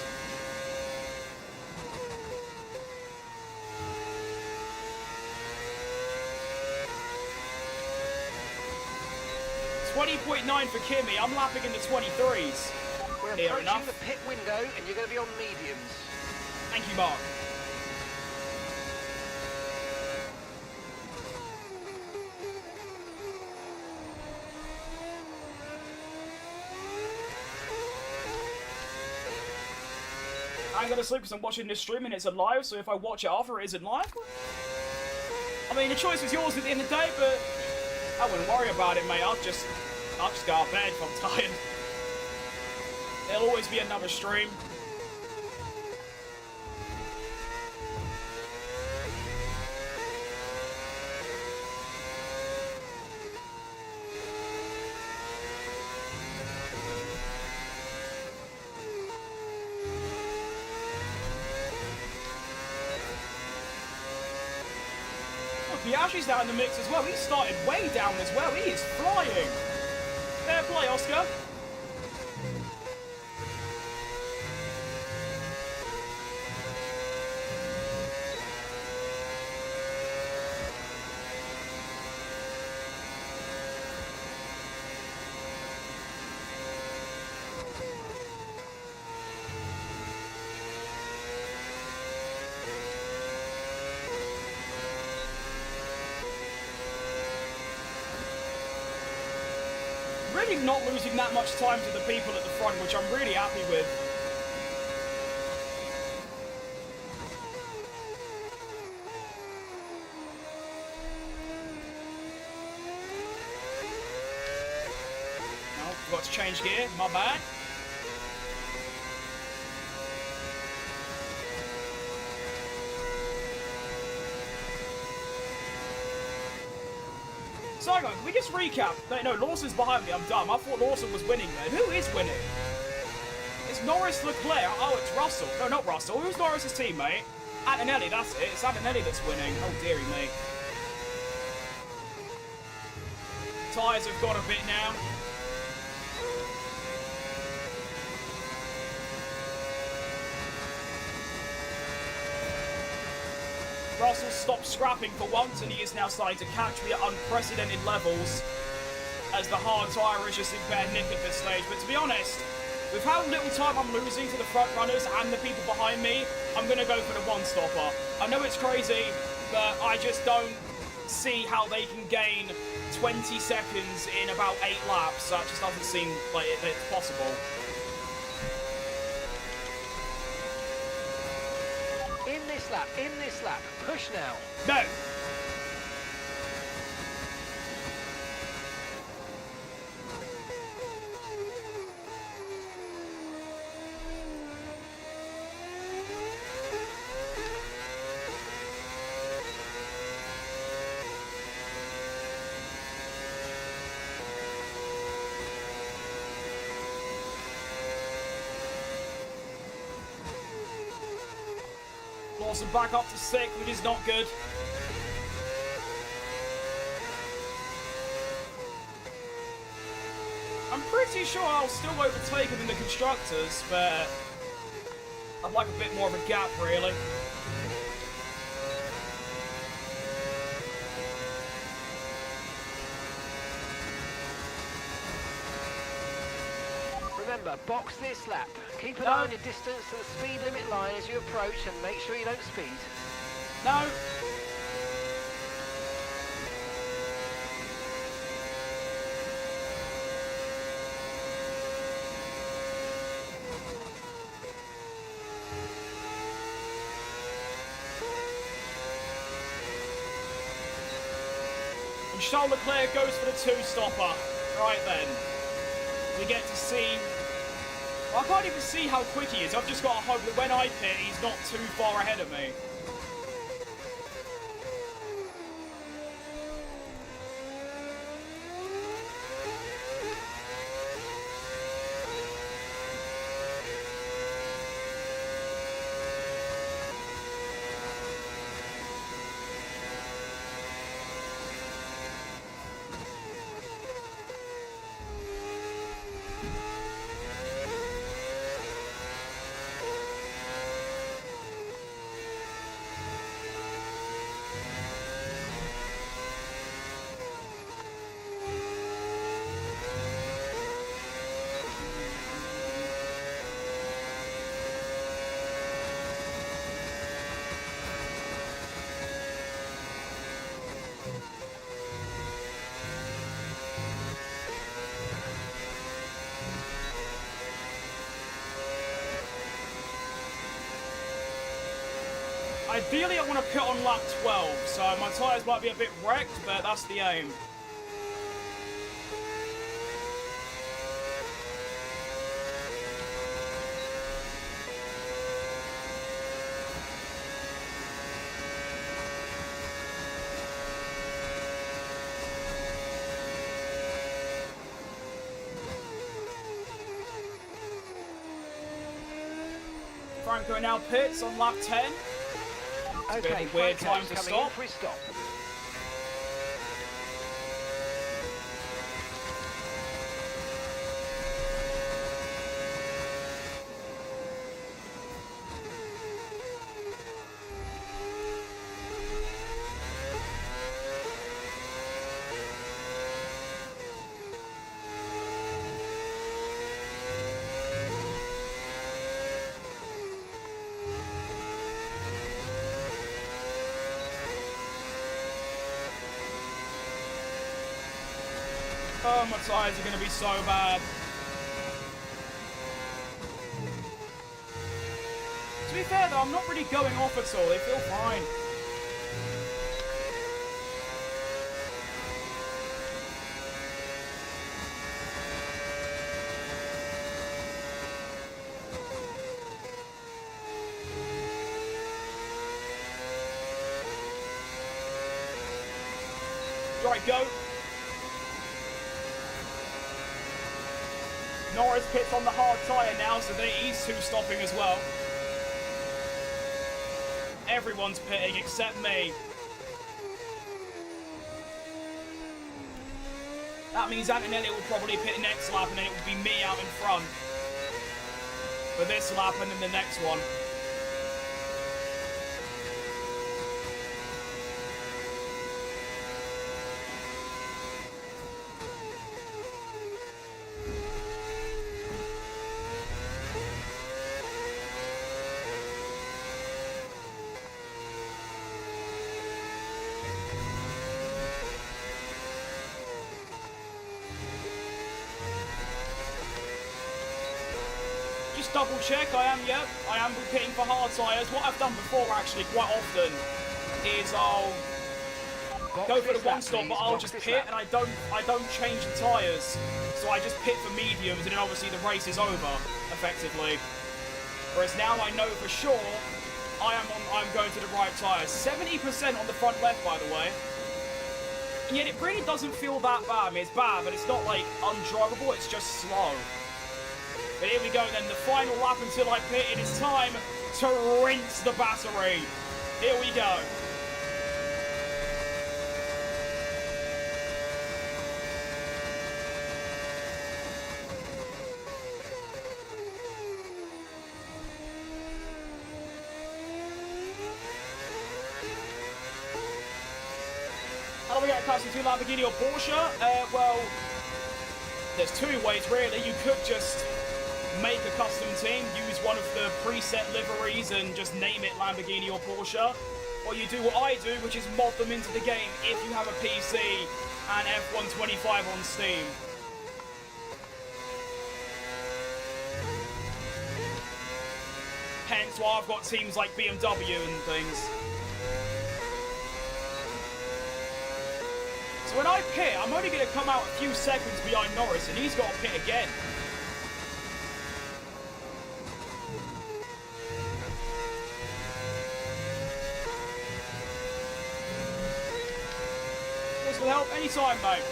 20.9 for Kimi. I'm lapping in the 23s. We're approaching the pit window, and you're going to be on mediums. Thank you, Mark. I'm going to sleep because I'm watching this stream and it's live, so if I watch it after it isn't live, I mean, the choice was yours at the end of the day, but I wouldn't worry about it, mate. I'll just go out of bed if I'm tired. There'll always be another stream. Piastri's down in the mix as well. He started way down as well. He is flying. Fair play, Oscar. Really not losing that much time to the people at the front, which I'm really happy with. No, forgot to change gear, my bad. So, hang on, can we just recap? No, Lawson's behind me, I'm dumb. I thought Lawson was winning then. Who is winning? It's Norris Leclerc. Oh, it's Russell. No, not Russell. Who's Norris's teammate? Antonelli, that's it. It's Antonelli that's winning. Oh, dearie me. Tyres have got a bit now. Russell stopped scrapping for once, and he is now starting to catch me at unprecedented levels as the hard tyre is just in bare nick at this stage. But to be honest, with how little time I'm losing to the front runners and the people behind me, I'm going to go for the one-stopper. I know it's crazy, but I just don't see how they can gain 20 seconds in about 8 laps. That just doesn't seem like it's possible. In this lap, push now. No! Lawson back up to 6th, which is not good. I'm pretty sure I'll still overtake him in the constructors, but I'd like a bit more of a gap, really. Remember, box this lap. Keep an eye on your distance to the speed limit line as you approach and make sure you don't speed. No. And Charles Leclerc goes for the two-stopper. Right then. We get to see... Well, I can't even see how quick he is. I've just got to hope that when I pit, he's not too far ahead of me. Ideally, I want to pit on lap 12, so my tyres might be a bit wrecked, but that's the aim. Franco now pits on lap 10. It's a bit of a weird time to stop. Oh, my tyres are going to be so bad. To be fair, though, I'm not really going off at all. They feel fine. Right, go. Norris pits on the hard tyre now, so he's two-stopping as well. Everyone's pitting except me. That means Antonelli will probably pit next lap, and then it will be me out in front for this lap and then the next one. Double check, I am pitting for hard tyres. What I've done before actually quite often is I'll go for the one stop, but I'll just pit and I don't change the tyres. So I just pit for mediums and then obviously the race is over, effectively. Whereas now I know for sure I'm going to the right tyres. 70% on the front left, by the way. And yet it really doesn't feel that bad. I mean, it's bad, but it's not like undrivable, it's just slow. But here we go then, the final lap until I pit. It is time to rinse the battery. Here we go. How do we get accustomed to Lamborghini or Porsche? Well, there's two ways really. You could just make a custom team, use one of the preset liveries and just name it Lamborghini or Porsche. Or you do what I do, which is mod them into the game if you have a PC and F125 on Steam. Hence why I've got teams like BMW and things. So when I pit, I'm only going to come out a few seconds behind Norris, and he's got to pit again. This will help anytime, mate.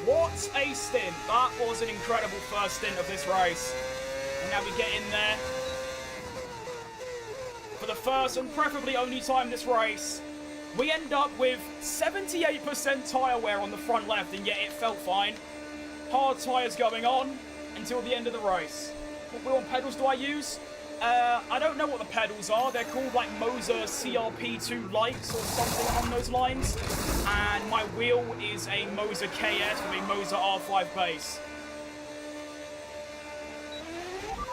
What a stint. That was an incredible first stint of this race. And now we get in there. For the first and preferably only time this race, we end up with 78% tyre wear on the front left, and yet it felt fine. Hard tyres going on until the end of the race. What wheel and pedals do I use? I don't know what the pedals are. They're called like Moza CRP2 lights or something along those lines. And my wheel is a Moza KS with a Moza R5 base.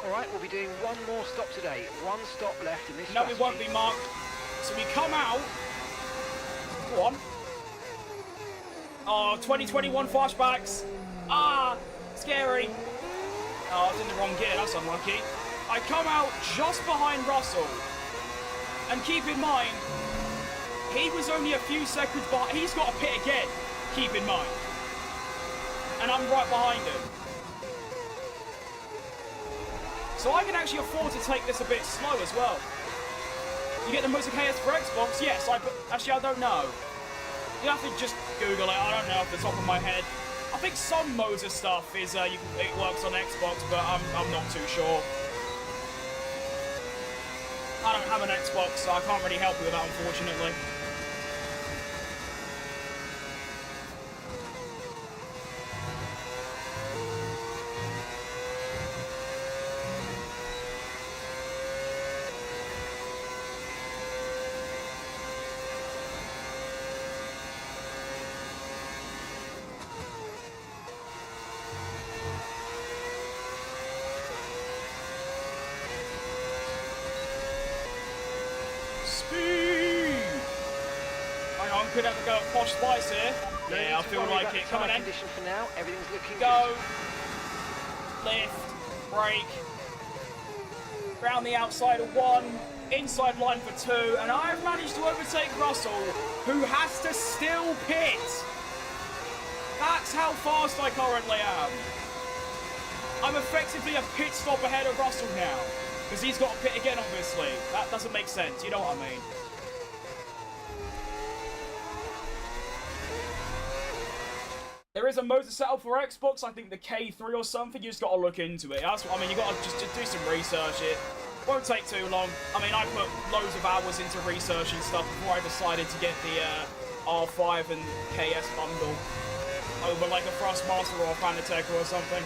Alright, we'll be doing one more stop today. One stop left in this No, strategy. it won't be, Mark. So we come out. Go on. Oh, 2021 flashbacks. Ah, scary. Oh, I was in the wrong gear. That's unlucky. I come out just behind Russell. And keep in mind, he was only a few seconds behind. He's got to pit again, keep in mind. And I'm right behind him. So I can actually afford to take this a bit slow as well. You get the Moza KS for Xbox? Yes, actually I don't know. You have to just Google it. I don't know off the top of my head. I think some Moza stuff is it works on Xbox, but I'm not too sure. I don't have an Xbox, so I can't really help you with that, unfortunately. Could have a go at Posh Spice here. Yeah, I feel like it. Coming in. For now, everything's looking go. Lift. Brake. Round the outside of one. Inside line for two. And I've managed to overtake Russell, who has to still pit. That's how fast I currently am. I'm effectively a pit stop ahead of Russell now. Because he's got to pit again, obviously. That doesn't make sense. You know what I mean? There is a Moza setup for Xbox, I think the K3 or something. You just got to look into it. That's what I mean. You got to just do some research. It won't take too long. I mean, I put loads of hours into researching stuff before I decided to get the R5 and KS bundle over like a Thrustmaster or a Fanatec or something.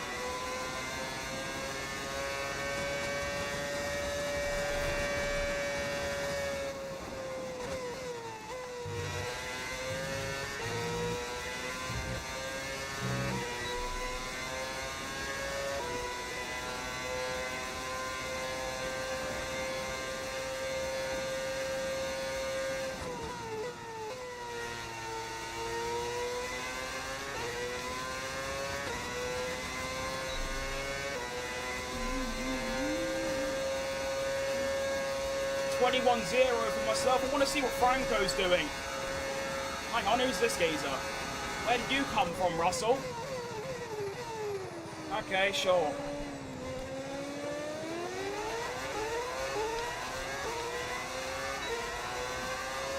$21-0 for myself. I want to see what Franco's doing. Hang on, who's this geezer? Where did you come from, Russell? Okay, sure.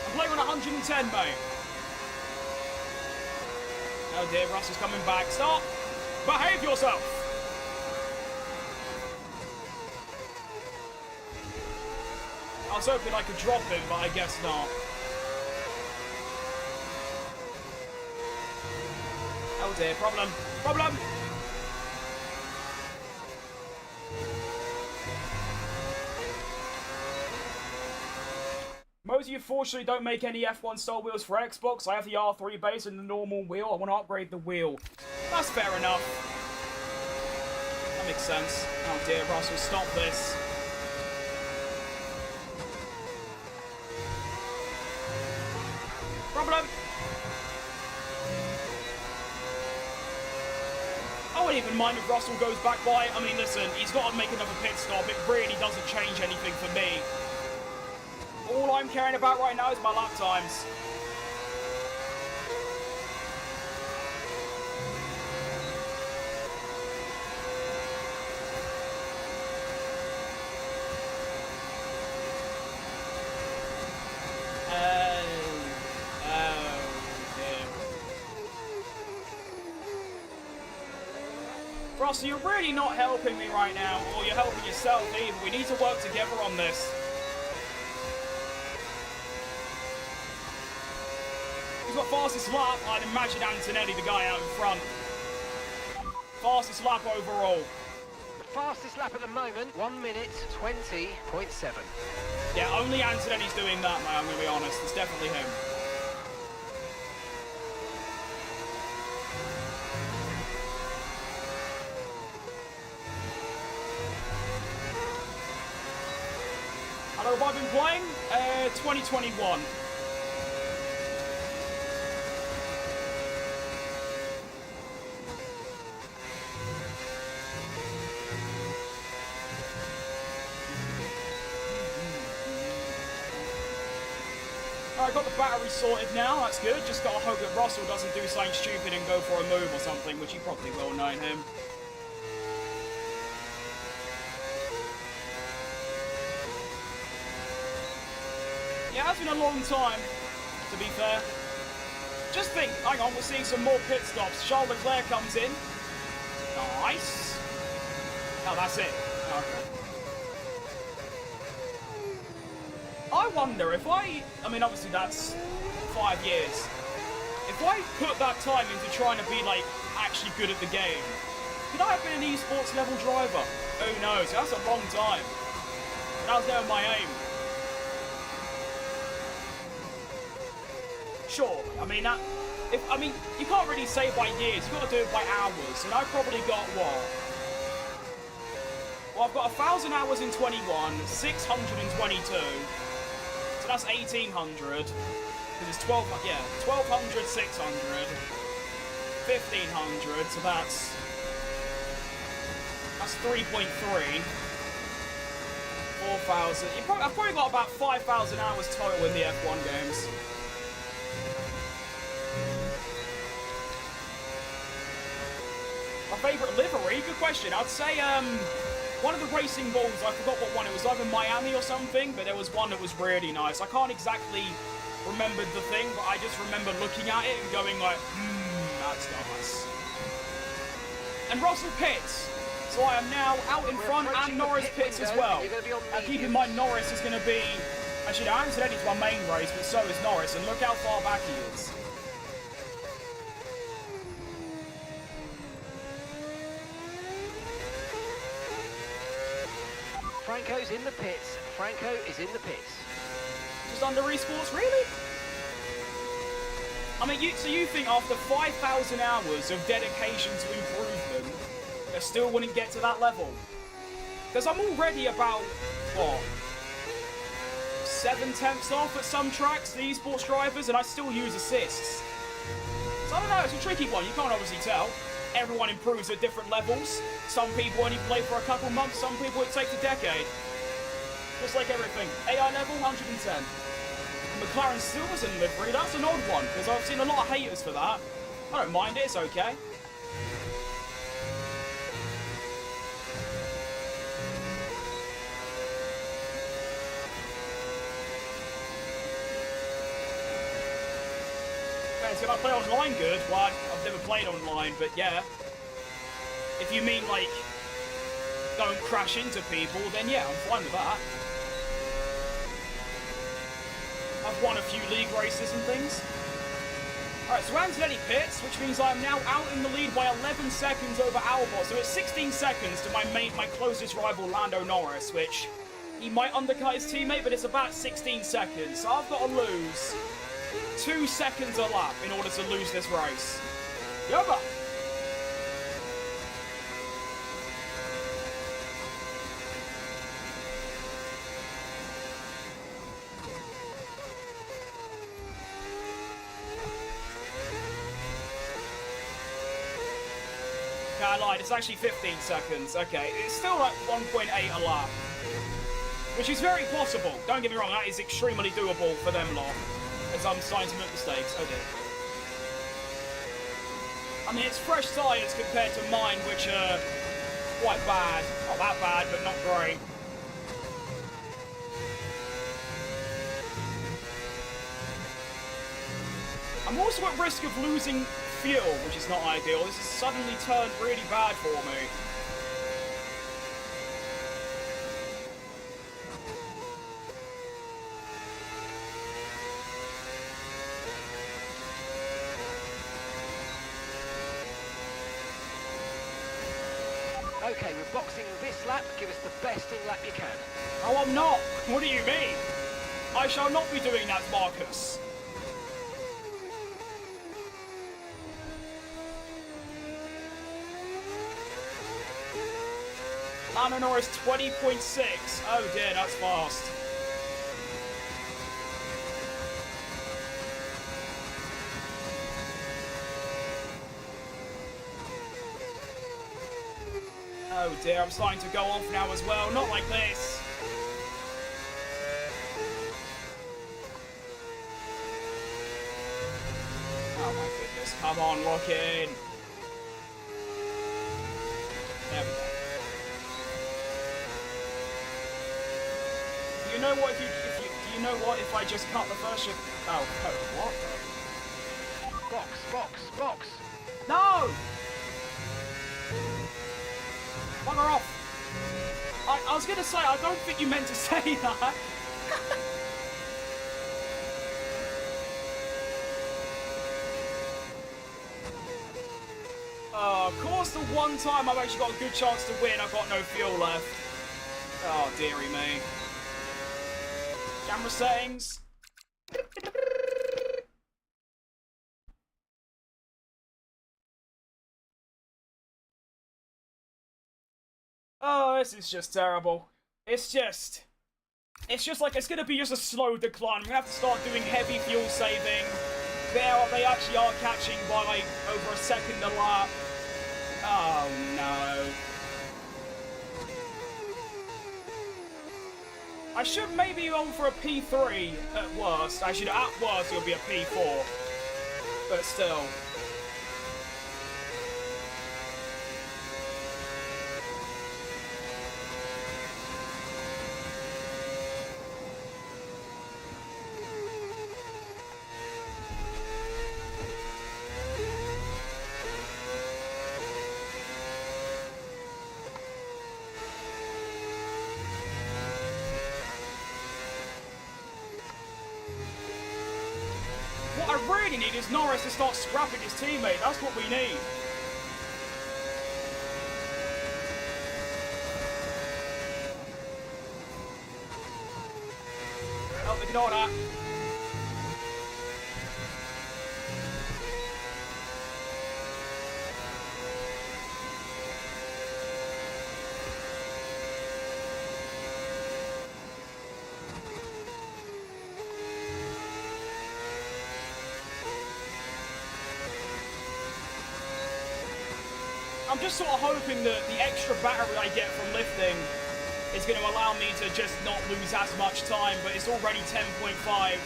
I'm playing on 110, mate. Oh dear, Russell's coming back. Stop! Behave yourself! I was hoping I could drop him, but I guess not. Oh dear, problem. Problem! Most of you fortunately don't make any F1 style wheels for Xbox. I have the R3 base and the normal wheel. I want to upgrade the wheel. That's fair enough. That makes sense. Oh dear, Russell, stop this. Problem. Oh, and even mind if Russell goes back by. I mean, listen, he's got to make another pit stop. It really doesn't change anything for me. All I'm caring about right now is my lap times. Russell, you're really not helping me right now, or you're helping yourself either. We need to work together on this. Who's got fastest lap? I'd imagine Antonelli, the guy out in front. Fastest lap overall. Fastest lap at the moment, 1 minute 20.7. Yeah, only Antonelli's doing that, man, I'm going to be honest. It's definitely him. How long have I been playing? 2021. Alright, got the battery sorted now, that's good. Just gotta hope that Russell doesn't do something stupid and go for a move or something, which he probably will, knowing him. Yeah, it's been a long time, to be fair. Just think, hang on, we're seeing some more pit stops. Charles Leclerc comes in. Nice. Oh, that's it. Okay. I wonder if I mean, obviously that's 5 years. If I put that time into trying to be, like, actually good at the game, could I have been an esports level driver? Who knows? That's a long time. That was never my aim. Sure, I mean, you can't really say by years, you've got to do it by hours, and I've probably got, what? Well, I've got 1,000 hours in 21, 622, so that's 1,800, because it's 12, yeah, 1,200, 600, 1,500, so that's 3.3, 4,000, I've probably got about 5,000 hours total in the F1 games. My favourite livery? Good question. I'd say one of the racing balls, I forgot what one, it was either Miami or something, but there was one that was really nice. I can't exactly remember the thing, but I just remember looking at it and going like, that's nice. And Russell pits. So I am now out in front, and Norris pits as well. And keep in mind, Norris is going to be, actually, I haven't said anything to my main race, but so is Norris, and look how far back he is. Franco's in the pits. Franco is in the pits. Just under esports, really? I mean, so you think after 5,000 hours of dedication to improvement, I still wouldn't get to that level? Because I'm already about, what, 7/10 off at some tracks, the esports drivers, and I still use assists. So I don't know, it's a tricky one, you can't obviously tell. Everyone improves at different levels. Some people only play for a couple months, some people it takes a decade. Just like everything. AI level, 110. McLaren Silver's in livery, that's an odd one, because I've seen a lot of haters for that. I don't mind it, it's okay. Can I play online good? Well, I've never played online, but yeah. If you mean, like, don't crash into people, then yeah, I'm fine with that. I've won a few league races and things. Alright, so Antonelli pits, which means I'm now out in the lead by 11 seconds over Albot. So it's 16 seconds to my closest rival, Lando Norris, which he might undercut his teammate, but it's about 16 seconds. So I've got to lose 2 seconds a lap in order to lose this race. Yoba! I lied. It's actually 15 seconds. Okay, it's still like 1.8 a lap. Which is very possible. Don't get me wrong, that is extremely doable for them lot. As I'm starting to make mistakes. Oh dear. I mean, it's fresh tyres compared to mine, which are quite bad. Not that bad, but not great. I'm also at risk of losing fuel, which is not ideal. This has suddenly turned really bad for me. Okay, we're boxing this lap. Give us the best in lap you can. Oh, I'm not. What do you mean? I shall not be doing that, Marcus. Lando Norris 20.6. Oh dear, that's fast. Oh dear, I'm starting to go off now as well. Not like this. Oh my goodness, come on, lock in. There we go. You know what? Do you know what? If I just cut the first oh, what? Box. No! Bugger off! I was gonna say, I don't think you meant to say that. Of course, the one time I've actually got a good chance to win, I've got no fuel left. Oh, dearie me. Camera settings. Oh, this is just terrible. It's just like it's gonna be just a slow decline. We're gonna have to start doing heavy fuel saving. They actually are catching by like over a second a lap. Oh no. I should maybe go for a P3 at worst. Actually, at worst it'll be a P4. But still. What I really need is Norris to start scrapping his teammate. That's what we need. Oh, ignore that. I'm just sort of hoping that the extra battery I get from lifting is going to allow me to just not lose as much time, but it's already 10.5.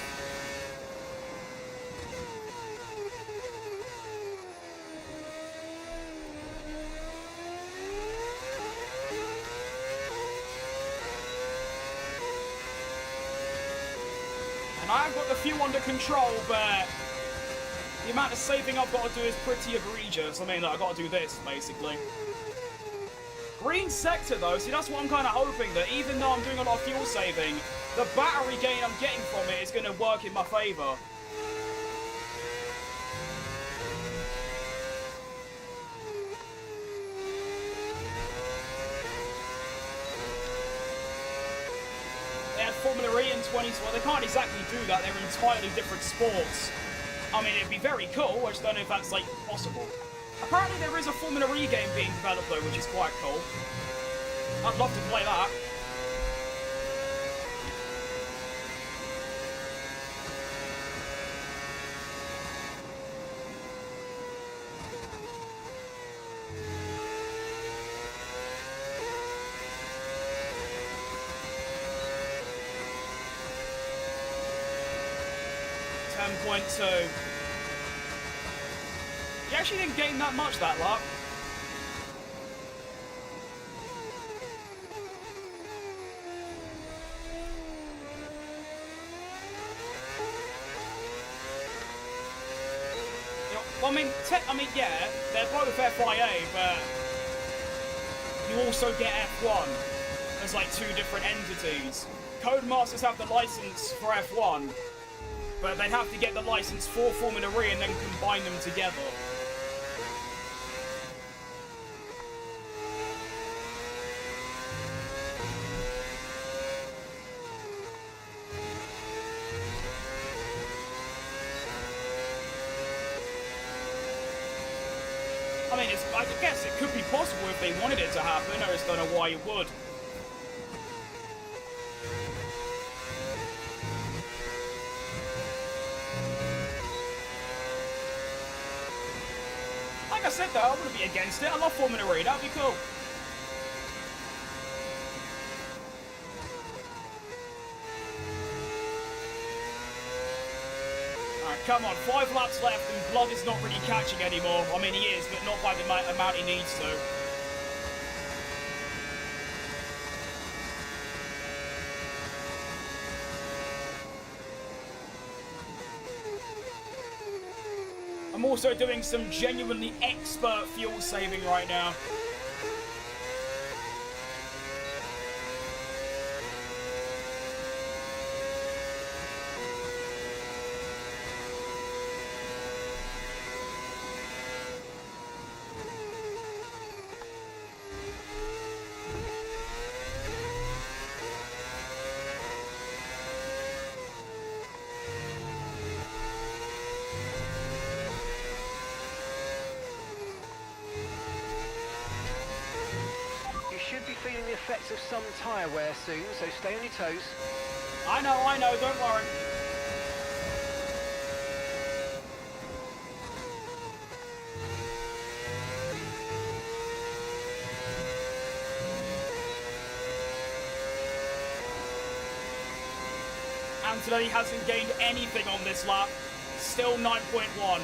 And I've got the fuel under control, but the amount of saving I've got to do is pretty egregious. I mean, I've got to do this, basically. Green sector, though, see, that's what I'm kind of hoping, that even though I'm doing a lot of fuel saving, the battery gain I'm getting from it is going to work in my favour. They had Formula E in 20, well, they can't exactly do that, they're entirely different sports. I mean, it'd be very cool, I just don't know if that's, like, possible. Apparently there is a Formula E game being developed, though, which is quite cool. I'd love to play that. 10.2. He actually didn't gain that much that lap. Well, I mean, yeah, they're both FIA, but you also get F1 as like two different entities. Codemasters have the license for F1, but they have to get the license for Formula E and then combine them together. I mean, I guess it could be possible if they wanted it to happen. I just don't know why it would. Like I said, though, I wouldn't be against it. I love Formula E. That'd be cool. Come on, 5 laps left and Blood is not really catching anymore. I mean, he is, but not by the amount he needs to. I'm also doing some genuinely expert fuel saving right now. Should be feeling the effects of some tyre wear soon, so stay on your toes. I know, don't worry. Anthony hasn't gained anything on this lap. Still 9.1.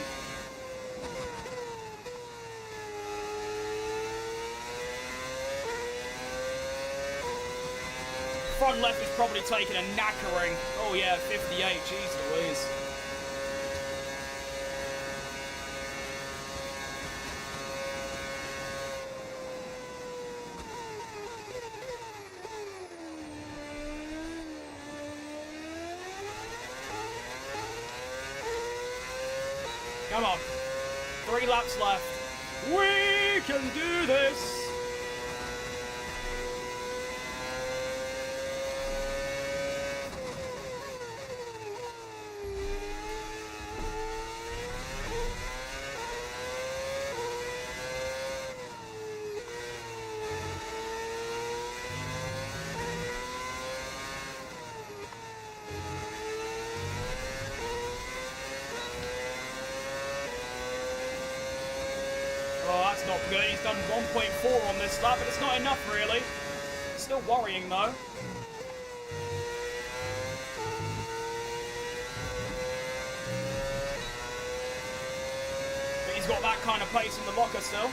Front left is probably taking a knackering. Oh yeah, 58, jeez Louise. Come on. 3 laps left. We can do this! Oh, that's not good. He's done 1.4 on this lap, but it's not enough, really. Still worrying, though. But he's got that kind of pace in the locker still.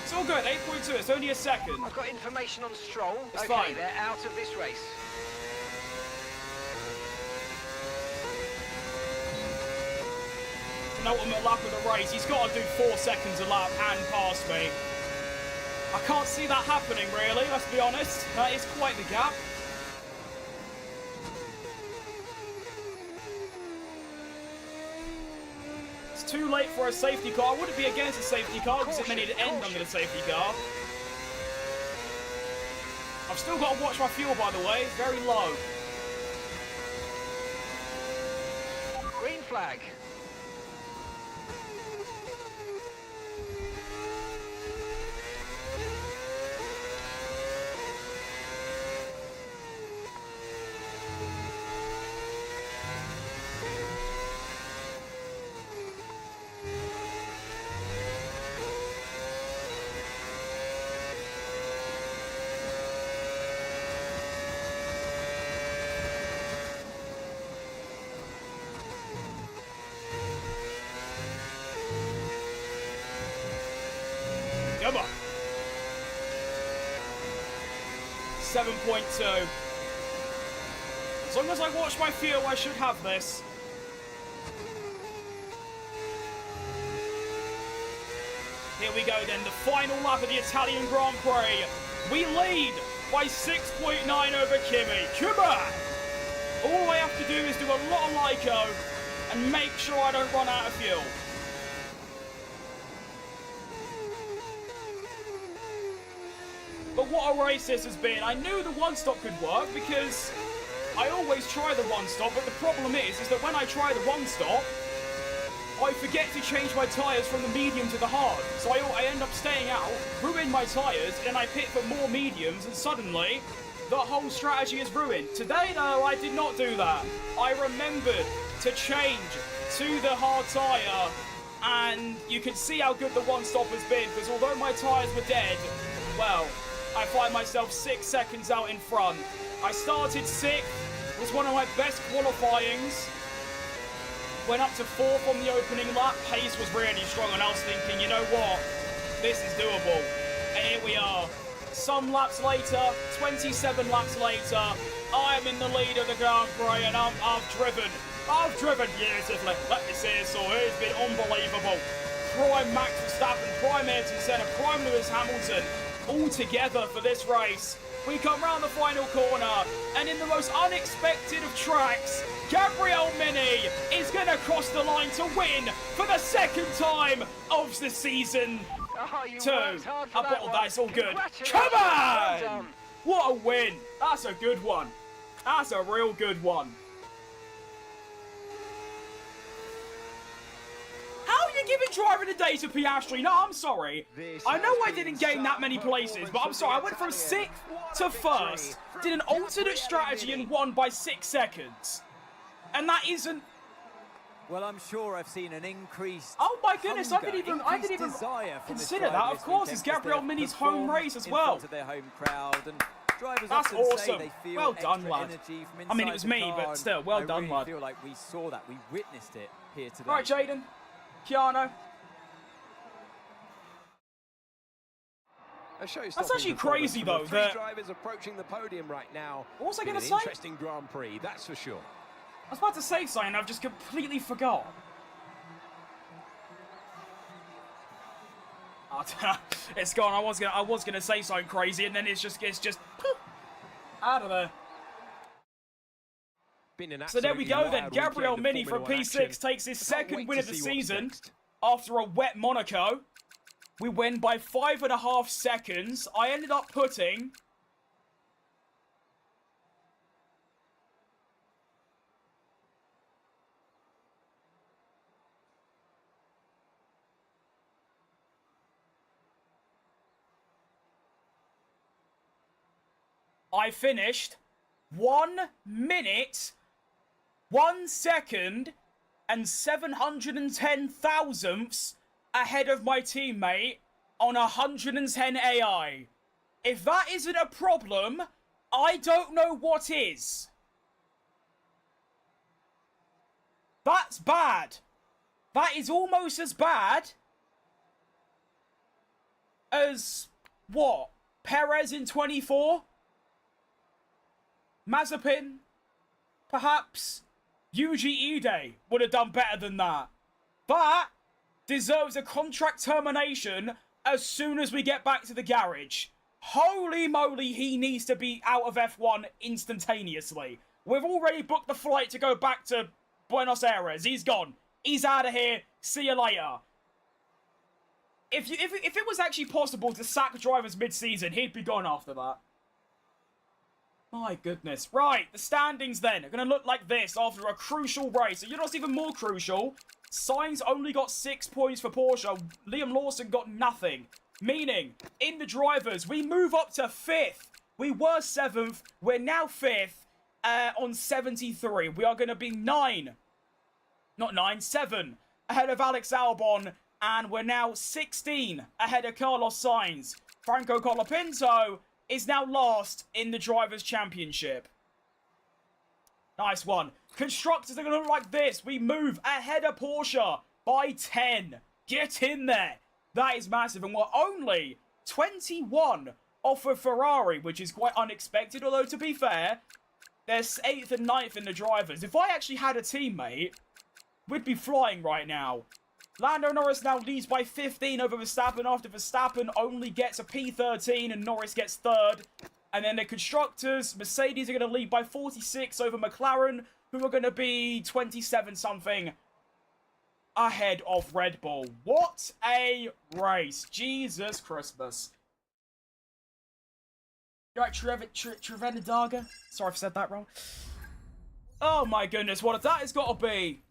It's all good. 8.2. It's only a second. I've got information on Stroll. It's okay, fine. They're out of this race. Penultimate lap of the race. He's got to do 4 seconds a lap and pass me. I can't see that happening, really. Let's be honest. That is quite the gap. It's too late for a safety car. I wouldn't be against a safety car because it may need to end under the safety car. I've still got to watch my fuel, by the way. It's very low. Green flag. Come on. 7.2. As long as I watch my fuel, I should have this. Here we go then, the final lap of the Italian Grand Prix. We lead by 6.9 over Kimi. Come on! All I have to do is do a lot of Lyco and make sure I don't run out of fuel. But what a race this has been. I knew the one-stop could work because I always try the one-stop, but the problem is that when I try the one-stop, I forget to change my tyres from the medium to the hard. So I end up staying out, ruin my tyres, and I pit for more mediums, and suddenly the whole strategy is ruined. Today, though, I did not do that. I remembered to change to the hard tyre, and you can see how good the one-stop has been, because although my tyres were dead, well, I find myself 6 seconds out in front. I started 6th, was one of my best qualifyings. Went up to 4th on the opening lap. Pace was really strong, and I was thinking, you know what? This is doable. And here we are. Some laps later, 27 laps later, I am in the lead of the Grand Prix, and I've driven beautifully. Let me say so. It's been unbelievable. Prime Max Verstappen, Prime Ayrton Senna, Prime Lewis Hamilton, all together for this race. We come round the final corner, and in the most unexpected of tracks, Gabriel Mini is going to cross the line to win for the second time of the season. Oh, you 2. worked hard for I that bottled one. that, it's all good. Congratulations. Come Well on! done. What a win. That's a good one. That's a real good one. How are you giving driver of the day to Piastri? No, I'm sorry. I know I didn't gain that many places, but I'm sorry. I went from 6th to 1st, did an alternate strategy and won by 6 seconds. And that isn't... Well, I'm sure I've seen an increased. Oh my goodness, I didn't even desire from consider that. Of course, it's Gabriel Mini's home race as well. Their home crowd, and drivers That's often awesome. Say they feel Well done, extra lad. energy from I mean, it inside was the me, car, but and still, well I done, really lad. feel like we saw that, we witnessed it here today. All right, Jaden, Keanu. That's actually crazy, though. Three drivers approaching the podium right now. What was I going to say? Interesting Grand Prix, that's for sure. I was about to say something, I've just completely forgot. It's gone. I was gonna say something crazy, and then it's just poof, out of there. So there we go then. Gabriel Mini from P6 takes his second win of the season after a wet Monaco. We win by 5.5 seconds. I ended up putting... I finished 1 minute, 1 second, and 710 thousandths ahead of my teammate on 110 AI. If that isn't a problem, I don't know what is. That's bad. That is almost as bad as, what, Perez in 24? Mazepin? Perhaps Yuji Ide would have done better than that. That deserves a contract termination as soon as we get back to the garage. Holy moly, he needs to be out of F1 instantaneously. We've already booked the flight to go back to Buenos Aires. He's gone. He's out of here. See you later. If it was actually possible to sack drivers mid-season, he'd be gone after that. My goodness. Right, the standings then are going to look like this after a crucial race. You know what's even more crucial? Sainz only got 6 points for Porsche. Liam Lawson got nothing. Meaning, in the drivers, we move up to 5th. We were 7th. We're now 5th on 73. We are going to be 7 ahead of Alex Albon. And we're now 16 ahead of Carlos Sainz. Franco Colapinto is now last in the Drivers' Championship. Nice one. Constructors are going to look like this. We move ahead of Porsche by 10. Get in there. That is massive, and we're only 21 off of Ferrari, which is quite unexpected, although to be fair, they're 8th and 9th in the drivers. If I actually had a teammate, we'd be flying right now. Lando Norris now leads by 15 over Verstappen after Verstappen only gets a P13 and Norris gets 3rd. And then the constructors, Mercedes are going to lead by 46 over McLaren, who are going to be 27-something ahead of Red Bull. What a race. Jesus Christmas. You're right, Trevenadaga? Sorry if I said that wrong. Oh my goodness, what that has got to be.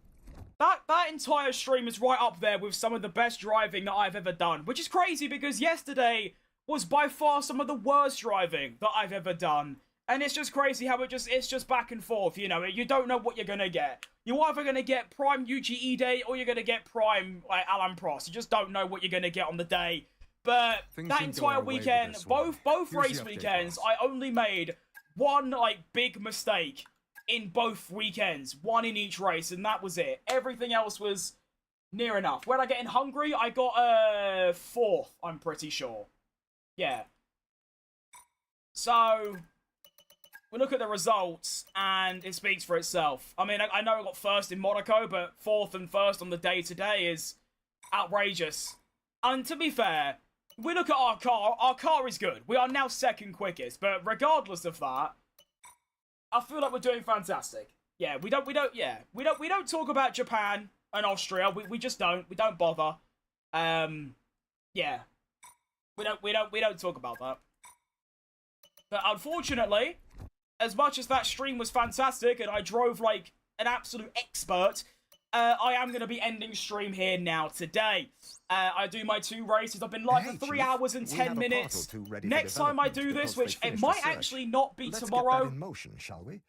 That entire stream is right up there with some of the best driving that I've ever done. Which is crazy because yesterday was by far some of the worst driving that I've ever done. And it's just crazy how it's just back and forth, you know. You don't know what you're going to get. You're either going to get prime UGE day or you're going to get prime like Alan Prost. You just don't know what you're going to get on the day. But that entire weekend, both race weekends, I only made one like big mistake in both weekends. One in each race, and that was it. Everything else was near enough. Where did I get in Hungary? I got 4th, I'm pretty sure. Yeah. So we look at the results, and it speaks for itself. I mean, I know I got 1st in Monaco, but 4th and 1st on the day today is outrageous. And to be fair, we look at our car is good. We are now 2nd quickest, but regardless of that, I feel like we're doing fantastic. Yeah, we don't talk about Japan and Austria. We just don't. We don't bother. Yeah. We don't talk about that. But unfortunately, as much as that stream was fantastic and I drove like an absolute expert, I am going to be ending stream here now today. I do my 2 races. I've been live for 3 hours and 10 minutes. Next time I do this, which it might actually not be tomorrow. Get that in motion, shall we?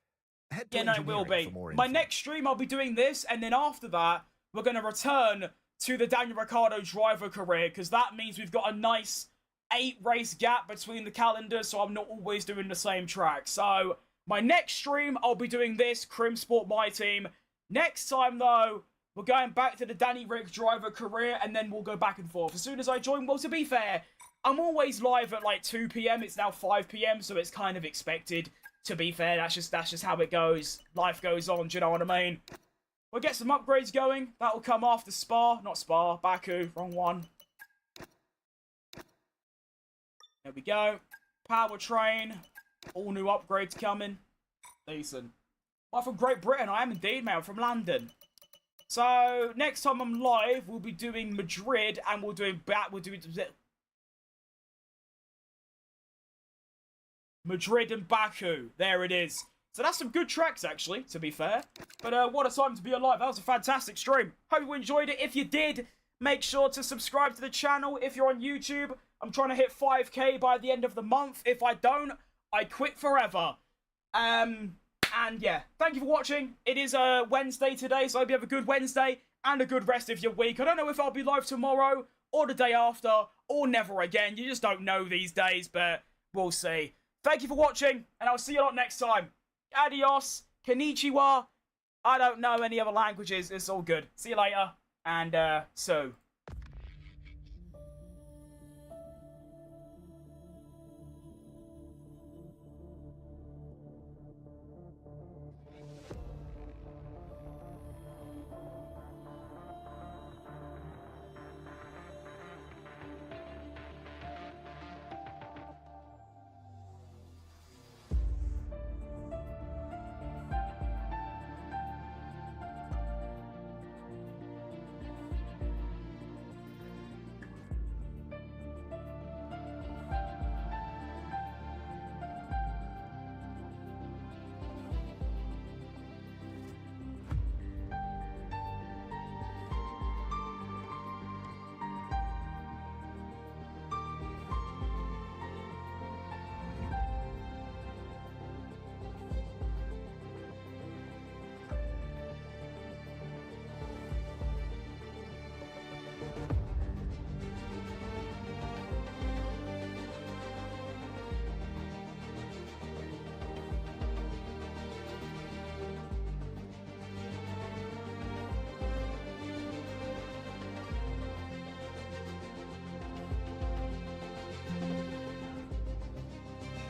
Yeah, no, it will be. My next stream, I'll be doing this, and then after that, we're going to return to the Daniel Ricciardo driver career, because that means we've got a nice 8-race gap between the calendars, so I'm not always doing the same track. So, my next stream, I'll be doing this, Crim Sport My Team. Next time, though, we're going back to the Danny Rick driver career, and then we'll go back and forth. As soon as I join, well, to be fair, I'm always live at, like, 2 p.m. It's now 5 p.m., so it's kind of expected. To be fair, that's just how it goes. Life goes on, do you know what I mean? We'll get some upgrades going. That'll come after Spa. Not Spa, Baku. Wrong one. There we go. Powertrain. All new upgrades coming. Decent. I'm from Great Britain. I am indeed, mate. I'm from London. So, next time I'm live, we'll be doing Madrid, and we'll do Madrid and Baku. There it is. So that's some good tracks, actually, to be fair. But what a time to be alive. That was a fantastic stream. Hope you enjoyed it. If you did, make sure to subscribe to the channel. If you're on YouTube, I'm trying to hit 5k by the end of the month. If I don't, I quit forever. And yeah, thank you for watching. It is Wednesday today, so I hope you have a good Wednesday and a good rest of your week. I don't know if I'll be live tomorrow or the day after or never again. You just don't know these days, but we'll see. Thank you for watching, and I'll see you lot next time. Adios, konnichiwa. I don't know any other languages. It's all good. See you later, and so.